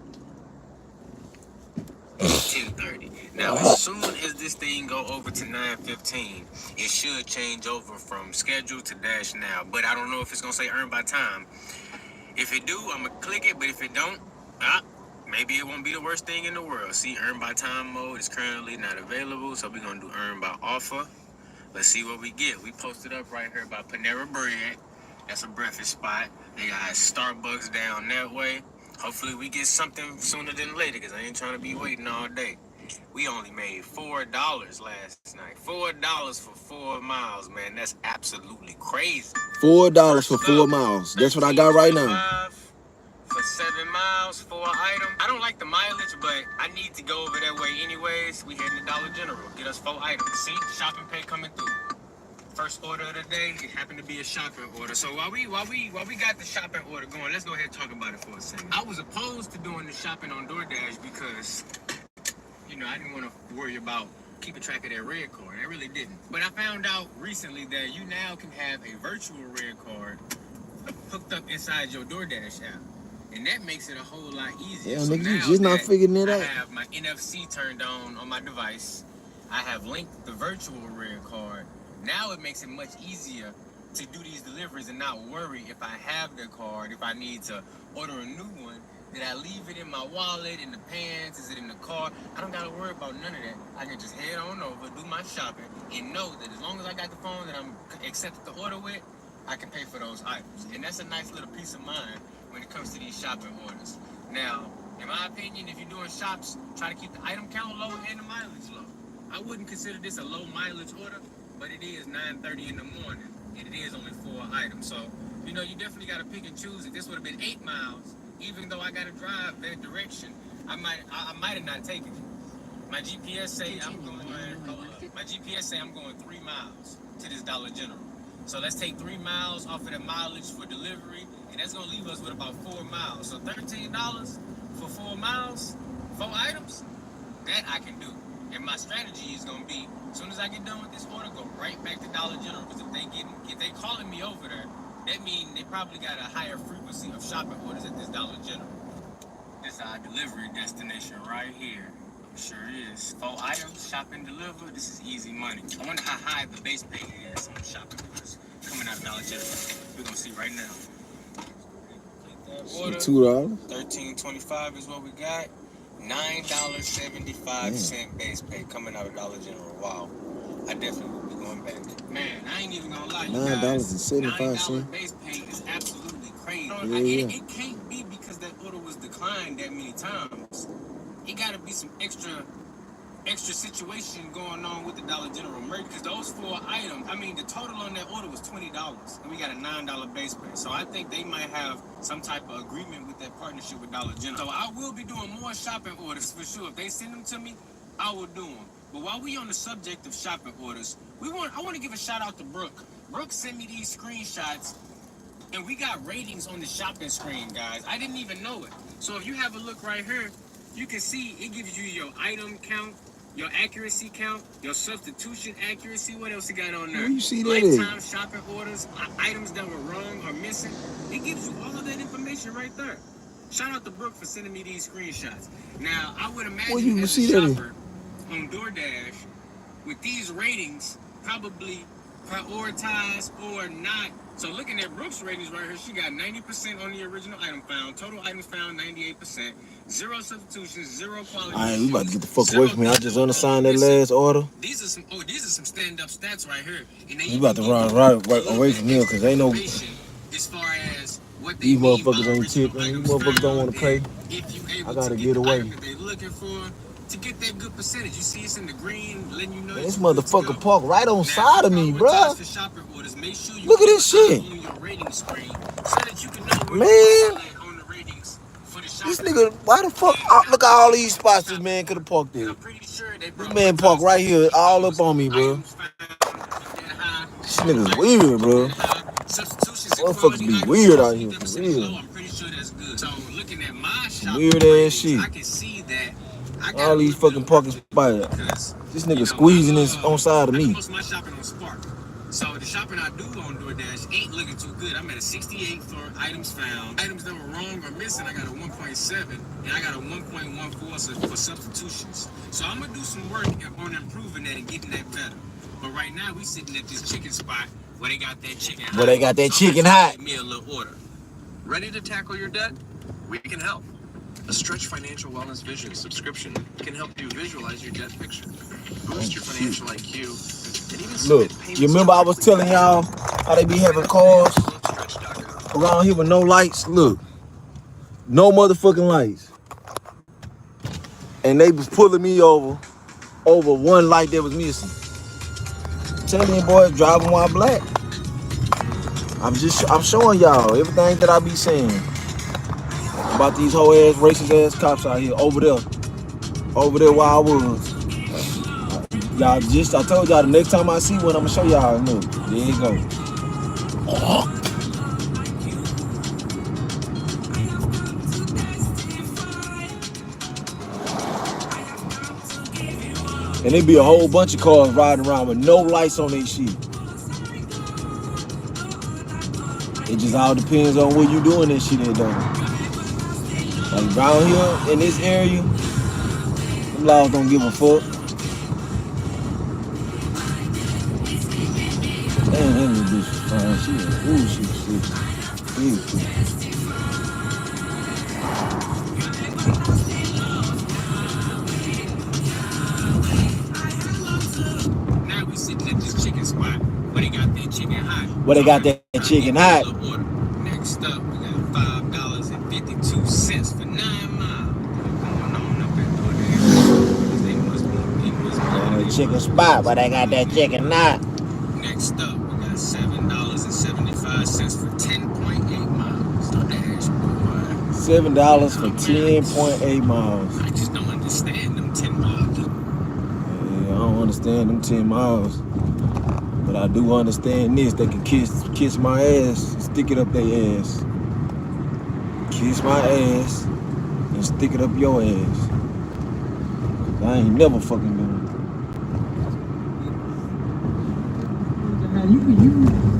10:30. Now, as soon as this thing go over to 9:15, it should change over from schedule to dash now. But I don't know if it's gonna say earn by time. If it do, I'm gonna click it. But if it don't, maybe it won't be the worst thing in the world. See, earn by time mode is currently not available, so we're gonna do earn by offer. Let's see what we get. We posted up right here by Panera Bread. That's a breakfast spot. They got Starbucks down that way. Hopefully we get something sooner than later, because I ain't trying to be waiting all day. We only made $4 last night. $4 for 4 miles, man. That's absolutely crazy. $4 for 4 miles. That's what I got right now. For 7 miles, 4 items. I don't like the mileage, but I need to go over that way anyways. We heading to Dollar General. Get us 4 items. See, shopping pay coming through. First order of the day, it happened to be a shopping order. So while we got the shopping order going, let's go ahead and talk about it for a second. I was opposed to doing the shopping on DoorDash because, you know, I didn't want to worry about keeping track of that red card. I really didn't. But I found out recently that you now can have a virtual red card hooked up inside your DoorDash app. And that makes it a whole lot easier. Yeah, so nigga, you just not figuring it out. I have my NFC turned on my device. I have linked the virtual red card. Now it makes it much easier to do these deliveries and not worry if I have the card, if I need to order a new one, did I leave it in my wallet, in the pants, is it in the car? I don't gotta worry about none of that. I can just head on over, do my shopping, and know that as long as I got the phone that I'm accepted to order with, I can pay for those items. And that's a nice little peace of mind when it comes to these shopping orders. Now, in my opinion, if you're doing shops, try to keep the item count low and the mileage low. I wouldn't consider this a low mileage order, but it is 9:30 in the morning, and it is only 4 items. So, you know, you definitely got to pick and choose. If this would have been 8 miles, even though I got to drive that direction, I might have not taken it. My GPS say I'm going 3 miles to this Dollar General. So let's take 3 miles off of the mileage for delivery, and that's gonna leave us with about 4 miles. So $13 for 4 miles, 4 items, that I can do. And my strategy is gonna be, as soon as I get done with this order, go right back to Dollar General. Because if they calling me over there, that means they probably got a higher frequency of shopping orders at this Dollar General. This is our delivery destination right here. Sure is. 4 items, shop and deliver. This is easy money. I wonder how high the base pay is on shopping orders coming out of Dollar General. We're gonna see right now. Order, $2. $13.25 is what we got. $9.75 base pay coming out of Dollar General. Wow. I definitely will be going back. Man, I ain't even gonna lie, you guys. $9.75. Base pay is absolutely crazy. Yeah. It can't be because that order was declined that many times. It gotta be some extra situation going on with the Dollar General merch, because those 4 items, I mean, the total on that order was $20, and we got a $9 base pay. So I think they might have some type of agreement with that partnership with Dollar General. So I will be doing more shopping orders for sure. If they send them to me, I will do them. But while we on the subject of shopping orders, I want to give a shout out to Brooke. Brooke sent me these screenshots, and we got ratings on the shopping screen, guys. I didn't even know it. So if you have a look right here, you can see it gives you your item count, your accuracy count, your substitution accuracy. What else you got on there? Where you see that Lifetime shopping orders, items that were wrong or missing. It gives you all of that information right there. Shout out to Brooke for sending me these screenshots. Now, I would imagine you as see a that shopper on DoorDash, with these ratings, probably prioritize or not. So looking at Brooke's ratings right here, she got 90% on the original item found. Total items found, 98%. 0 substitutions, 0 quality. All right, we about to get the fuck away from me. I just unassigned that last order. These are some stand-up stats right here. And we about to run right away from here, because ain't no... As far as what these motherfuckers ain't tipping. These motherfuckers don't want to pay. I gotta get away. They're looking for to get that good percentage. You see it's in the green, letting you know. This motherfucker parked right on side of me, bruh. Look at this shit. Man. This nigga, why the fuck? Look at all these spots this man could have parked there. This man parked right here, all up on me, bro. This nigga's weird, bro. Motherfuckers be weird out here, for real. Weird ass shit. All these fucking parking spots. This nigga squeezing this on side of me. So the shopping I do on DoorDash ain't looking too good. I'm at a 68 for items found. Items that were wrong or missing, I got a 1.7, and I got a 1.14 for substitutions. So I'm gonna do some work on on improving that and getting that better. But right now, we sitting at this chicken spot where they got that chicken hot. Where they got that So chicken hot. give me a little order. Ready to tackle your debt? We can help. A Stretch Financial Wellness Vision subscription can help you visualize your debt picture, boost your financial IQ, and even look. You remember I was telling y'all how they be having cars around here with no lights? Look, no motherfucking lights, and they was pulling me over one light that was missing. Telling you boys driving while black. I'm showing y'all everything that I be saying about these whole ass racist ass cops out here over there where I was. Y'all I told y'all the next time I see one, I'ma show y'all. Look, there you go. And there be a whole bunch of cars riding around with no lights on their shit. It just all depends on where you doing this shit at though. Like around here in this area, them laws don't give a fuck. Damn, that little bitch was fine. She was sick. Now we sitting at this chicken spot where they got that chicken hot. Next up, we got $5.52 for 9 miles. Going on up at DoorDash. They must be chicken spot, but they got that chicken hot. Next up, we got $7.75 for 10.8 miles. DoorDash, boy. $7 for 10.8 miles. I just don't understand them 10 miles. Yeah, I don't understand them 10 miles. But I do understand this. They can kiss my ass, stick it up their ass. Kiss my ass and stick it up your ass. I ain't never fucking doing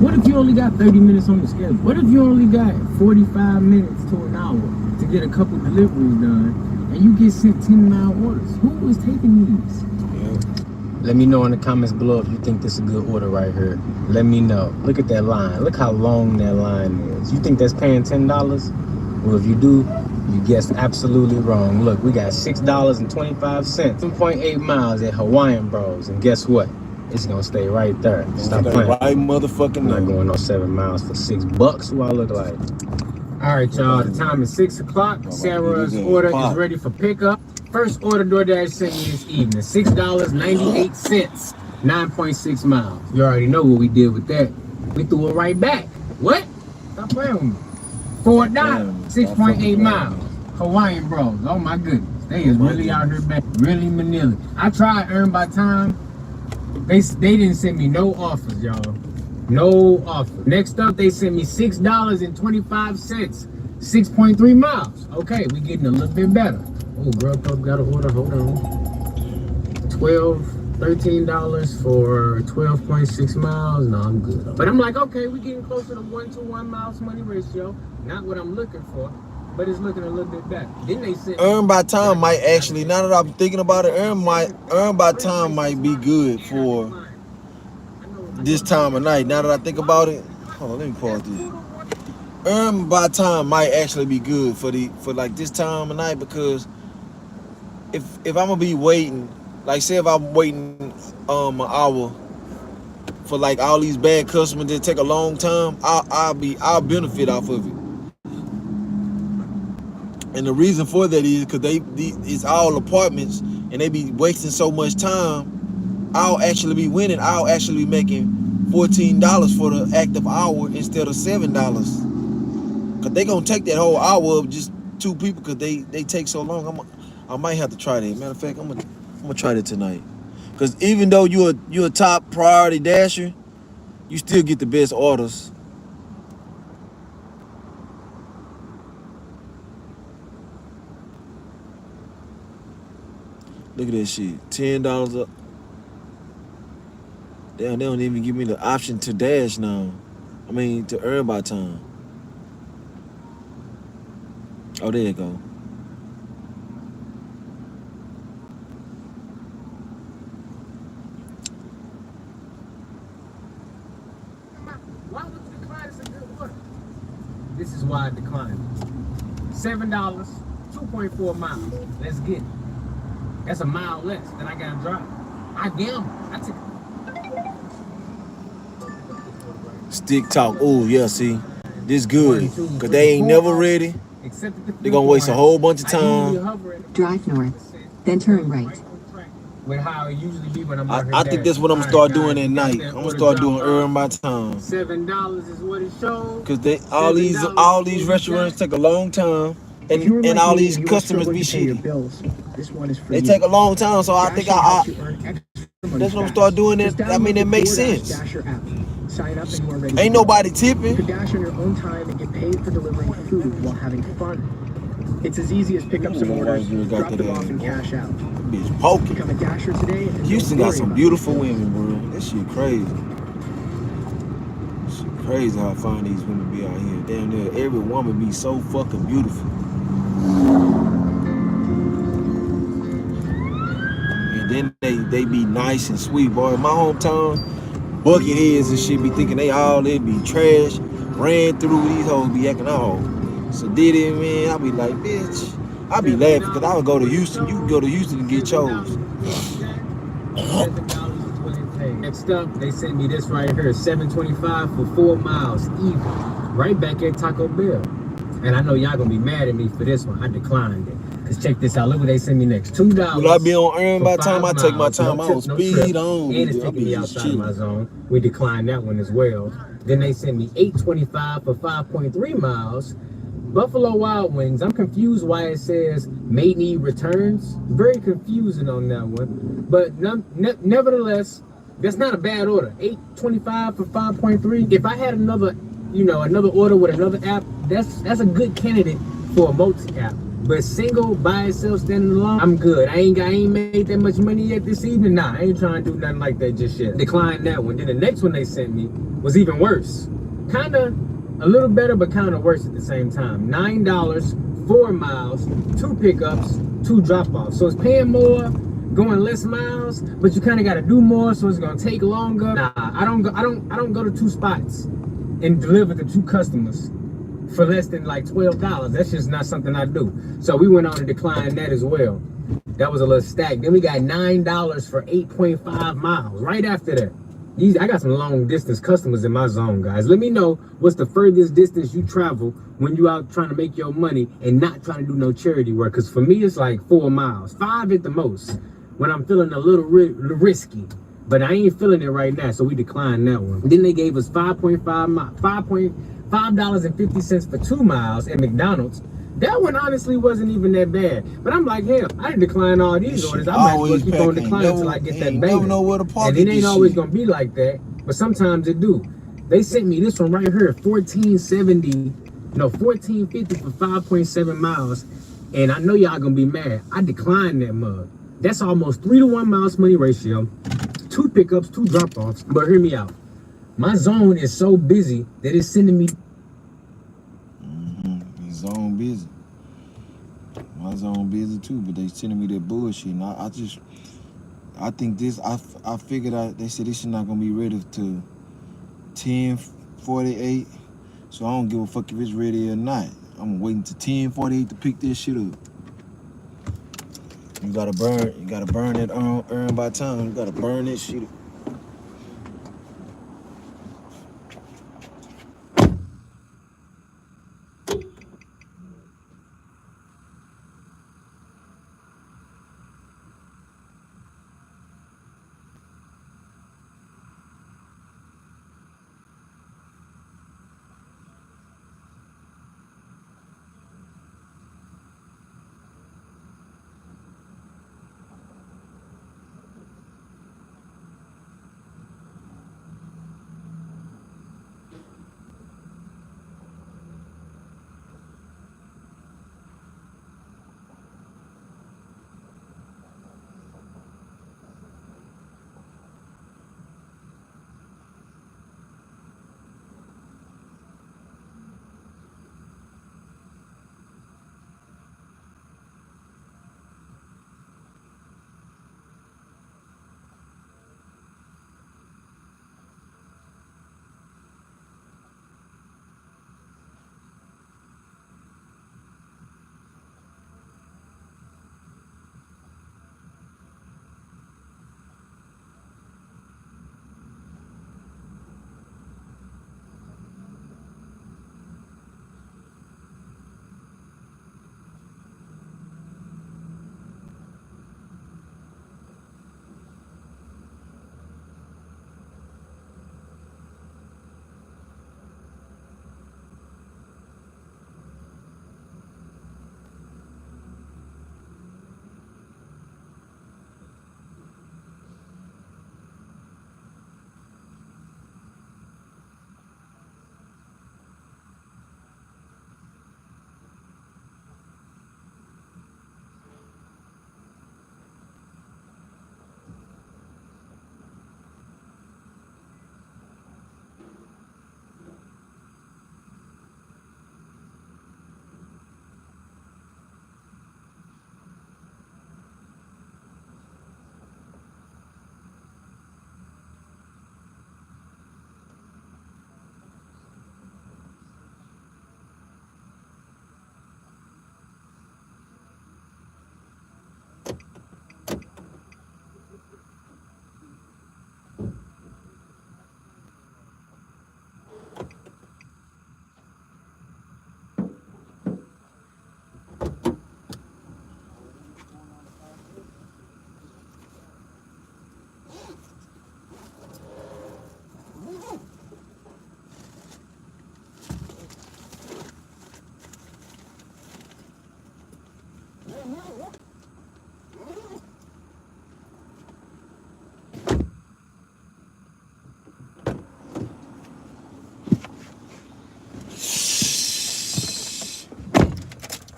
What if you only got 30 minutes on the schedule? What if you only got 45 minutes to an hour to get a couple deliveries done and you get sent 10-mile orders? Who is taking these? Yeah. Let me know in the comments below if you think this is a good order right here. Let me know. Look at that line. Look how long that line is. You think that's paying $10? Well, if you do, you guessed absolutely wrong. Look, we got $6.25, 10.8 miles at Hawaiian Bros. And guess what? It's gonna stay right there. Stop playing. Right motherfucking I'm not going on 7 miles for $6. Who I look like? All right, y'all. The time is 6 o'clock. Sarah's order is ready for pickup. First order DoorDash sent me this evening. $6.98. 9.6 miles. You already know what we did with that. We threw it right back. What? Stop playing with me. $4. 6.8 miles. Hawaiian Bros. Oh my goodness. They is really out here back. Really manila. I tried Earn by Time. They didn't send me no offers, y'all. No offer. Next up, they sent me $6.25. 6.3 miles. Okay, we getting a little bit better. Oh, Grubhub got an order. Hold on. $13 for 12.6 miles. No, I'm good. But I'm like, okay, we getting closer to 1-to-1 miles money ratio. Not what I'm looking for, but it's looking a little bit better. Then they said Earn by Time might actually, now that I'm thinking about it, Earn by Time might be good for this time of night. Now that I think about it, hold on, let me pause this. Earn by Time might actually be good for like this time of night, because if I'm gonna be waiting, like say if I'm waiting an hour for like all these bad customers that take a long time, I'll benefit off of it. And the reason for that is because it's all apartments and they be wasting so much time. I'll actually be winning. I'll actually be making $14 for the active hour instead of $7. Cause they gonna take that whole hour of just 2 people, cause they take so long. I might have to try that. Matter of fact, I'm gonna try that tonight. Cause even though you're a top priority dasher, you still get the best orders. Look at that shit. $10 up. Damn, they don't even give me the option to dash now. I mean, to Earn by Time. Oh, there you go. This is why I declined it. $7, 2.4 miles. Let's get it. That's a mile less than I gotta drive. I gamble. I took Stick talk. Oh, yeah, see. This good. Because they ain't never ready. They're going to waste a whole bunch of time. Drive north, then turn right. With how it usually be when I'm I think that's what I'm going to start doing at night. I'm going to start doing early my time. $7 is what it shows. Because all these restaurants take a long time. And all these customers be shitty. They take a long time, so I think that's what I'm start doing. It makes sense. Sign up and you are ready. Ain't nobody tipping. You could dash on your own time and get paid for delivering food while having fun. It's as easy as pick up some orders, drop them off, and cash out. Bitch poking. Become a dasher today. Houston got some beautiful women, bro. This shit crazy. This shit crazy how fine these women be out here. Damn near every woman be so fucking beautiful. And then they be nice and sweet, boy. In my hometown, bucketheads and shit be thinking they be trash. Ran through, these hoes be acting all. So did it, man. I be like, bitch. I be laughing because I would go to Houston. You can go to Houston and get chose. Next up, they sent me this right here, $7.25 for 4 miles, even. Right back at Taco Bell. And I know y'all gonna be mad at me for this one. I declined it. Cause check this out. Look what they sent me next. $2. Will I be on earn by the time I take my time? I don't speed on. And it's taking me outside of my zone. We declined that one as well. Then they sent me $8.25 for 5.3 miles. Buffalo Wild Wings. I'm confused why it says may need returns. Very confusing on that one. But nevertheless, that's not a bad order. $8.25 for 5.3. If I had another order with another app, that's a good candidate for a multi-app. But single, by itself, standing alone, I'm good. I ain't made that much money yet this evening. Nah, I ain't trying to do nothing like that just yet. Declined that one. Then the next one they sent me was even worse. Kinda a little better, but kind of worse at the same time. $9, 4 miles, 2 pickups, 2 drop-offs. So it's paying more, going less miles, but you kind of got to do more, so it's gonna take longer. Nah, I don't go to 2 spots and deliver to 2 customers for less than like $12. That's just not something I do. So we went on to decline that as well. That was a little stack. Then we got $9 for 8.5 miles right after that. I got some long distance customers in my zone, guys. Let me know what's the furthest distance you travel when you out trying to make your money and not trying to do no charity work. Because for me, it's like 4 miles, 5 at the most, when I'm feeling a little risky. But I ain't feeling it right now, so we declined that one. Then they gave us $5.50 for 2 miles at McDonald's. That one honestly wasn't even that bad. But I'm like, hell, I didn't decline all these orders. I might as well keep on declining until I get that banger. And it ain't always gonna be like that, but sometimes it do. They sent me this one right here, $14.50 for 5.7 miles. And I know y'all gonna be mad. I declined that mug. That's almost 3-to-1 miles money ratio. 2 pickups, 2 drop-offs. But hear me out. My zone is so busy that it's sending me. Zone busy. My zone busy too, but they sending me that bullshit. And I think this. I figured out. They said this is not gonna be ready to 10:48. So I don't give a fuck if it's ready or not. I'm waiting to 10:48 to pick this shit up. You gotta burn that earn by time. You gotta burn that shit.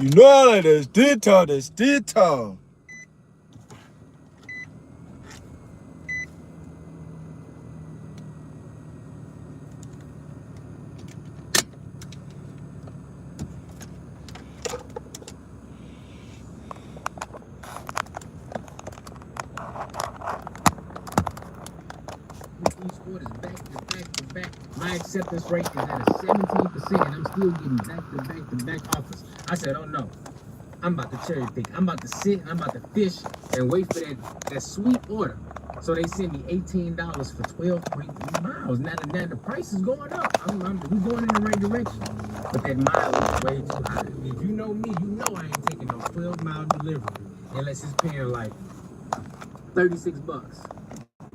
You know I like that still tall, that still tall. These orders back to back. My acceptance rate is at a 17%, and I'm still getting back to back offers. I said, oh no, I'm about to cherry pick. I'm about to sit, I'm about to fish and wait for that sweet order. So they sent me $18 for 12.3 miles. Now the price is going up. We're going in the right direction. But that mileage is way too high. If you know me, you know I ain't taking no 12-mile delivery unless it's paying like 36 bucks.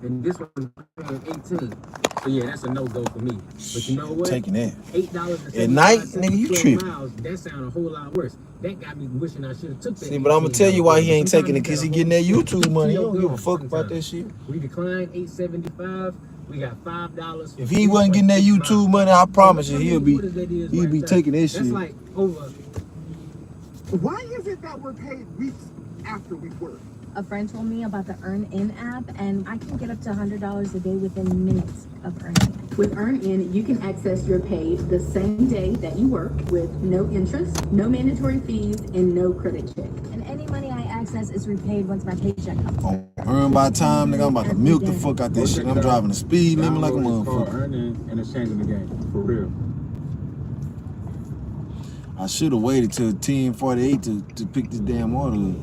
And this one's paying 18. So yeah, that's a no-go for me. But you know what? Taking that. $8 at night, nigga, you tripping. Miles, that sound a whole lot worse. That got me wishing I should have took that. See, but I'm gonna tell you why he ain't taking it, cause he getting that YouTube money. He don't give a fuck about that shit. We declined $8.75. We got $5. If he wasn't getting that YouTube money, I promise you, he'll be taking that shit. That's like over. Why is it that we're paid weeks after we work? A friend told me about the Earn In app, and I can get up to $100 a day within minutes of earning. With Earn In, you can access your pay the same day that you work with no interest, no mandatory fees, and no credit check. And any money I access is repaid once my paycheck comes. Earn by time, nigga, I'm about to milk the fuck out this shit. I'm driving the speed limit like a motherfucker. Earn In and it's changing the game, for real. I should have waited till 10:48 to pick this damn order up.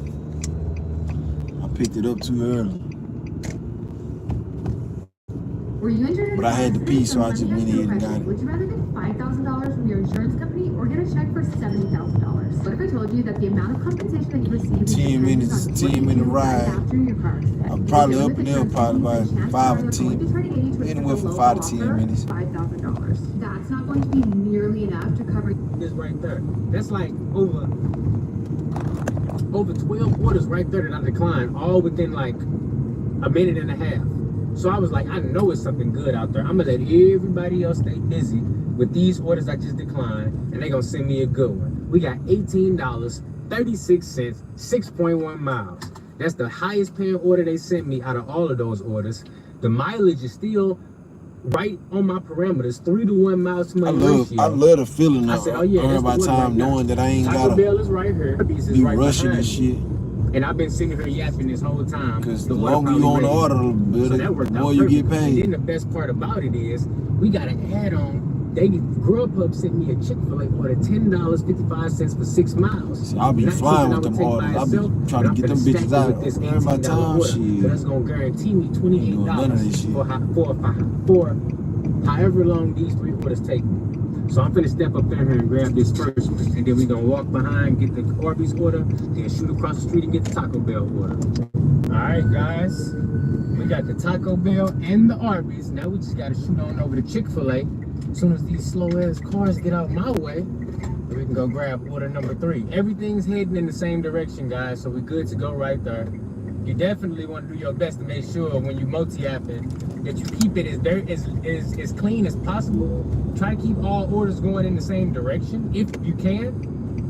Picked it up too early. Were you injured? But I had to pee, so I just went ahead and got it. Would you rather get $5,000 from your insurance company or get a check for $70,000? What if I told you that the amount of compensation that you received 10 minutes, 10-minute ride. After your car accident? I'm probably up and down probably about 5 or 10. Anywhere from 5 to 10 minutes. $5,000. That's not going to be nearly enough to cover this right there. That's like over 12 orders right there that I declined, all within like a minute and a half. So I was like, I know it's something good out there. I'm gonna let everybody else stay busy with these orders I just declined, and they're gonna send me a good one. We got $18.36, 6.1 miles. That's the highest paying order they sent me out of all of those orders. The mileage is still right on my parameters, 3 to 1 miles to my ratio. I love the feeling of earn by time, knowing that I ain't gotta Bell is right here. be rushing this shit. And I've been sitting here yapping this whole time. Because the longer you on the order, the more you get paid. And then the best part about it is, we got an add-on. Grubhub sent me a Chick-fil-A order, $10.55 for 6 miles. See, I'll be flying with them orders. I'll be trying to get them bitches out. Earn by time, shit. So that's going to guarantee me $28 for however long these 3 orders take me. So I'm finna step up there here and grab this first one, and then we gonna walk behind, get the Arby's order, then shoot across the street and get the Taco Bell order. All right, guys, we got the Taco Bell and the Arby's. Now we just gotta shoot on over to Chick-fil-A. As soon as these slow-ass cars get out my way, we can go grab order number 3. Everything's heading in the same direction, guys, so we're good to go right there. You definitely want to do your best to make sure when you multi-apping that you keep it as clean as possible. Try to keep all orders going in the same direction if you can.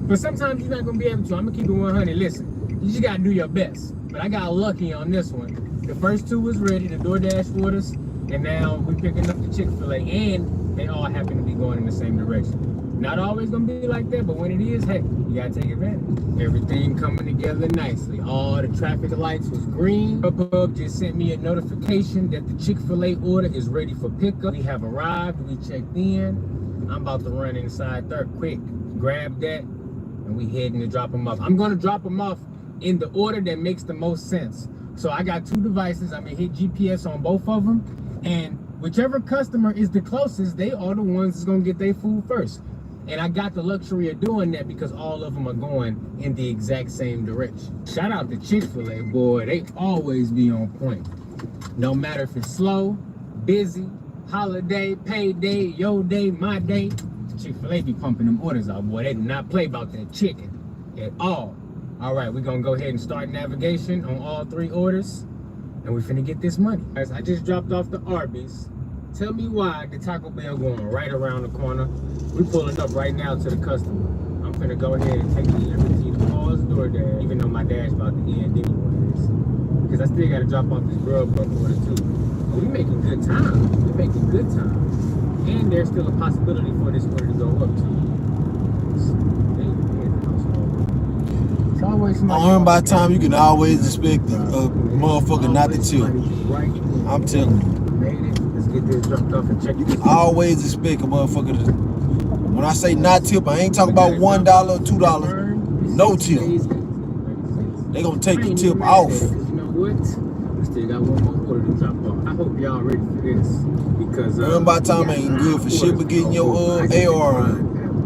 But sometimes you're not going to be able to. I'm going to keep it 100. Listen, you just got to do your best. But I got lucky on this one. The first 2 was ready, the DoorDash orders, and now we're picking up the Chick-fil-A, and they all happen to be going in the same direction. Not always gonna be like that, but when it is, hey, you gotta take advantage. Everything coming together nicely. All the traffic lights was green. Grubhub just sent me a notification that the Chick-fil-A order is ready for pickup. We have arrived, we checked in. I'm about to run inside there quick, grab that, and we heading to drop them off. I'm gonna drop them off in the order that makes the most sense. So I got 2 devices. I'm gonna hit GPS on both of them, and whichever customer is the closest, they are the ones that's gonna get their food first. And I got the luxury of doing that because all of them are going in the exact same direction. Shout out to Chick-fil-A, boy. They always be on point. No matter if it's slow, busy, holiday, payday, your day, my day. Chick-fil-A be pumping them orders out, boy. They do not play about that chicken at all. All right, we're going to go ahead and start navigation on all 3 orders. And we're finna get this money. Guys, I just dropped off the Arby's. Tell me why the Taco Bell going right around the corner. We pulling up right now to the customer. I'm finna go ahead and take the liberty to pause DoorDash, even though my dash about to end anyways. Because I still gotta drop off this grub order too. But we making good time. We making good time. And there's still a possibility for this order to go up too. It's always on by time you can always expect a motherfucker not to tip. I'm telling you. Let's get this dropped off and check. You can always expect a motherfucker to. When I say not tip, I ain't talking about $1 or $2. No tip. They gonna take the tip off. You know what? We still got one more order to drop off. I hope y'all ready for this because by time ain't good for shit, but getting your AR.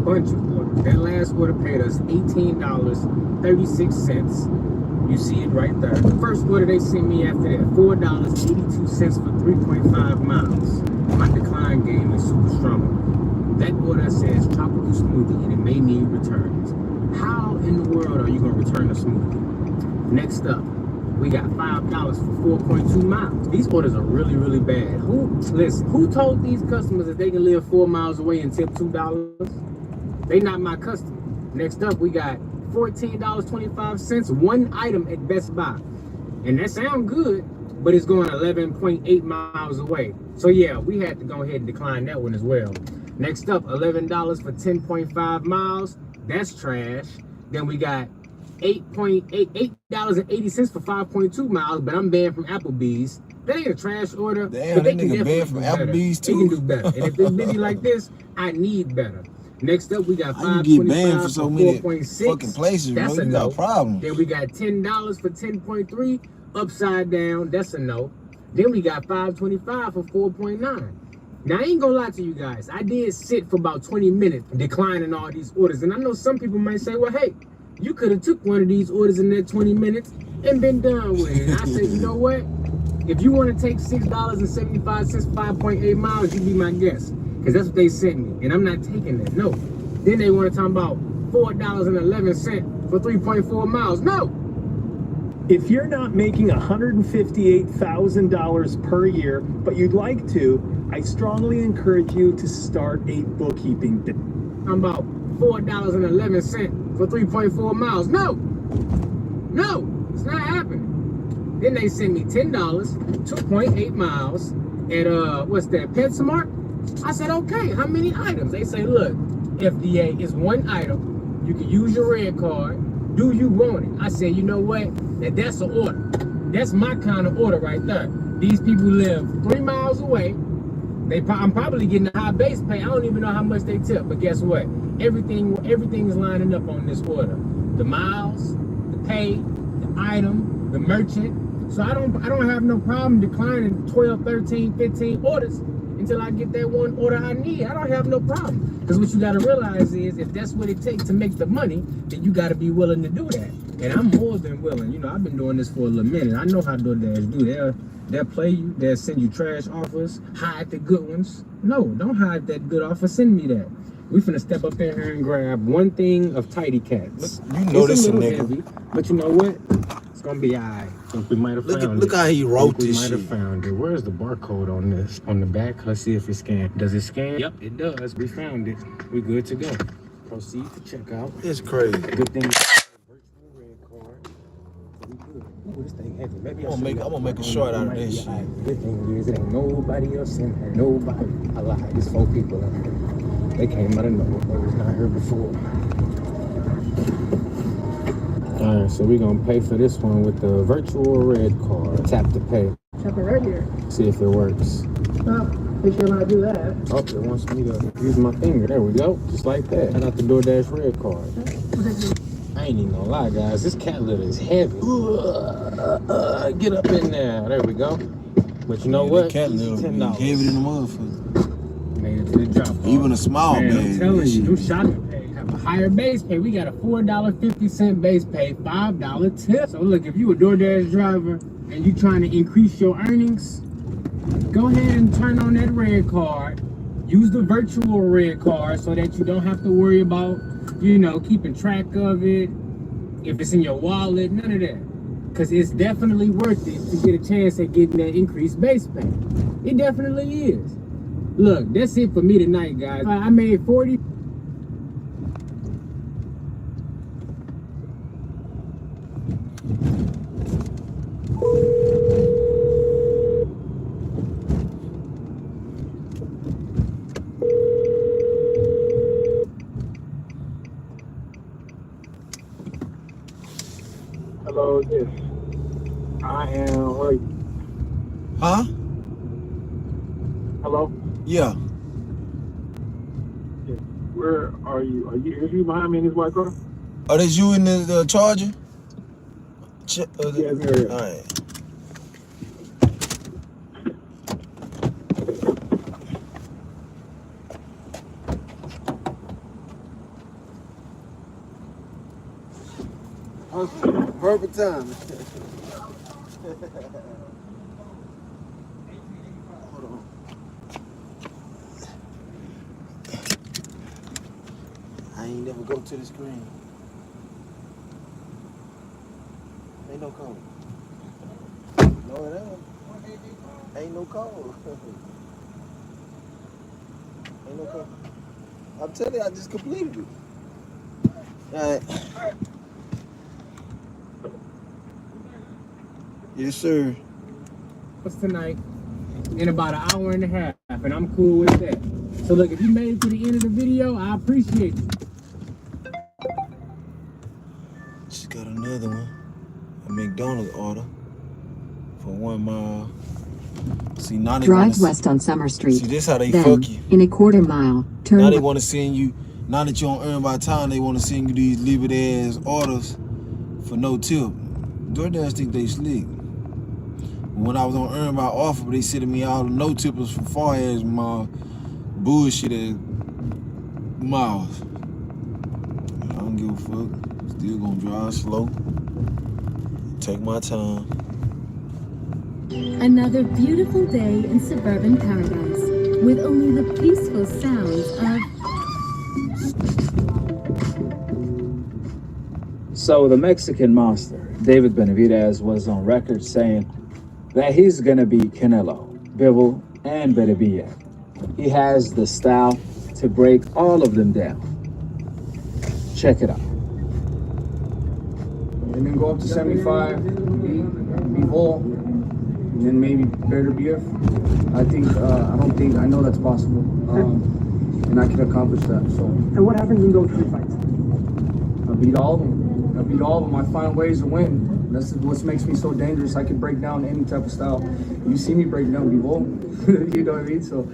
Bunch of orders. That last order paid us $18.36. You see it right there. The first order they sent me after that, $4.82 for 3.5 miles. My decline game is super strong. That order says tropical smoothie and it may need returns. How in the world are you gonna return a smoothie? Next up, we got $5 for 4.2 miles. These orders are really, really bad. Who told these customers that they can live 4 miles away and tip $2? They not my customer. Next up, we got $14.25, one item at Best Buy. And that sounds good, but it's going 11.8 miles away. So yeah, we had to go ahead and decline that one as well. Next up, $11 for 10.5 miles. That's trash. Then we got $8.80 for 5.2 miles, but I'm banned from Applebee's. That ain't a trash order. Damn, that nigga banned from Applebee's too. They can do better. And if it's busy like this, I need better. Next up, we got $5.25 for so many 4.6. fucking places, That's bro. a You no. got problems. Then we got $10 for 10.3. Upside down. That's a no. Then we got $5.25 for 4.9. Now, I ain't gonna lie to you guys. I did sit for about 20 minutes declining all these orders. And I know some people might say, well, hey, you could have took one of these orders in that 20 minutes and been done with it. And I said, you know what? If you want to take $6.75 for 5.8 miles, you be my guest. Because that's what they sent me. And I'm not taking that. No. Then they want to talk about $4.11 for 3.4 miles. No. If you're not making $158,000 per year, but you'd like to, I strongly encourage you to start a bookkeeping business. I'm about $4.11 for 3.4 miles. No, no, it's not happening. Then they send me $10, 2.8 miles at what's that, PetSmart? I said, okay, how many items? They say, look, FDA is one item. You can use your red card. Do you want it? I said, you know what? That's an order. That's my kind of order right there. These people live 3 miles away. I'm probably getting a high base pay. I don't even know how much they tip, but guess what? Everything is lining up on this order. The miles, the pay, the item, the merchant. So I don't have no problem declining 12, 13, 15 orders until I get that one order I need. I don't have no problem. Because what you got to realize is if that's what it takes to make the money, then you got to be willing to do that. And I'm more than willing. You know, I've been doing this for a little minute. I know how DoorDash do. They'll play you. They'll send you trash offers. Hide the good ones. No, don't hide that good offer. Send me that. We finna step up in here and grab one thing of Tidy Cats. You know this nigga. Heavy, but you know what? It's gonna be alright. I think we might have found it. Look how he wrote this shit. We might have found it. Where's the barcode on this? On the back? Let's see if it scans. Does it scan? Yep, it does. We found it. We good to go. Proceed to checkout. It's crazy. Good thing. This thing heavy. Maybe I'm gonna make a short out of this shit. Good thing is it ain't nobody else in here. Nobody. I lied. There's 4 people in here. They came out of nowhere. They was not here before. Alright, so we're gonna pay for this one with the virtual red card. Tap to pay. Tap it right here. See if it works. Oh, make sure when I do that. Oh, it wants me to use my finger. There we go. Just like that. I got the DoorDash red card. I ain't even gonna lie, guys. This cat litter is heavy. Get up in there. There we go. But you know what? Cat litter $10. Heavy than the motherfucker. Made it to the drop. Even a small man. bag. I'm telling you, new shopping pay. Have a higher base pay. We got a $4.50 base pay, $5 tip. So look, if you a DoorDash driver and you trying to increase your earnings, go ahead and turn on that red card. Use the virtual red card so that you don't have to worry about, you know, keeping track of it. If it's in your wallet, none of that. Because it's definitely worth it to get a chance at getting that increased base pay. It definitely is. Look, that's it for me tonight, guys. I made 40. like this. I am right. Huh? Hello? Yeah. Where are you? Is you behind me in this white car? Oh, that's you in the Charger? Yeah, there. All right. Perfect time. Hold on. I ain't never go to the screen. Ain't no code. No, it ain't. Ain't no code. Ain't no code. I'm telling you, I just completed it. All right. Yes, sir. What's tonight? In about an hour and a half, and I'm cool with that. So look, if you made it to the end of the video, I appreciate you. Just got another one. A McDonald's order for 1 mile. See, now they Drive west on Summer Street. See, this how they then, fuck you. in a quarter mile, turn now they want to send you, now that you don't earn by time, they want to send you these liberty ass orders for no tip. DoorDash think they slick. When I was on earn by offer, they sending me all the no tippers for far as my bullshit ass miles. I don't give a fuck. Still gonna drive slow. Take my time. Another beautiful day in suburban paradise, with only the peaceful sounds of... So the Mexican monster, David Benavidez, was on record saying that he's gonna be Canelo, Bivol, and Beterbiev. He has the style to break all of them down. Check it out. And then go up to 75, Bivol, and then maybe Beterbiev. I know that's possible, and I can accomplish that. So. And what happens in those 3 fights? I beat all of them. I find ways to win. That's what makes me so dangerous. I can break down any type of style. You see me break down Bivol, you know what I mean? So,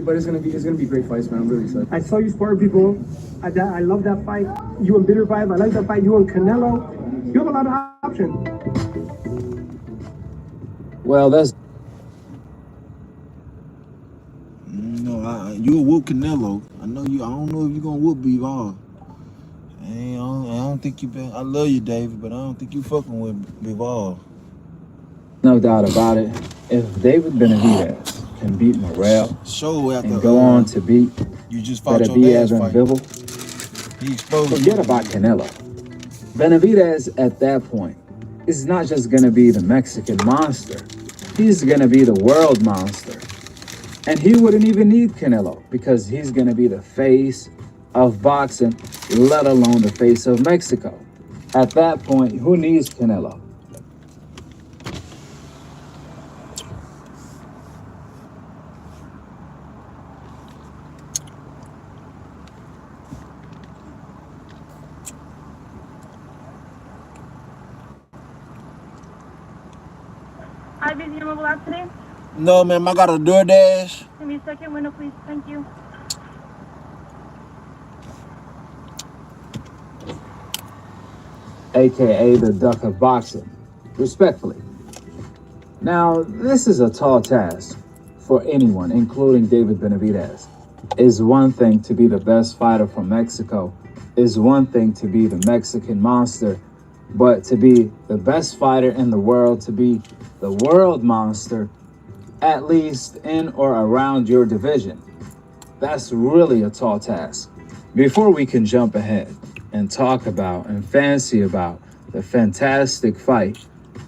but it's gonna be great fights, man. I'm really excited. I saw you spar people. I love that fight. You and Bitter Vibe. I like that fight. You and Canelo. You have a lot of options. Well, that's... No, you will whoop Canelo. I know you. I don't know if you're gonna whoop Bivol. I don't think you been. I love you, David, but I don't think you fucking with Bivol. No doubt about it. If David Benavidez can beat Morrell and go on to beat Beterbiev and Bivol, forget about Canelo. Benavidez at that point is not just going to be the Mexican monster. He's going to be the world monster. And he wouldn't even need Canelo because he's going to be the face of boxing, let alone the face of Mexico. At that point, who needs Canelo? Hi, busy your mobile app today? No, ma'am, I got a DoorDash. Give me a second window, please. Thank you. AKA the duck of boxing, respectfully. Now, this is a tall task for anyone, including David Benavidez. It's one thing to be the best fighter from Mexico, it's one thing to be the Mexican monster, but to be the best fighter in the world, to be the world monster, at least in or around your division, that's really a tall task. Before we can jump ahead and talk about and fancy about the fantastic fight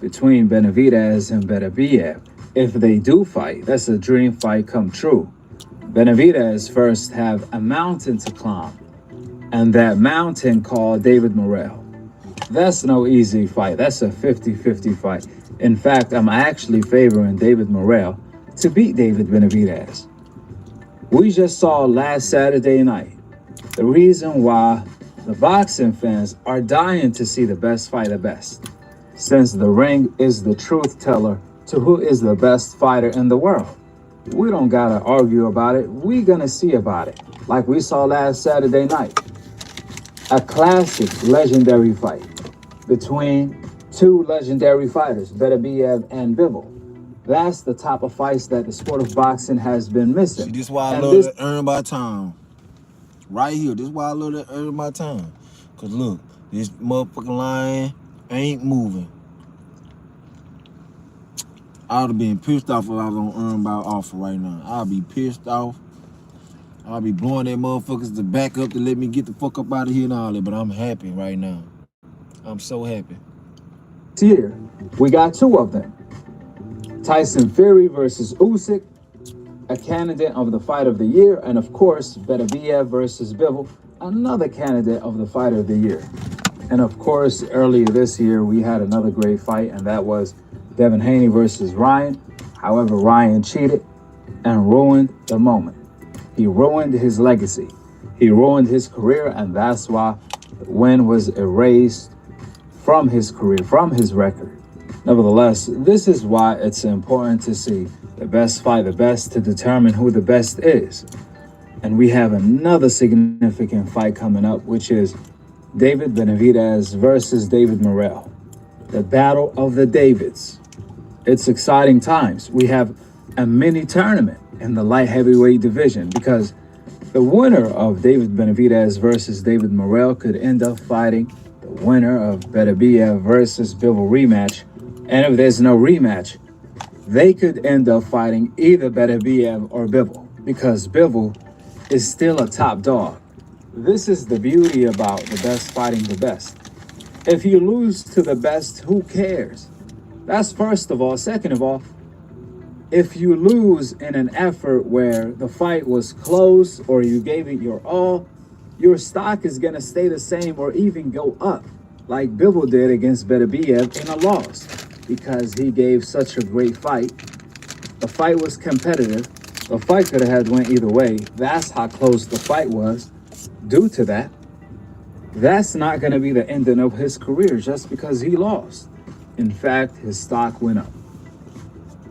between Benavidez and Beterbiev, if they do fight, that's a dream fight come true. Benavidez first have a mountain to climb, and that mountain called David Morrell. That's no easy fight. That's a 50-50 fight. In fact, I'm actually favoring David Morrell to beat David Benavidez. We just saw last Saturday night the reason why The boxing fans are dying to see the best fight the best, since the ring is the truth teller to who is the best fighter in the world. We don't gotta argue about it, we gonna see about it, like we saw last Saturday night. A classic legendary fight between two legendary fighters, Beterbiev and Bivol. That's the type of fights that the sport of boxing has been missing. See, this is why I love to earn my time. Right here, this is why I love to earn my time. Cause look, this motherfucking line ain't moving. I would have been pissed off if I was on earn by offer right now. I'll be pissed off. I'll be blowing that motherfuckers to back up to let me get the fuck up out of here and all that. But I'm happy right now. I'm so happy. Here, we got two of them. Tyson Fury versus Usyk, a candidate of the fight of the year, and of course, Beterbiev versus Bivol, another candidate of the fight of the year. And of course, earlier this year, we had another great fight, and that was Devin Haney versus Ryan. However, Ryan cheated and ruined the moment. He ruined his legacy. He ruined his career, and that's why the win was erased from his career, from his record. Nevertheless, this is why it's important to see the best fight the best to determine who the best is. And we have another significant fight coming up, which is David Benavidez versus David Morrell. The battle of the Davids. It's exciting times. We have a mini tournament in the light heavyweight division because the winner of David Benavidez versus David Morrell could end up fighting the winner of Beterbiev versus Bivol rematch. And if there's no rematch, they could end up fighting either Beterbiev or Bivol because Bivol is still a top dog. This is the beauty about the best fighting the best. If you lose to the best, who cares? That's first of all. Second of all, if you lose in an effort where the fight was close or you gave it your all, your stock is going to stay the same or even go up, like Bivol did against Beterbiev in a loss, because he gave such a great fight. The fight was competitive. The fight could have had went either way. That's how close the fight was. Due to that, that's not going to be the ending of his career just because he lost. In fact, his stock went up,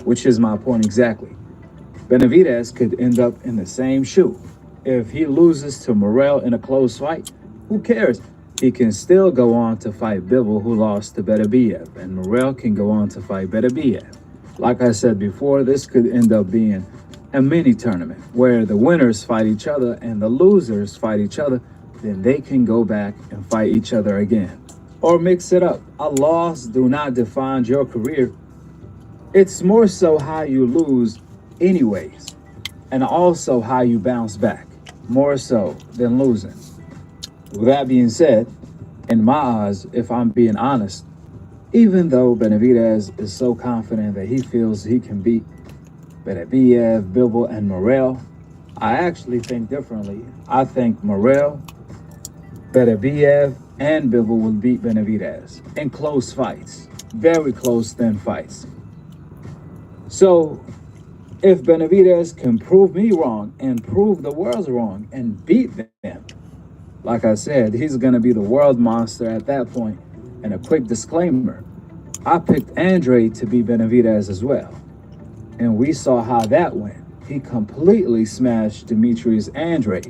which is my point exactly. Benavidez could end up in the same shoe. If he loses to Morrell in a close fight, who cares? He can still go on to fight Bivol, who lost to Beterbiev, and Morrell can go on to fight Beterbiev. Like I said before, this could end up being a mini tournament where the winners fight each other and the losers fight each other. Then they can go back and fight each other again. Or mix it up. A loss do not define your career. It's more so how you lose anyways, and also how you bounce back, more so than losing. With that being said, in my eyes, if I'm being honest, even though Benavidez is so confident that he feels he can beat Beterbiev, Bivol, and Morrell, I actually think differently. I think Morrell, Beterbiev, and Bivol will beat Benavidez in close fights, very close, thin fights. So if Benavidez can prove me wrong and prove the world's wrong and beat them, like I said, he's going to be the world monster at that point. And a quick disclaimer, I picked Andre to beat Benavidez as well. And we saw how that went. He completely smashed Demetrius Andre.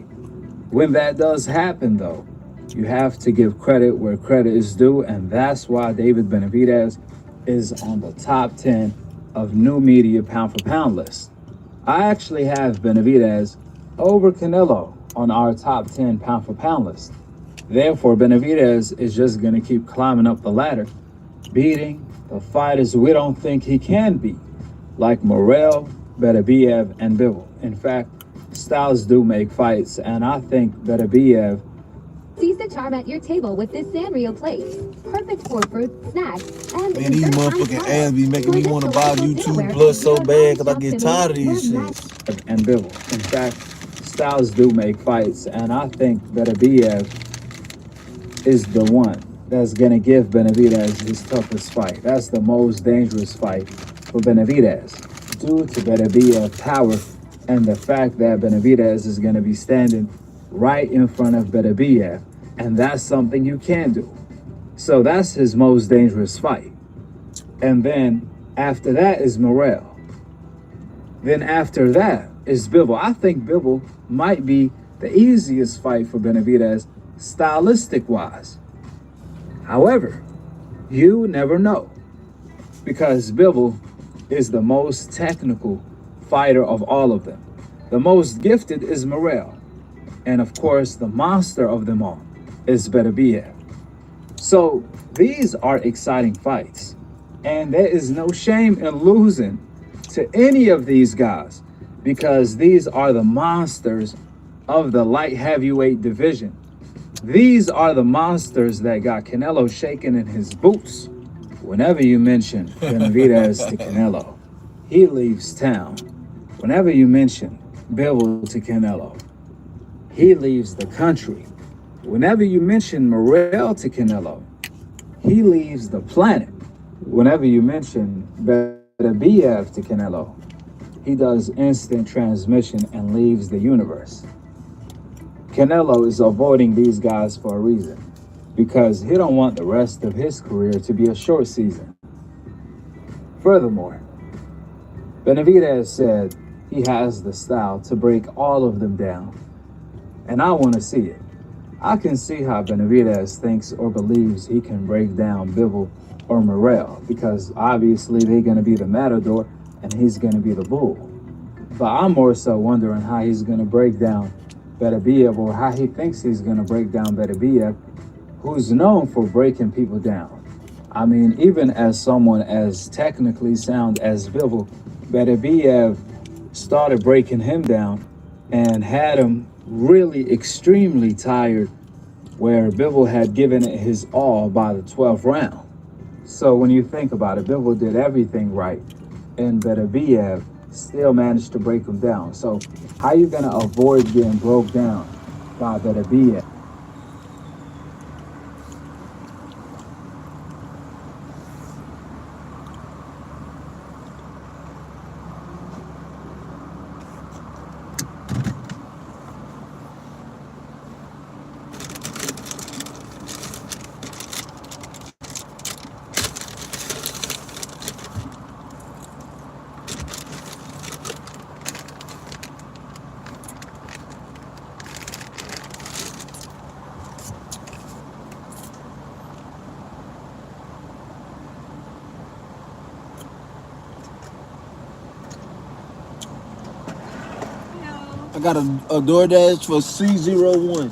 When that does happen, though, you have to give credit where credit is due, and that's why David Benavidez is on the top 10 of new media pound-for-pound list. I actually have Benavidez over Canelo on our top 10 pound-for-pound list. Therefore, Benavidez is just going to keep climbing up the ladder, beating the fighters we don't think he can beat, like Morrell, Beterbiev, and Bivol. In fact, styles do make fights, and I think Beterbiev. Seize the charm at your table with this Sanrio plate. Perfect for fruit, snacks, and man, these motherfucking ads be making me want to buy YouTube Plus so bad because I get tired of these shit. And Bivol. In fact, styles do make fights, and I think Beterbiev is the one that's going to give Benavidez his toughest fight. That's the most dangerous fight for Benavidez due to Beterbiev's power and the fact that Benavidez is going to be standing right in front of Beterbiev. And that's something you can do. So that's his most dangerous fight. And then after that is Morrell. Then after that is Bivol. I think Bivol might be the easiest fight for Benavidez, stylistic wise. However, you never know, because Bivol is the most technical fighter of all of them. The most gifted is Morrell. And of course, the monster of them all is Beterbiev. So these are exciting fights. And there is no shame in losing to any of these guys, because these are the monsters of the light heavyweight division. These are the monsters that got Canelo shaking in his boots. Whenever you mention Benavidez to Canelo, he leaves town. Whenever you mention Bivol to Canelo, he leaves the country. Whenever you mention Morrell to Canelo, he leaves the planet. Whenever you mention Beterbiev to Canelo, he does instant transmission and leaves the universe. Canelo is avoiding these guys for a reason, because he don't want the rest of his career to be a short season. Furthermore, Benavidez said he has the style to break all of them down, and I want to see it. I can see how Benavidez thinks or believes he can break down Bivol or Morrell, because obviously they're going to be the matador and he's going to be the bull. But I'm more so wondering how he's going to break down Beterbiev, or how he thinks he's going to break down Beterbiev, who's known for breaking people down. I mean, even as someone as technically sound as Bivol, Beterbiev started breaking him down and had him really extremely tired, where Bivol had given it his all by the 12th round. So when you think about it, Bivol did everything right, and Beterbiev still managed to break him down. So how you gonna avoid getting broke down by Beterbiev? I got a DoorDash for C01.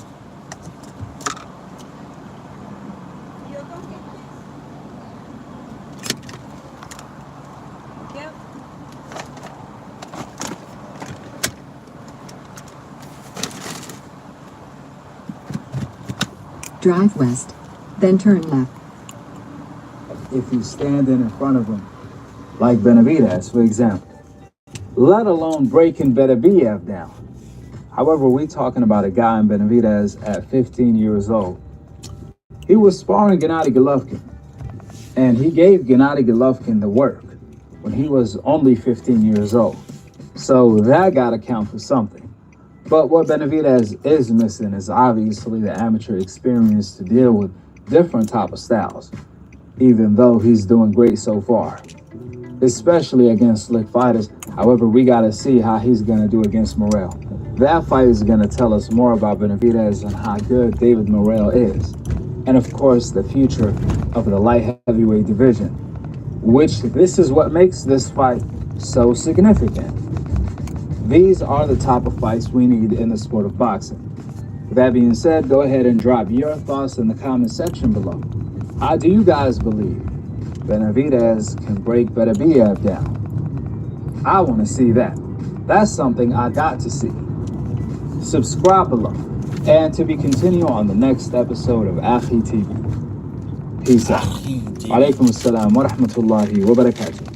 Drive west, then turn left. If you standing in front of him, like Benavidez, for example, let alone breaking Beterbiev down. However, we're talking about a guy in Benavidez at 15 years old. He was sparring Gennady Golovkin, and he gave Gennady Golovkin the work when he was only 15 years old. So that got to count for something. But what Benavidez is missing is obviously the amateur experience to deal with different type of styles, even though he's doing great so far, especially against slick fighters. However, we got to see how he's going to do against Morrell. That fight is going to tell us more about Benavidez and how good David Morrell is. And of course, the future of the light heavyweight division, which this is what makes this fight so significant. These are the type of fights we need in the sport of boxing. With that being said, go ahead and drop your thoughts in the comment section below. How do you guys believe Benavidez can break Beterbiev down? I want to see that. That's something I got to see. Subscribe below, and to be continued on the next episode of CardoTV. Peace out. Alaikum assalam wa rahmatullahi wa barakatuh.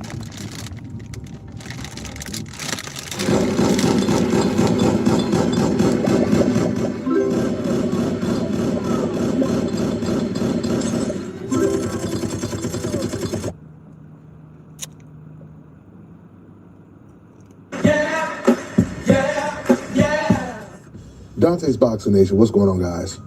Dante's Boxing Nation, what's going on, guys?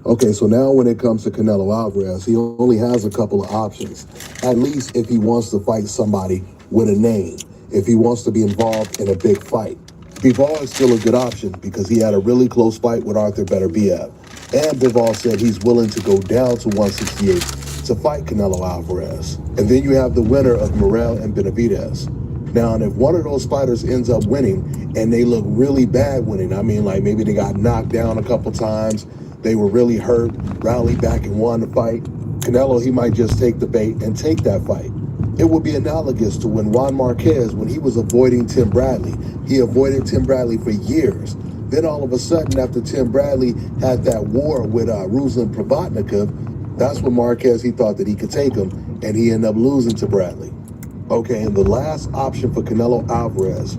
Okay, so now when it comes to Canelo Alvarez, he only has a couple of options. At least if he wants to fight somebody with a name, if he wants to be involved in a big fight. Bivol is still a good option because he had a really close fight with Arthur Beterbiev. And Bivol said he's willing to go down to 168 to fight Canelo Alvarez. And then you have the winner of Morel and Benavidez. Now, and if one of those fighters ends up winning and they look really bad winning, I mean, like maybe they got knocked down a couple times, they were really hurt, rallied back and won the fight, Canelo, he might just take the bait and take that fight. It would be analogous to when Juan Marquez, when he was avoiding Tim Bradley, he avoided Tim Bradley for years. Then all of a sudden, after Tim Bradley had that war with Ruslan Provodnikov, that's when Marquez, he thought that he could take him, and he ended up losing to Bradley. Okay, and the last option for Canelo Alvarez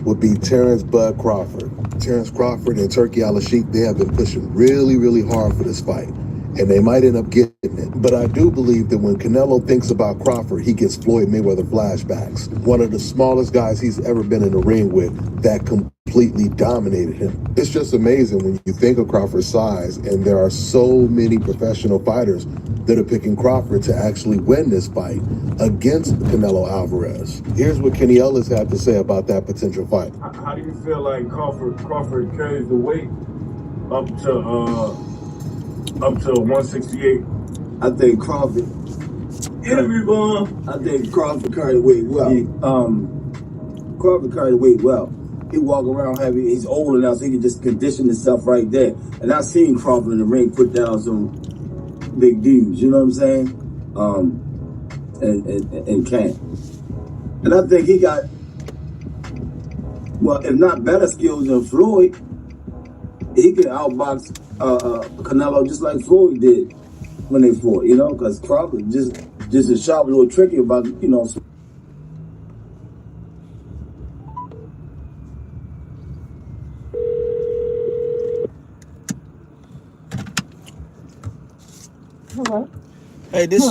would be Terrence Bud Crawford. Terrence Crawford and Turkey Al-Sheikh, they have been pushing really, really hard for this fight, and they might end up getting it. But I do believe that when Canelo thinks about Crawford, he gets Floyd Mayweather flashbacks. One of the smallest guys he's ever been in the ring with that completely dominated him. It's just amazing when you think of Crawford's size, and there are so many professional fighters that are picking Crawford to actually win this fight against Canelo Alvarez. Here's what Kenny Ellis had to say about that potential fight. How do you feel like Crawford carries the weight up to 168? I think Crawford. I think Crawford carried the weight well. Crawford carried the weight well. He walk around heavy. He's old enough so he can just condition himself right there. And I've seen Crawford in the ring put down some big dudes. You know what I'm saying? And can't. And I think he got, well, if not better skills than Floyd, he can outbox Canelo just like Floyd did when they fought, you know, because Crawford just a sharp, a little tricky about, you know. Hello? Hey, this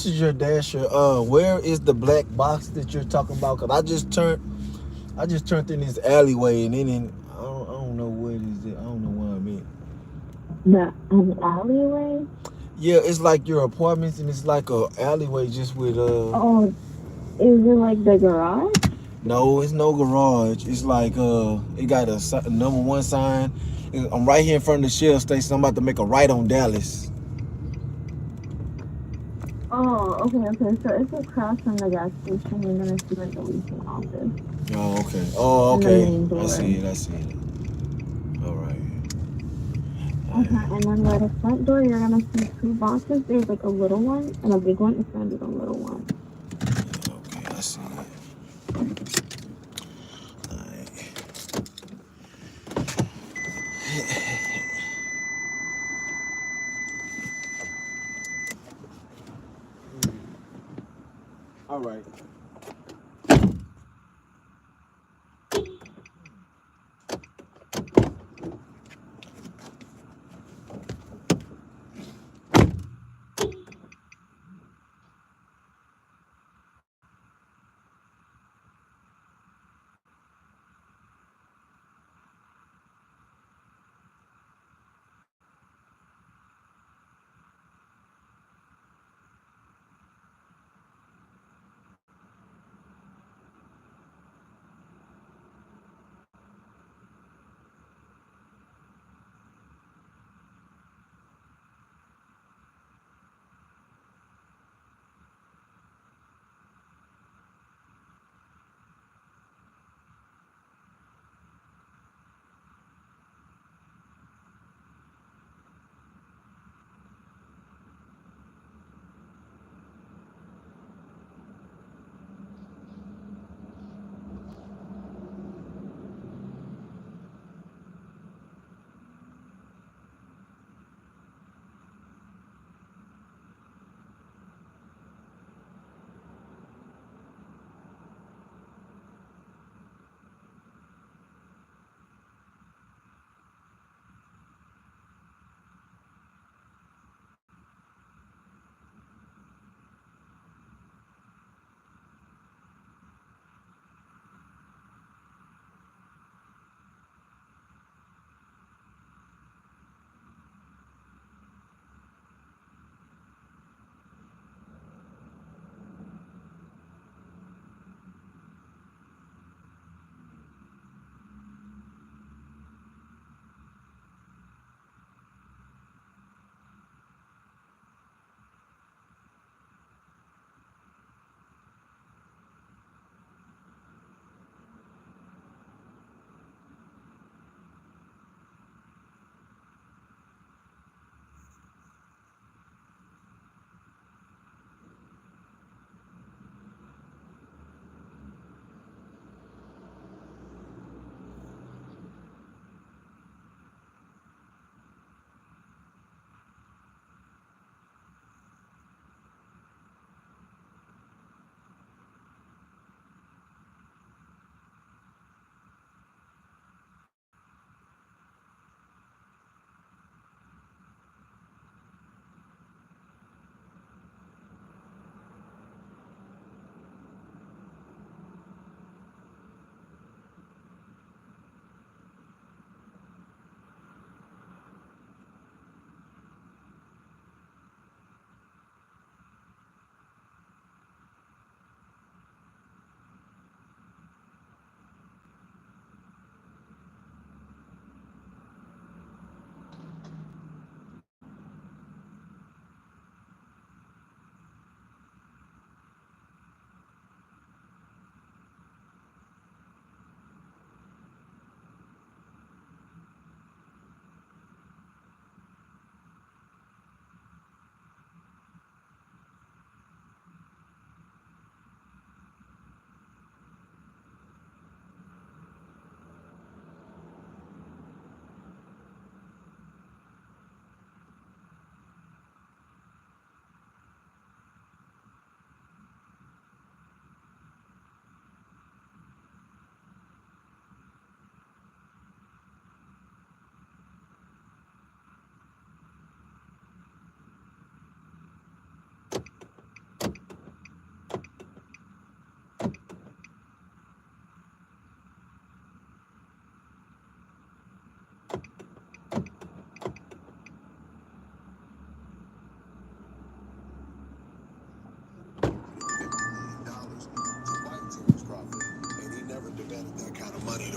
is your dasher. Where is the black box that you're talking about? Cause I just turned in this alleyway and then I don't know where it is. I don't know where I'm at. An alleyway? Yeah, it's like your apartments and it's like a alleyway just with Oh, is it like the garage? No, it's no garage. It's like it got a number 1 sign. I'm right here in front of the Shell station. I'm about to make a right on Dallas. Oh, okay. So if you cross from the gas station, you're gonna see like the leasing office. Oh, okay. Oh, And okay. the main door. I see it. All right. Okay, and then by the front door, you're gonna see 2 boxes. There's like a little one and a big one. It's gonna be the little one. Okay, I see it. All right.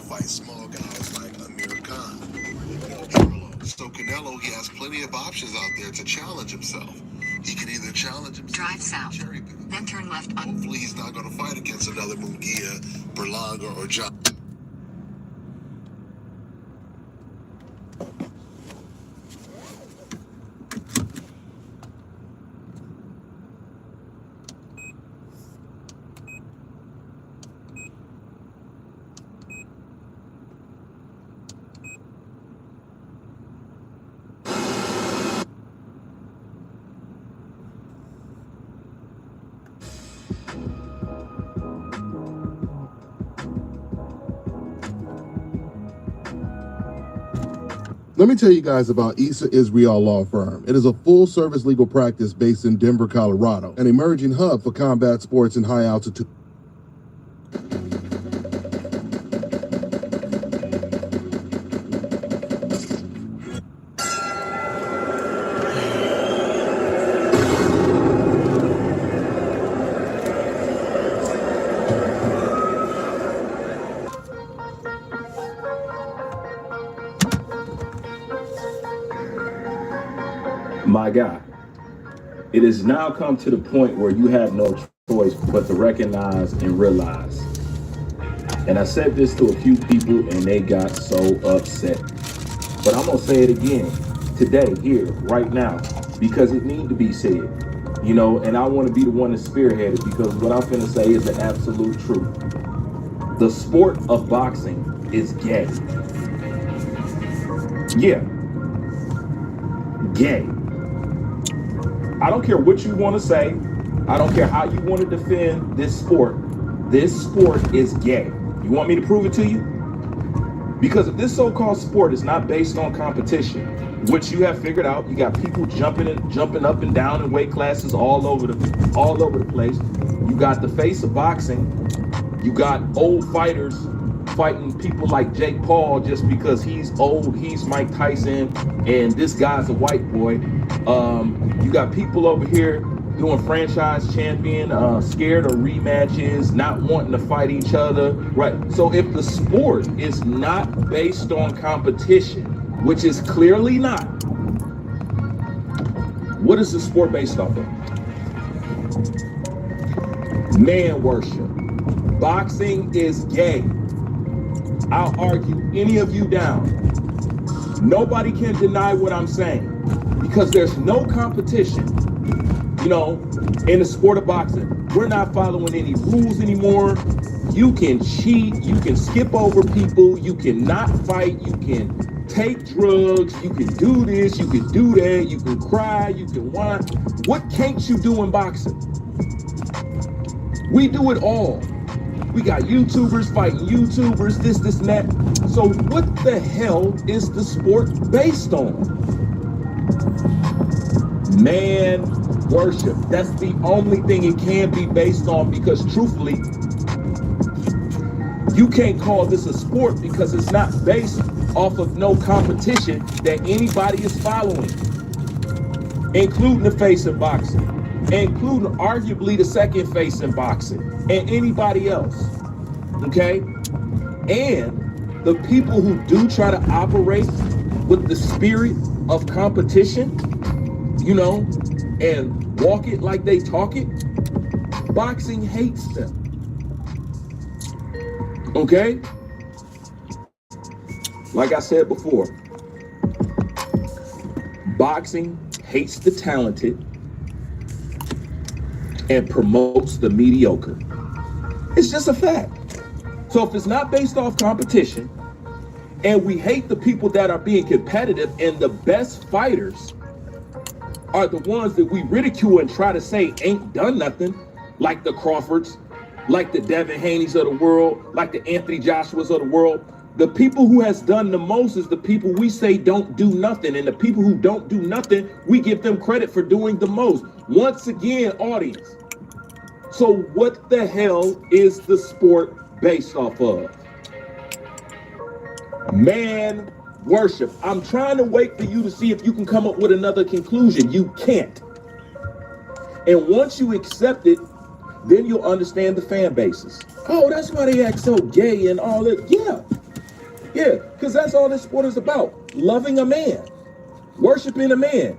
fight small guys like Amir Khan. So Canelo, he has plenty of options out there to challenge himself. He can either challenge himself, Drive south, then turn left on. Hopefully he's not going to fight against another Munguia, Berlanga, or John. Let me tell you guys about Issa Israel Law Firm. It is a full-service legal practice based in Denver, Colorado, an emerging hub for combat sports and high-altitude. My guy, it has now come to the point where you have no choice but to recognize and realize. And I said this to a few people and they got so upset. But I'm gonna say it again today, here, right now, because it needs to be said. You know, and I want to be the one to spearhead it because what I'm finna say is the absolute truth. The sport of boxing is gay. Yeah. Gay. I don't care what you want to say. I don't care how you want to defend this sport. This sport is gay. You want me to prove it to you? Because if this so-called sport is not based on competition, which you have figured out, you got people jumping up and down in weight classes all over the place. You got the face of boxing. You got old fighters fighting people like Jake Paul just because he's old, he's Mike Tyson, and this guy's a white boy. You got people over here doing franchise champion, scared of rematches, not wanting to fight each other, right? So if the sport is not based on competition, which is clearly not, what is the sport based off of? Man worship. Boxing is gay. I'll argue any of you down. Nobody can deny what I'm saying because there's no competition, you know, in the sport of boxing. We're not following any rules anymore. You can cheat, you can skip over people, you cannot fight, you can take drugs, you can do this, you can do that, you can cry, you can whine. What can't you do in boxing? We do it all. We got YouTubers fighting YouTubers, this and that. So what the hell is the sport based on? Man worship. That's the only thing it can be based on because truthfully, you can't call this a sport because it's not based off of no competition that anybody is following, including the face in boxing, including arguably the second face in boxing, and anybody else, okay? And the people who do try to operate with the spirit of competition, you know, and walk it like they talk it, boxing hates them, okay? Like I said before, boxing hates the talented and promotes the mediocre. It's just a fact. So if it's not based off competition and we hate the people that are being competitive and the best fighters are the ones that we ridicule and try to say ain't done nothing, like the Crawfords, like the Devin Haney's of the world, like the Anthony Joshua's of the world, the people who has done the most is the people we say don't do nothing. And the people who don't do nothing, we give them credit for doing the most. Once again, audience. So what the hell is the sport based off of? Man worship. I'm trying to wait for you to see if you can come up with another conclusion. You can't. And once you accept it, then you'll understand the fan bases. Oh, that's why they act so gay and all that. Yeah, Yeah, because that's all this sport is about. Loving a man. Worshiping a man.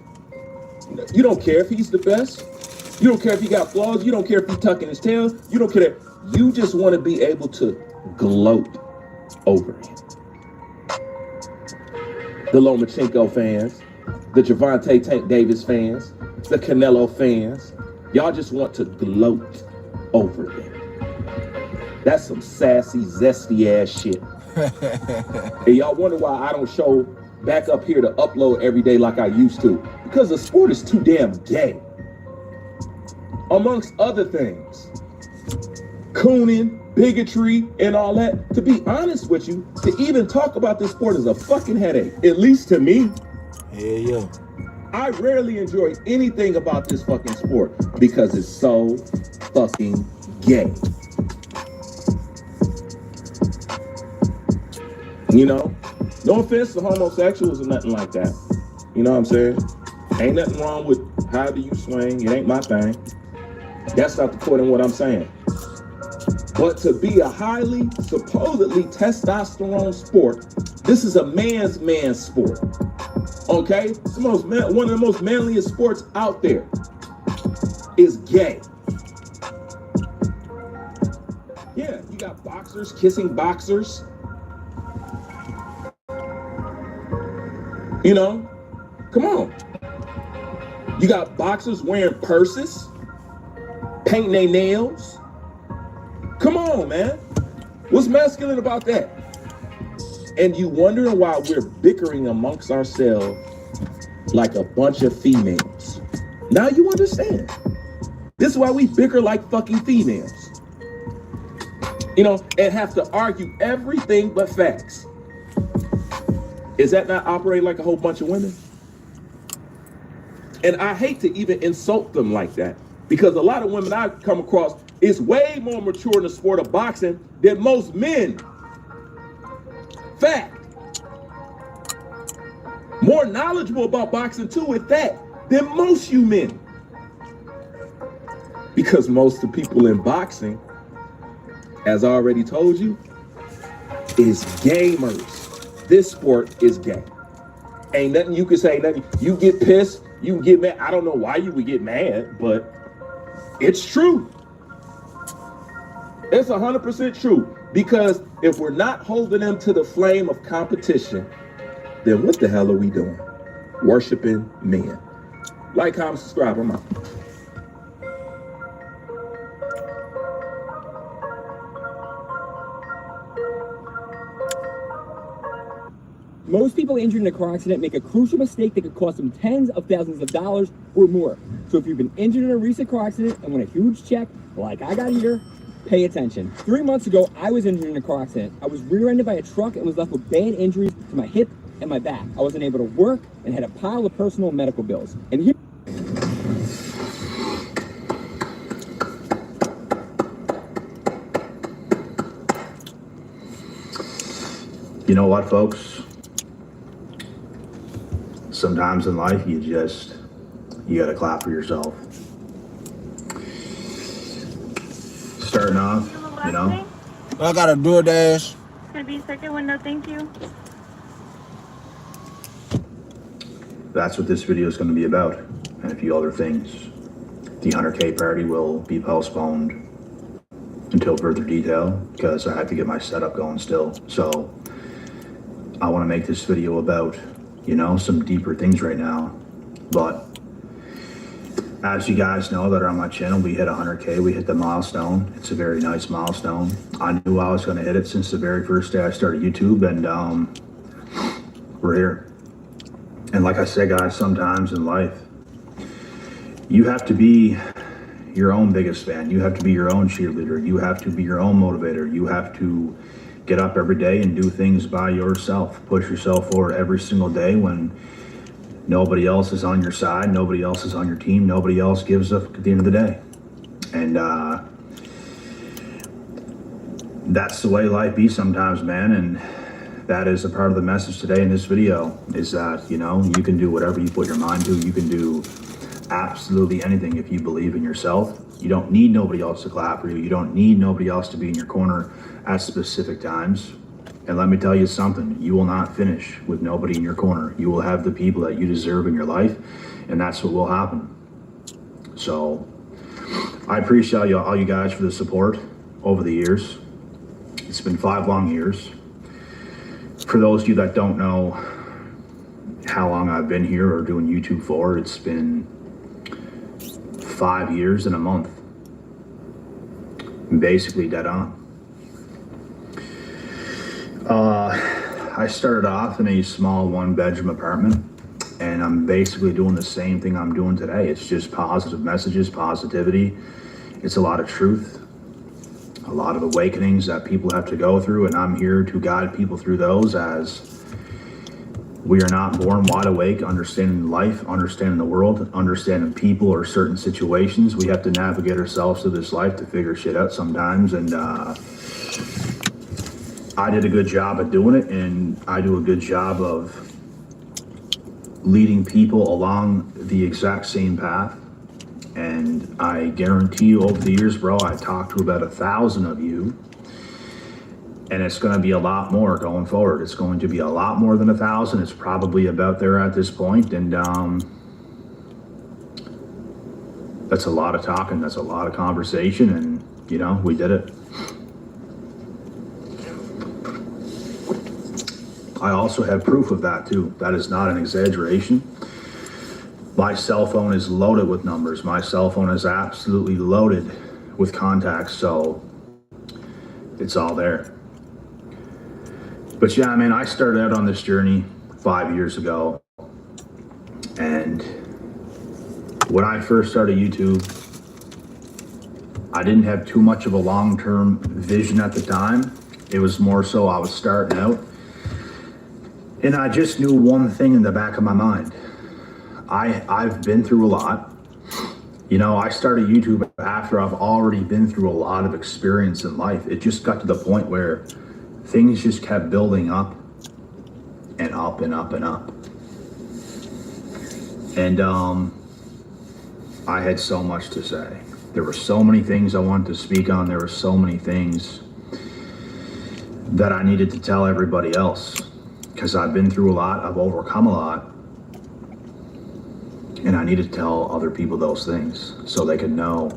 You don't care if he's the best. You don't care if he got flaws. You don't care if he's tucking his tail. You don't care. You just want to be able to gloat over him. The Lomachenko fans, the Gervonta Tank Davis fans, the Canelo fans, y'all just want to gloat over them. That's some sassy, zesty ass shit. And y'all wonder why I don't show back up here to upload every day like I used to. Because the sport is too damn gay. Amongst other things. Cooning, bigotry, and all that. To be honest with you, to even talk about this sport is a fucking headache. At least to me. Yeah. I rarely enjoy anything about this fucking sport because it's so fucking gay. You know? No offense to homosexuals or nothing like that. You know what I'm saying? Ain't nothing wrong with however you swing. It ain't my thing. That's not the point of what I'm saying. But to be a highly, supposedly testosterone sport, this is a man's sport. Okay? It's one of the most manliest sports out there is gay. Yeah, you got boxers kissing boxers. You know? Come on. You got boxers wearing purses, painting their nails. Come on, man. What's masculine about that? And you wondering why we're bickering amongst ourselves like a bunch of females. Now you understand. This is why we bicker like fucking females. You know, and have to argue everything but facts. Is that not operating like a whole bunch of women? And I hate to even insult them like that because a lot of women I come across is way more mature in the sport of boxing than most men. Fact. More knowledgeable about boxing too with that than most you men. Because most of the people in boxing, as I already told you, is gamers. This sport is gay. Ain't nothing you can say, nothing. You get pissed, you can get mad. I don't know why you would get mad, but it's true. It's 100% true. Because if we're not holding them to the flame of competition, then what the hell are we doing? Worshiping men. Like, comment, subscribe. I'm out. Most people injured in a car accident make a crucial mistake that could cost them tens of thousands of dollars or more. So if you've been injured in a recent car accident and want a huge check, like I got here, pay attention. 3 months ago, I was injured in a car accident. I was rear-ended by a truck and was left with bad injuries to my hip and my back. I wasn't able to work and had a pile of personal medical bills. And here... You know what, folks? Sometimes in life, you gotta clap for yourself. Starting off, you know. I got a DoorDash. It's gonna be second window, thank you. That's what this video is gonna be about, and a few other things. The 100K party will be postponed until further detail because I have to get my setup going still. So I want to make this video about, you know, some deeper things right now. But as you guys know that are on my channel, we hit 100K, we hit the milestone. It's a very nice milestone. I knew I was going to hit it since the very first day I started YouTube, and we're here. And like I said, guys, sometimes in life, you have to be your own biggest fan. You have to be your own cheerleader. You have to be your own motivator. You have to get up every day and do things by yourself. Push yourself forward every single day when nobody else is on your side, nobody else is on your team, nobody else gives up at the end of the day. And that's the way life be sometimes, man. And that is a part of the message today in this video, is that, you know, you can do whatever you put your mind to. You can do absolutely anything if you believe in yourself. You don't need nobody else to clap for you. You don't need nobody else to be in your corner at specific times. And let me tell you something, you will not finish with nobody in your corner. You will have the people that you deserve in your life, and that's what will happen. So I appreciate all you guys for the support over the years. It's been 5 long years. For those of you that don't know how long I've been here or doing YouTube for, it's been 5 years and a month. Basically dead on. I started off in a small 1-bedroom apartment, and I'm basically doing the same thing I'm doing today. It's just positive messages, positivity. It's a lot of truth, a lot of awakenings that people have to go through, and I'm here to guide people through those, as we are not born wide awake, understanding life, understanding the world, understanding people or certain situations. We have to navigate ourselves through this life to figure shit out sometimes, and I did a good job at doing it, and I do a good job of leading people along the exact same path. And I guarantee you, over the years, bro, I talked to about 1,000 of you, and it's going to be a lot more going forward. It's going to be a lot more than 1,000. It's probably about there at this point, and that's a lot of talking. That's a lot of conversation, and you know, we did it. I also have proof of that too. That is not an exaggeration. My cell phone is loaded with numbers. My cell phone is absolutely loaded with contacts, so it's all there. But yeah, man, I started out on this journey 5 years ago, and when I first started YouTube, I didn't have too much of a long-term vision at the time. It was more so I was starting out, and I just knew one thing in the back of my mind. I've been through a lot. You know, I started YouTube after I've already been through a lot of experience in life. It just got to the point where things just kept building up and up and up and up. And I had so much to say. There were so many things I wanted to speak on. There were so many things that I needed to tell everybody else, because I've been through a lot, I've overcome a lot, and I needed to tell other people those things so they could know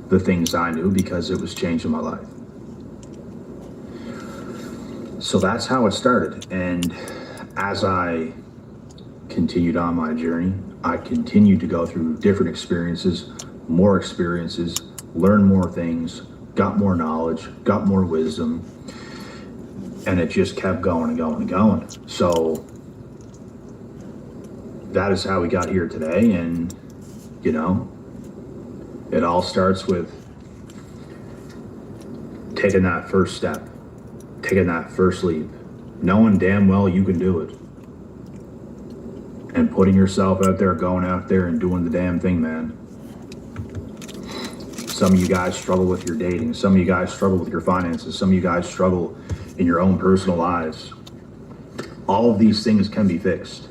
the things I knew, because it was changing my life. So that's how it started. And as I continued on my journey, I continued to go through different experiences, learn more things, got more knowledge, got more wisdom, and it just kept going and going and going. So that is how we got here today. And you know, it all starts with taking that first step, taking that first leap, knowing damn well you can do it, and putting yourself out there, going out there and doing the damn thing, man. Some of you guys struggle with your dating. Some of you guys struggle with your finances. Some of you guys struggle in your own personal lives. All of these things can be fixed.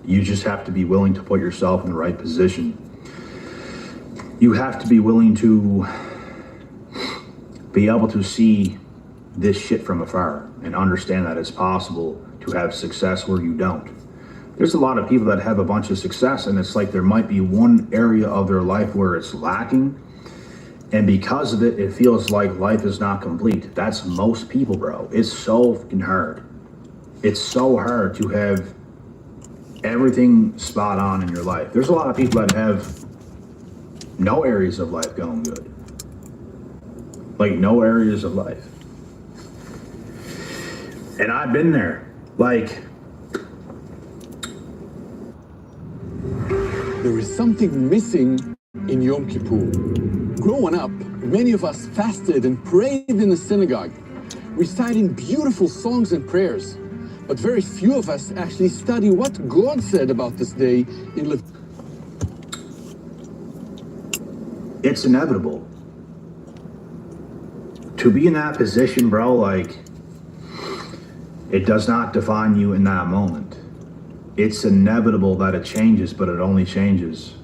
You just have to be willing to put yourself in the right position. You have to be willing to be able to see this shit from afar and understand that it's possible to have success where you don't. There's a lot of people that have a bunch of success, and it's like there might be one area of their life where it's lacking, and because of it, it feels like life is not complete. That's most people, bro. It's so fucking hard. It's so hard to have everything spot on in your life. There's a lot of people that have no areas of life going good. Like, no areas of life. And I've been there. Like, there is something missing in Yom Kippur. Growing up, many of us fasted and prayed in the synagogue, reciting beautiful songs and prayers. But very few of us actually study what God said about this day in Leviticus. it's inevitable. To be in that position, bro, like, it does not define you in that moment. It's inevitable that it changes, but it only changes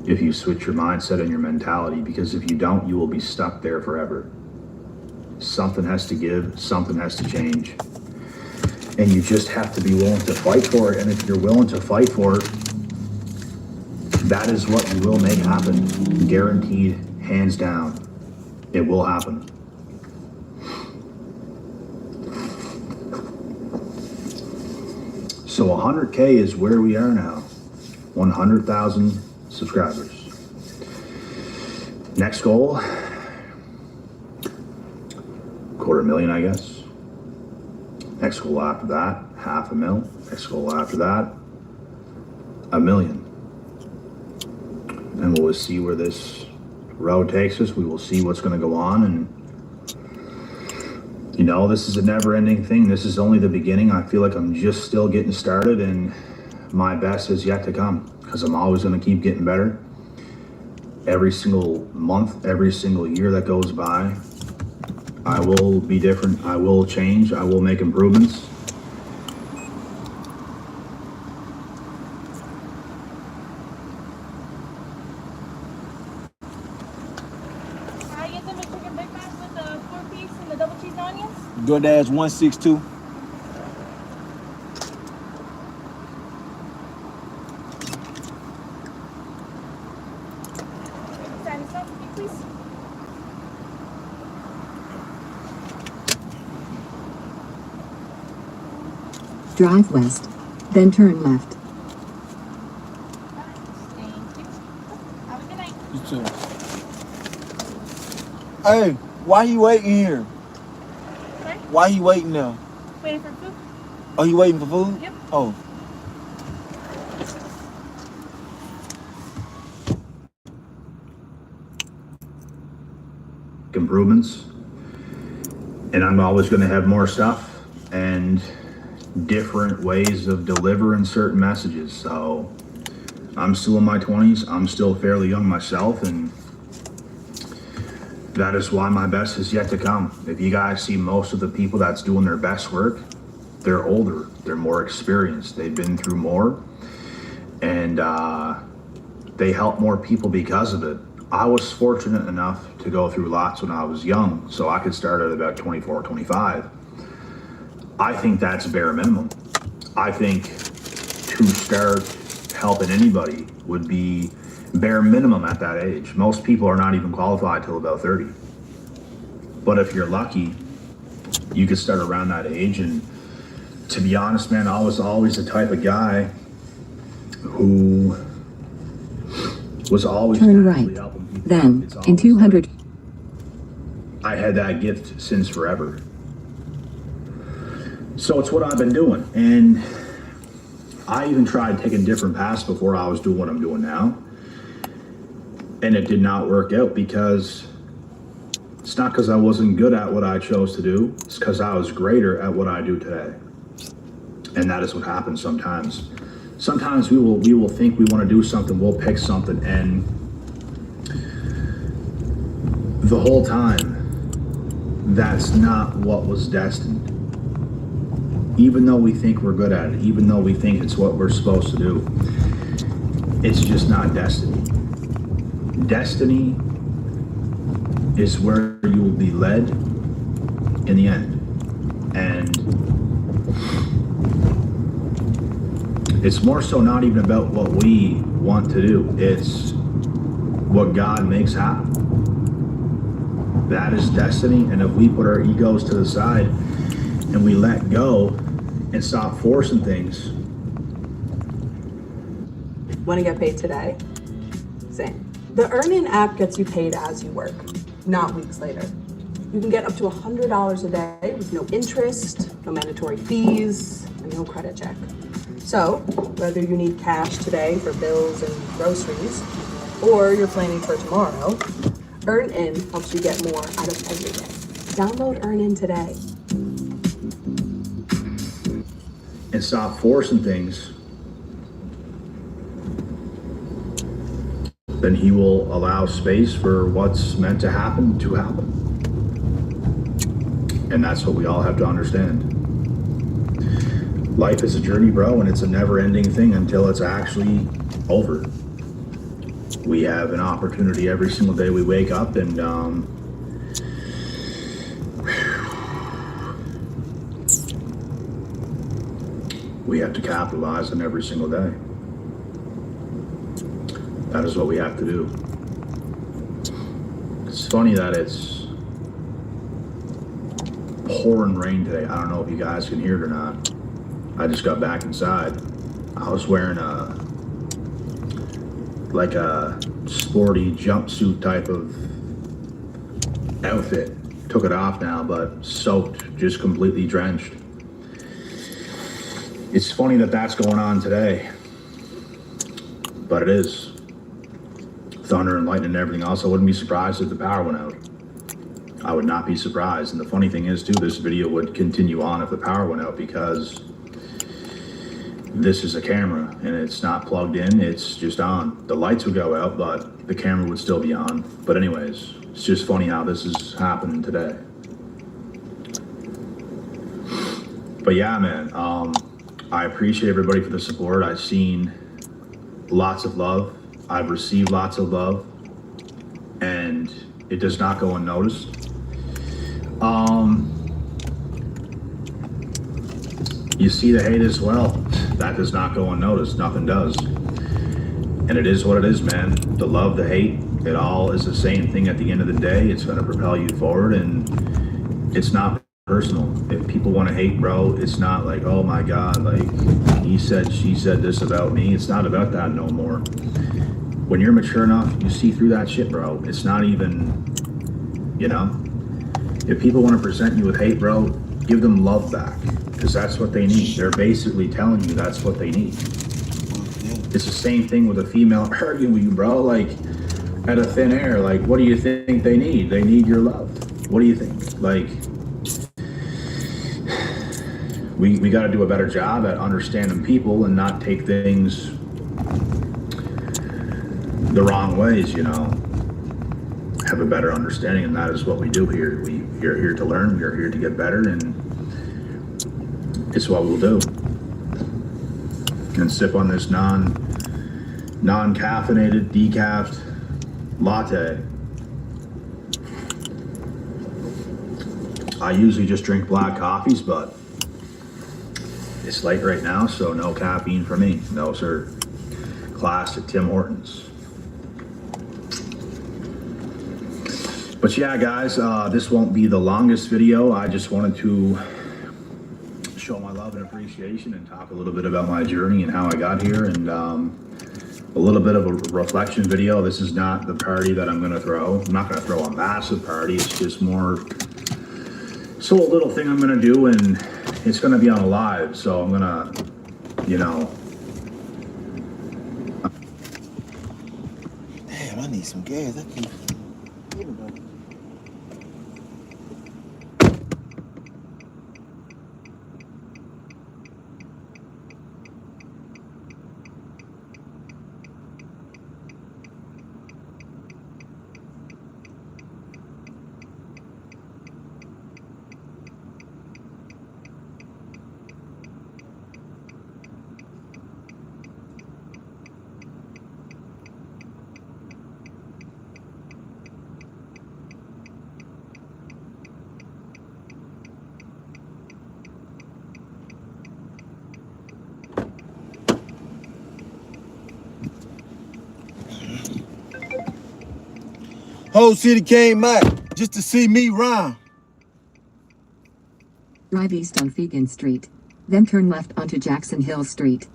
if you switch your mindset and your mentality, because if you don't, you will be stuck there forever. something has to give, something has to change. And you just have to be willing to fight for it. And if you're willing to fight for it, that is what you will make happen. Guaranteed, hands down. It will happen. So 100K is where we are now. 100,000 subscribers. Next goal, 250,000, I guess. Next goal after that, 500,000. Next goal after that, 1 million. And we'll see where this road takes us. We will see what's going to go on. And, you know, this is a never-ending thing. This is only the beginning. I feel like I'm just still getting started, and my best is yet to come, because I'm always going to keep getting better. Every single month, every single year that goes by, I will be different. I will change. I will make improvements. Can I get them a chicken Big Mac with the 4-piece and the double cheese and onions? DoorDash 162. Sign this up for me, please. Drive west, then turn left. Thank you. Have a good night. You too. Hey, why you waiting here? Sorry? Why you waiting there? Waiting for food? Oh, you waiting for food? Yep. Oh. Improvements. And I'm always going to have more stuff and different ways of delivering certain messages. So I'm still in my 20s. I'm still fairly young myself, and that is why my best is yet to come. If you guys see most of the people that's doing their best work, they're older, they're more experienced, they've been through more, and they help more people because of it. I was fortunate enough to go through lots when I was young, so I could start at about 24, 25. I think that's bare minimum. I think to start helping anybody would be bare minimum at that age. Most people are not even qualified till about 30. But if you're lucky, you could start around that age. And to be honest, man, I was always the type of guy who was always Turn right, helping people. then in 200. I had that gift since forever. So it's what I've been doing. And I even tried taking different paths before I was doing what I'm doing now. And it did not work out, because it's not because I wasn't good at what I chose to do. It's because I was greater at what I do today. And that is what happens sometimes. Sometimes we will think we want to do something, we'll pick something, and the whole time, that's not what was destined. Even though we think we're good at it, even though we think it's what we're supposed to do, it's just not destiny. Destiny is where you will be led in the end. And it's more so not even about what we want to do. It's what God makes happen. That is destiny. And if we put our egos to the side and we let go and stop forcing things. Want to get paid today? Same. The Earn-In app gets you paid as you work, not weeks later. You can get up to $100 a day with no interest, no mandatory fees, and no credit check. So, whether you need cash today for bills and groceries, or you're planning for tomorrow, Earn-In helps you get more out of every day. Download Earn-In today. And stop forcing things, then he will allow space for what's meant to happen. And that's what we all have to understand. Life is a journey, bro, and it's a never-ending thing until it's actually over. We have an opportunity every single day we wake up, and we have to capitalize on every single day. That is what we have to do. It's funny that it's pouring rain today. I don't know if you guys can hear it or not. I just got back inside. I was wearing like a sporty jumpsuit type of outfit. Took it off now, but soaked, just completely drenched. It's funny that that's going on today, but it is. Thunder and lightning and everything else. I wouldn't be surprised if the power went out. I would not be surprised. And the funny thing is too, this video would continue on if the power went out, because this is a camera and it's not plugged in, it's just on. The lights would go out, but the camera would still be on. But anyways, it's just funny how this is happening today. But yeah, man, I appreciate everybody for the support. I've seen lots of love. I've received lots of love, and it does not go unnoticed. You see the hate as well. That does not go unnoticed. Nothing does. And it is what it is, man. The love, the hate, it all is the same thing at the end of the day. It's going to propel you forward, and it's not personal. If people want to hate, bro, it's not like, oh my God, like he said, she said this about me. It's not about that no more. When you're mature enough, you see through that shit, bro. It's not even, you know, if people want to present you with hate, bro, give them love back, because that's what they need. They're basically telling you that's what they need. It's the same thing with a female arguing with you, bro, like out of thin air. Like, what do you think they need? They need your love. What do you think? Like, we got to do a better job at understanding people and not take things the wrong ways, you know. Have a better understanding, and that is what we do here. We are here to learn, we are here to get better, and it's what we'll do. And sip on this non-caffeinated, decaf latte. I usually just drink black coffees, but it's late right now, so no caffeine for me. No, sir. Classic Tim Hortons. But yeah, guys, this won't be the longest video. I just wanted to show my love and appreciation and talk a little bit about my journey and how I got here, and a little bit of a reflection video. This is not the party that I'm gonna throw. I'm not gonna throw a massive party. It's just more so a little thing I'm gonna do, and it's gonna be on a live. So I'm gonna, you know. Damn, I need some gas. I keep thinking about it. Whole city came out just to see me rhyme. Drive east on Fegan Street, then turn left onto Jackson Hill Street.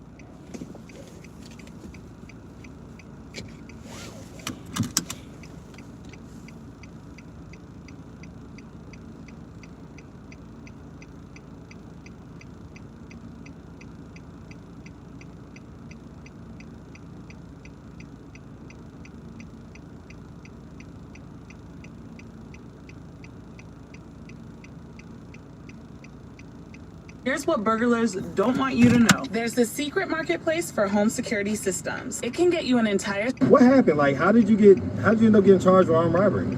Here's what burglars don't want you to know. There's the secret marketplace for home security systems. It can get you an entire... What happened? Like, how did you end up getting charged with armed robbery?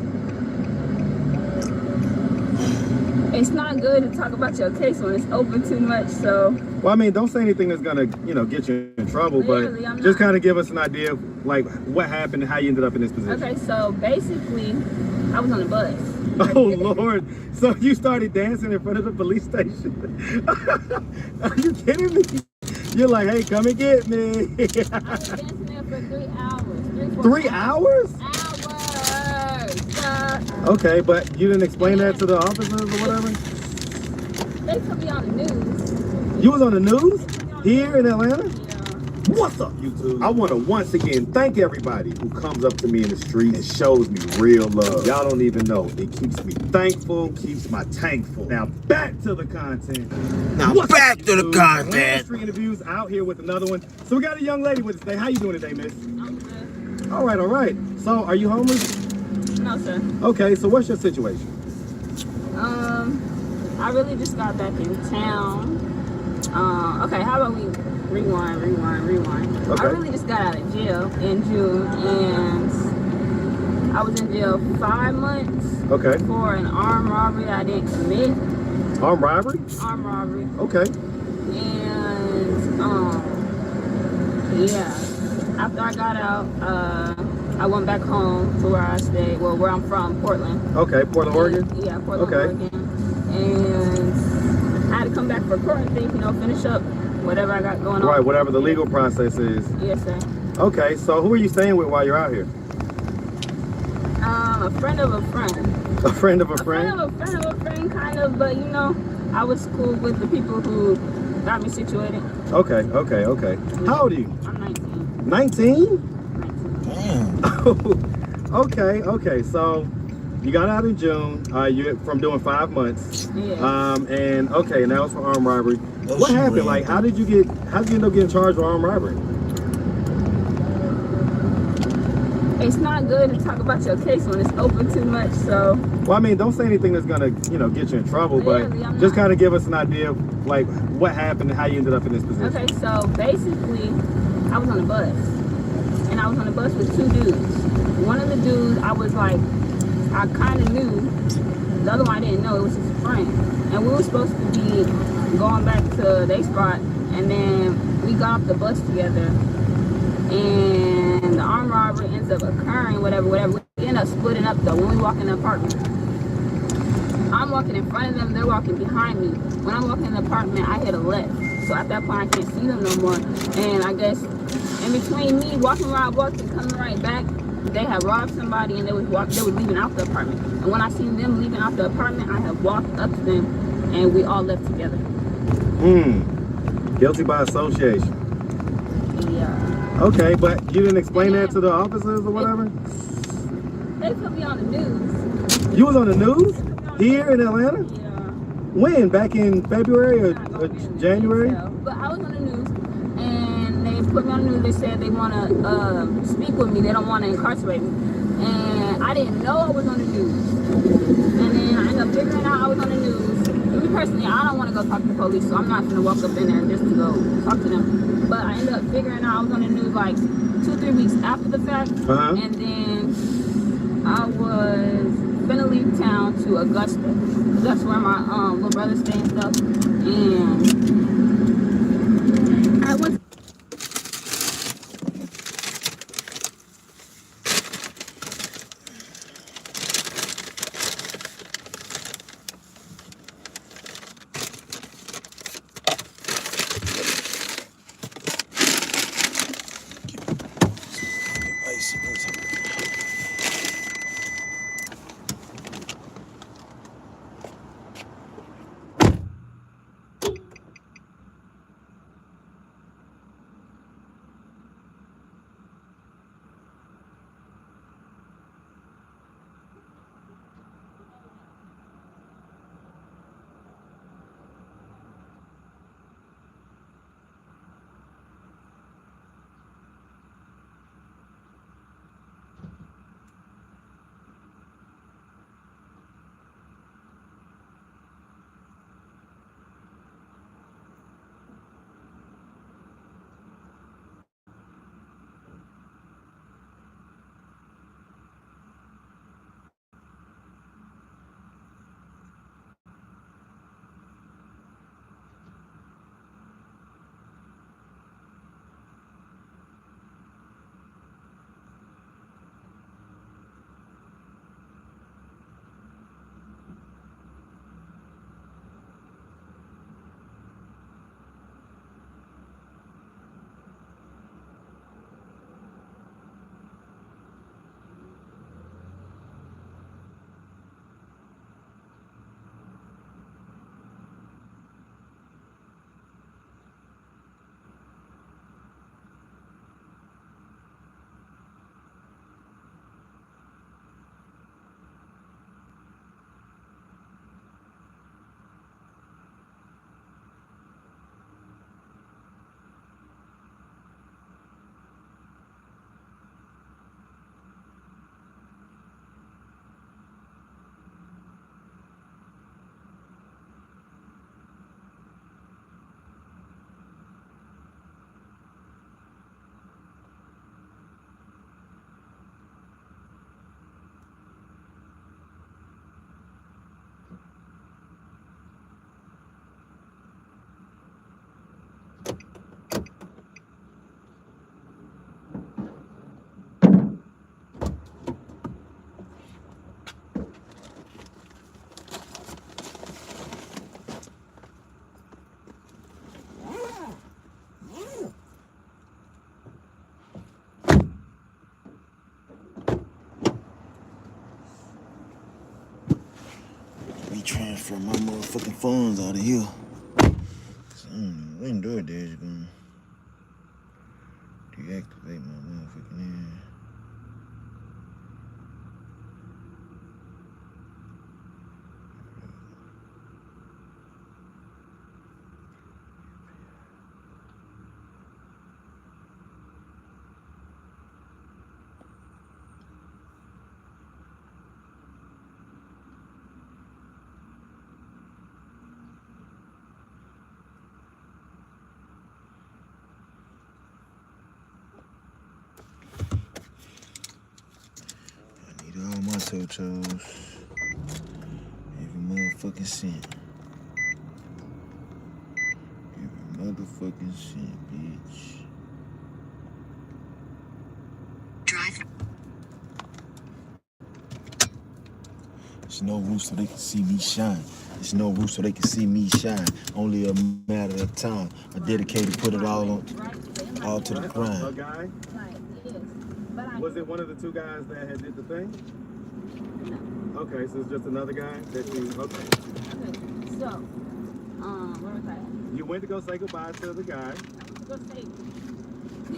It's not good to talk about your case when it's open too much, so... Well, I mean, don't say anything that's gonna, get you in trouble, Literally, but I'm just not. kind of give us an idea of, like, what happened and how you ended up in this position. Okay, so basically, I was on a bus. Oh, Lord. So you started dancing in front of the police station? Are you kidding me? You're like, hey, come and get me. I was dancing there for 3 hours. 3 hours? Okay, but you didn't explain that to the officers or whatever? They put me on the news. You was on the news? Here in Atlanta? What's up, YouTube? I want to once again thank everybody who comes up to me in the street and shows me real love. Y'all don't even know. It keeps me thankful, keeps my tank full. Now back to the content. Now back to the content. Street interviews out here with another one. So we got a young lady with us today. How you doing today, miss? I'm good. All right, all right. So are you homeless? No, sir. Okay, so what's your situation? I really just got back in town. Okay, how about we rewind. Okay. I really just got out of jail in June, and I was in jail 5 months. Okay. For an armed robbery that I didn't commit. Armed robbery? Armed robbery. Okay. And yeah, after I got out, I went back home to where I stayed. Well, where I'm from, Portland. Okay, Portland, Oregon. Yeah, Portland, Oregon. And I had to come back for court and things, you know, finish up whatever I got going on. Right, whatever the legal process is. Yes, sir. Okay, so who are you staying with while you're out here? A friend of a friend. A friend of a friend? A friend of a friend, kind of, but you know, I was cool with the people who got me situated. Okay. How old are you? I'm 19. 19? Damn. Okay, so you got out in June, you're from doing 5 months. Yeah. And okay, now it's for armed robbery. What happened? Like, how did you end up getting charged for armed robbery? It's not good to talk about your case when it's open too much, so. Well, I mean, don't say anything that's gonna, get you in trouble, but just kind of give us an idea of like what happened and how you ended up in this position. Okay, so basically, I was on a bus, and I was on a bus with 2 dudes. One of the dudes, I was like, I kind of knew. The other one I didn't know. It was his friend, and we were supposed to be going back to their spot, and then we got off the bus together, and the armed robbery ends up occurring, whatever. We end up splitting up though when we walk in the apartment. I'm walking in front of them, they're walking behind me. When I'm walking in the apartment, I hit a left. So at that point, I can't see them no more. And I guess in between me walking where I walked and coming right back, they had robbed somebody and they was leaving out the apartment. And when I seen them leaving out the apartment, I have walked up to them and we all left together. Guilty by association. Yeah. Okay, but you didn't explain that to the officers or whatever? They put me on the news. You was on the news? Here in Atlanta? Yeah. When? Back in February or January? But I was on the news and they put me on the news. They said they want to speak with me. They don't want to incarcerate me. And I didn't know I was on the news. And then I ended up figuring out I was on the news. Me personally, I don't want to go talk to the police, so I'm not going to walk up in there just to go talk to them. But I ended up figuring out I was on the news like 2-3 weeks after the fact. And then I was gonna leave town to Augusta. That's where my little brother stays and stuff. And I was transfer my motherfucking funds out of here. So, when DoorDash gonna deactivate my motherfucking ass? All my totos. Every motherfucking cent. Every motherfucking cent, bitch. Drive. There's no roof so they can see me shine. There's no roof so they can see me shine. Only a matter of time. I dedicated, put it all to the grind. A guy? Was it one of the two guys that had did the thing? Okay, so it's just another guy that you, okay. So, where was I? You went to go say goodbye to the guy. I went to go say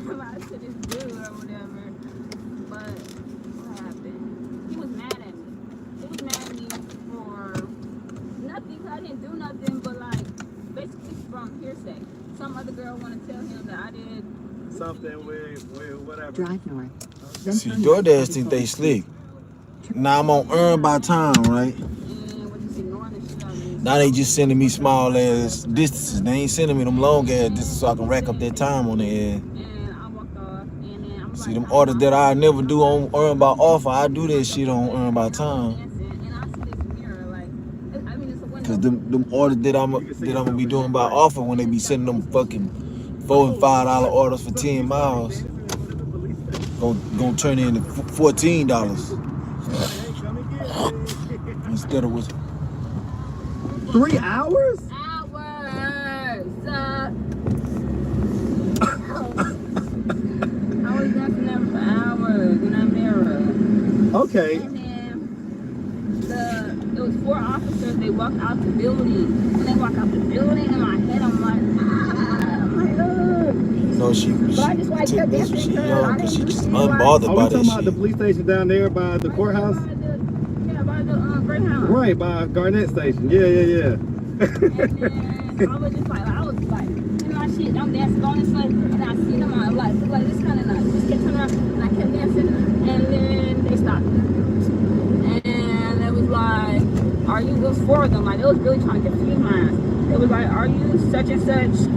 goodbye to this dude or whatever, but what happened? He was mad at me. He was mad at me for nothing, because I didn't do nothing, but like, basically from hearsay. Some other girl want to tell him that I did something with whatever. Drive north. See, DoorDash think they slick. Now I'm on earn by time, right? Now they just sending me small ass distances. They ain't sending me them long ass distances so I can rack up that time on their ass. See, them orders that I never do on earn by offer, I do that shit on earn by time. Cause them orders that I'm gonna be doing by offer when they be sending them fucking $4 and $5 orders for 10 miles, gonna turn into $14 instead of what's 3 hours? I was there for them for hours in that mirror. Okay. And then it was 4 officers. They walked out the building. When they walk out the building, in my head, I'm like, no, she but I just like kept dancing. She just unbothered by that shit. Are we talking about the police station down there by the courthouse? Yeah, by the Greyhound. Right, by Garnett Station. Yeah. And then I was just like, in my shit, I'm dancing on this way, and I see them, I'm like, this kind of nice. Just kept turning around, and I kept dancing, and then they stopped. And it was like, it was 4 of them, like, it was really trying to confuse mine. It was like, are you such and such,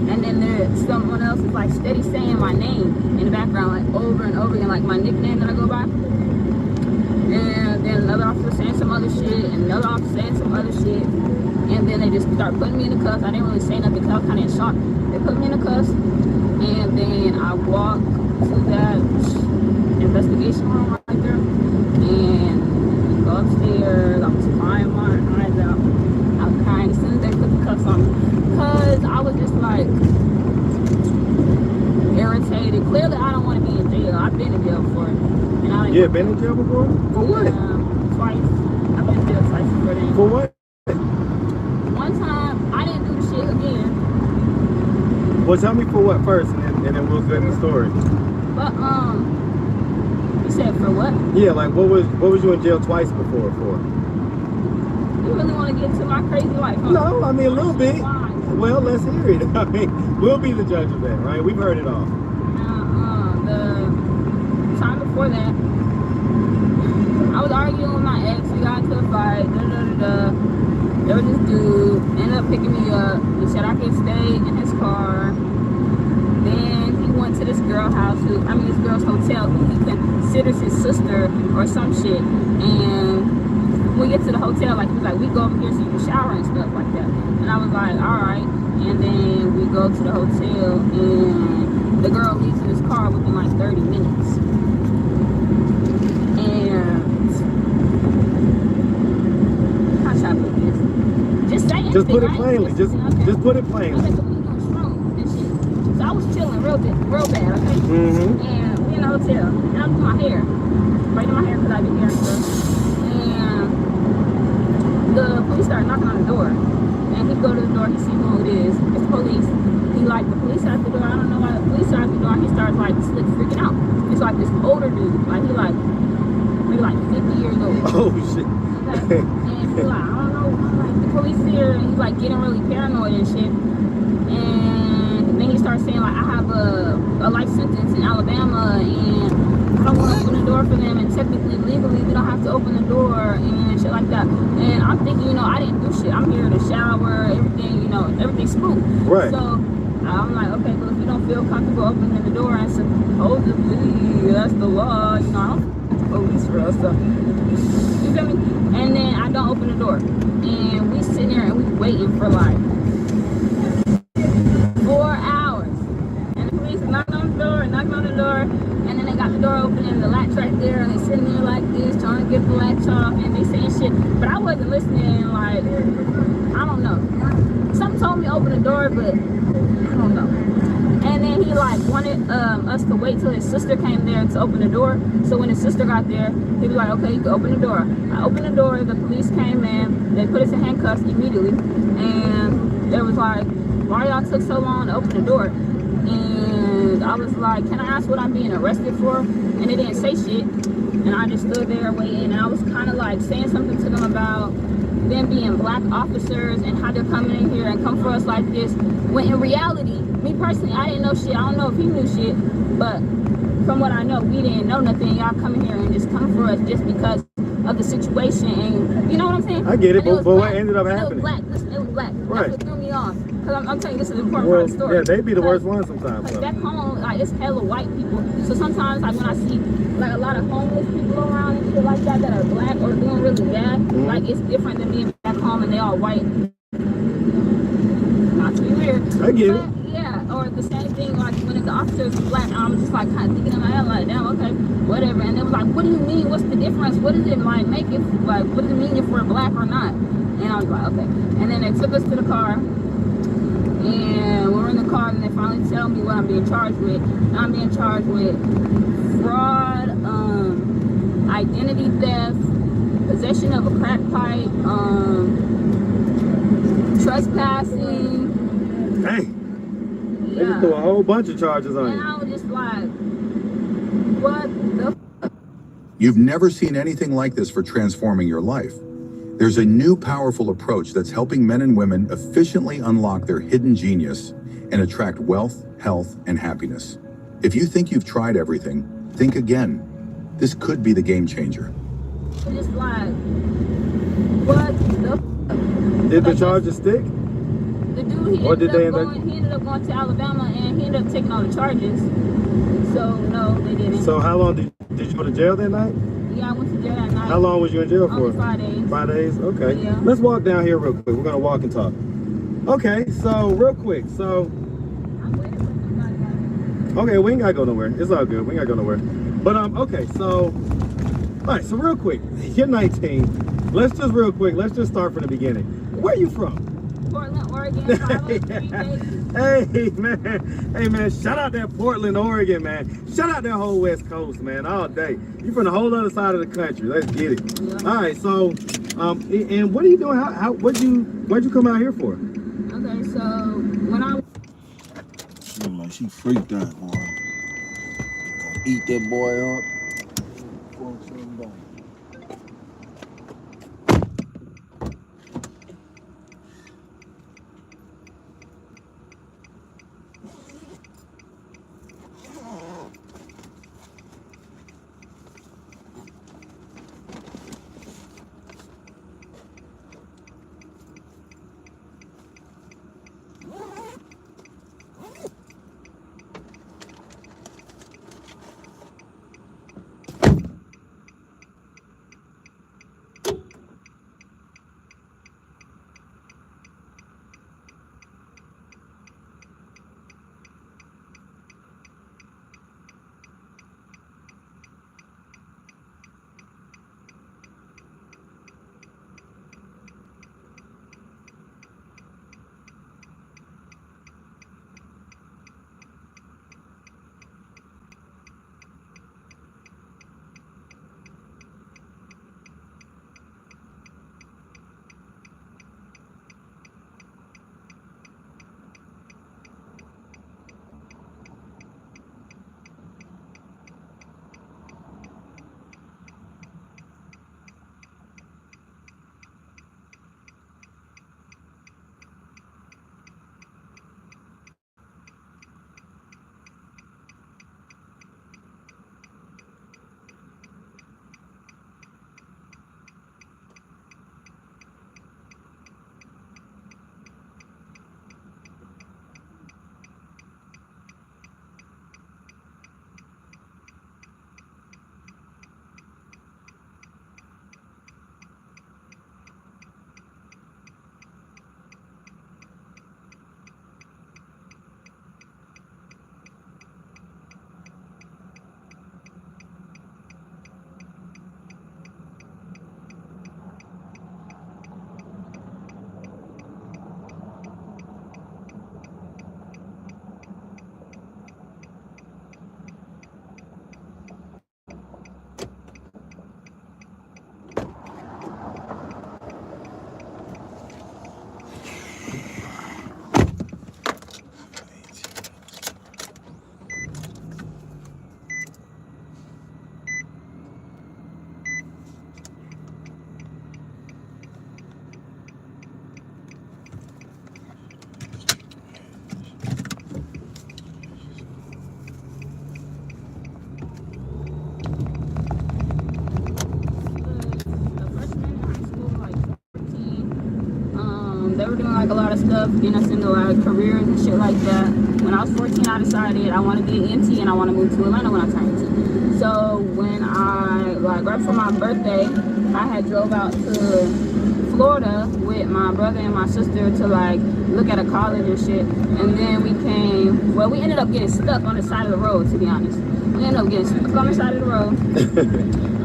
and then someone else is like steady saying my name in the background, like over and over again, like my nickname that I go by. And then another officer saying some other shit, and another officer saying some other shit. And then they just start putting me in the cuffs. I didn't really say nothing because I was kind of in shock. They put me in the cuffs, and then I walked to that investigation room right there, and we go upstairs. I was crying my eyes out. I was crying as soon as they put the cuffs on me, because I was just like irritated. Clearly, I don't want to be in jail. I've been in jail before. And I been in jail before? For what? Twice. I've been in jail twice before then. For what? One time, I didn't do the shit again. Well, tell me for what first, and then we'll get in the story. But you said for what? Yeah, like what was you in jail twice before for? You really want to get into my crazy life, huh? No, I mean a little bit. Well, let's hear it. I mean, we'll be the judge of that, right? We've heard it all. The time before that, I was arguing with my ex. We got into a fight. There was this dude ended up picking me up. He said I could stay in his car. Then he went to this girl's house, this girl's hotel, who he considers his sister or some shit. And when we get to the hotel, like he was like, we go over here so you can shower and stuff like that. And I was like, all right. And then we go to the hotel, and the girl leaves in his car within like 30 minutes. And how should I put this? Just say anything. Just put it plainly. Just put it plainly. Okay, so we doing shrooms and shit. So I was chilling real bad, okay? Mm-hmm. And we in the hotel, and I'm doing my hair, braiding my hair because I do hair and stuff. And the police started knocking on the door. And he go to the door, he see who it is. It's police. He like, the police are at the door. I don't know why the police are at the door. And he starts like slick freaking out. It's like this older dude. Like he like, maybe like 50 years old. Oh shit. Okay? And he's like, I don't know, like the police here, and he's like getting really paranoid and shit. And then he starts saying like, I have a life sentence in Alabama, and I don't want to open the door for them, and technically, legally, we don't have to open the door and shit like that. And I'm thinking, you know, I didn't do shit. I'm here to shower, everything, you know, everything's smooth. Right. So I'm like, okay, well, if you don't feel comfortable opening the door, and supposedly that's the law, you know, I don't police for us, so you feel me? And then I don't open the door, and we sitting there and we waiting for like 4 hours, and the police knocking on the door, and then they got the door open and the latch right there, and they sitting there like this trying to get the latch off, and they saying shit, but I wasn't listening. Like, I don't know, something told me open the door, but I don't know. And then he like wanted us to wait till his sister came there to open the door. So when his sister got there, he was like, okay, you can open the door. I opened the door, the police came in, they put us in handcuffs immediately, and they was like, why y'all took so long to open the door? And I was like, can I ask what I'm being arrested for? And they didn't say shit, and I just stood there waiting, and I was kind of like saying something to them about them being black officers and how they're coming in here and come for us like this, when in reality, me personally, I didn't know shit. I don't know if he knew shit, but from what I know, we didn't know nothing. Y'all come here and just come for us just because of the situation, and you know what I'm saying? I get it, but black. what ended up happening? It was black. Listen, it was black. Right. That's what threw me off. Because I'm telling you, this is an important part of the story. Yeah, they be the worst ones sometimes. Because back home, like, it's hella white people. So sometimes, like, when I see, like, a lot of homeless people around and shit like that are black or doing really bad, like, it's different than being back home and they all white. Not to be weird. I get it. Yeah, or the same thing, like, when the officers were black, I'm just, like, kind of thinking in my head, like, damn, okay, whatever. And they was like, what do you mean? What's the difference? What does it, like, make it, like, what does it mean if we're black or not? And I was like, okay. And then they took us to the car. And we're in the car, and they finally tell me what I'm being charged with. And I'm being charged with fraud, identity theft, possession of a crack pipe, trespassing. Dang. They just threw a whole bunch of charges on you. And I was just like, what the f? You've never seen anything like this for transforming your life. There's a new powerful approach that's helping men and women efficiently unlock their hidden genius and attract wealth, health, and happiness. If you think you've tried everything, think again. This could be the game changer. Just like, what the f? Did the charges stick? The dude, he ended up going to Alabama, and he ended up taking all the charges. So, no, they didn't. So how long did you go to jail that night? Yeah, I went to jail that night. How long was you in jail for? Only 5 days. 5 days? Okay. Yeah. Let's walk down here real quick. We're going to walk and talk. Okay, so real quick. So, okay, we ain't got to go nowhere. It's all good. We ain't got to go nowhere. But, okay, so, all right, so real quick. You're 19. Let's just start from the beginning. Where are you from? Portland, Oregon. Hey man, shout out that Portland, Oregon, man. Shout out that whole West Coast, man, all day. You from the whole other side of the country. Let's get it. Yeah. All right, so and what are you doing? What'd you come out here for? Okay, so when I she like she freaked out, boy. Gonna eat that boy up. They were doing like a lot of stuff, getting us into like careers and shit like that. When I was 14, I decided I want to be an EMT and I want to move to Atlanta when I turned 18. So when I, like right for my birthday, I had drove out to Florida with my brother and my sister to like look at a college and shit. And then we ended up getting stuck on the side of the road, to be honest. We ended up getting stuck on the side of the road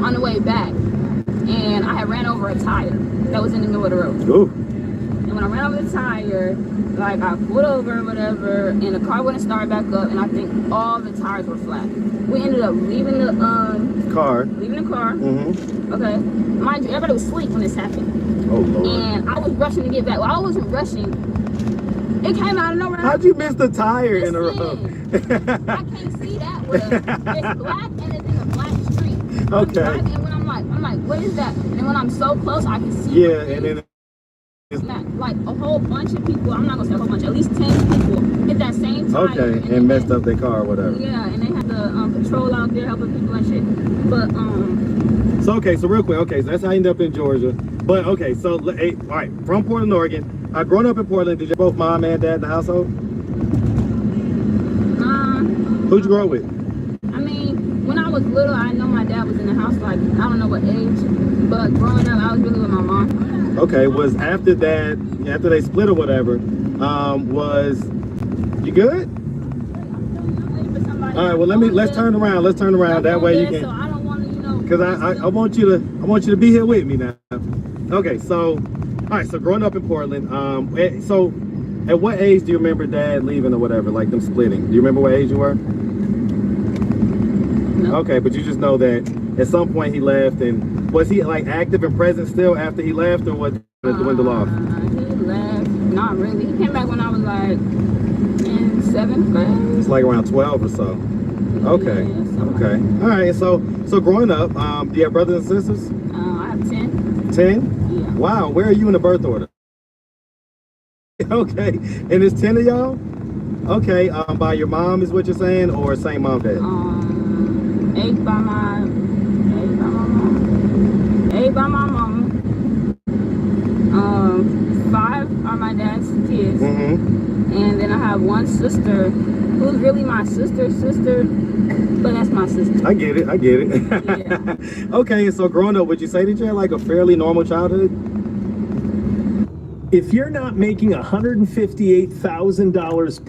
on the way back. And I had ran over a tire that was in the middle of the road. Ooh. And when I ran over the tire, like I pulled over or whatever, and the car wouldn't start back up, and I think all the tires were flat. We ended up leaving the car. Mm-hmm. Okay. Mind you, everybody was asleep when this happened. Oh Lord. And I was rushing to get back. Well, I wasn't rushing. It came out of nowhere. How'd you miss the tire in the road? I can't see that well. It's black and it's in a black street. Okay. And when I'm like, what is that? And when I'm so close, I can see. Yeah, and then it's like a whole bunch of people. I'm not gonna say a whole bunch. At least 10 people hit that same tire. Okay, and messed up their car or whatever. Yeah, and they had the patrol out there helping people and shit. But So okay, so real quick, okay, so that's how I ended up in Georgia. But okay, so all right, from Portland, Oregon. I grown up in Portland. Did you both mom and dad in the household? Who'd you grow up with? I mean, when I was little, I know my dad was in the house, like I don't know what age, but growing up, I was really with my mom. Okay, was after that, after they split or whatever, was you good? All right, well let's turn around. Let's turn around. That way you can. So I don't want to, Because I want you to be here with me now. Okay, so all right, so growing up in Portland, so at what age do you remember dad leaving or whatever, like them splitting? Do you remember what age you were? No. Okay, but you just know that at some point he left, and was he like active and present still after he left, or what dwindled off? He left, not really. He came back when I was like in 7th grade. It's like around 12 or so. Okay. Yeah, okay. All right. So growing up, do you have brothers and sisters? I have 10. 10? Yeah. Wow. Where are you in the birth order? Okay. And it's 10 of y'all? Okay. By your mom is what you're saying, or same mom, dad? 8 by my mom. 5 are my dad's kids. Mm-hmm. And then I have one sister who's really my sister, but that's my sister. I get it. Yeah. Okay, so growing up, would you say that you had like a fairly normal childhood? If you're not making $158,000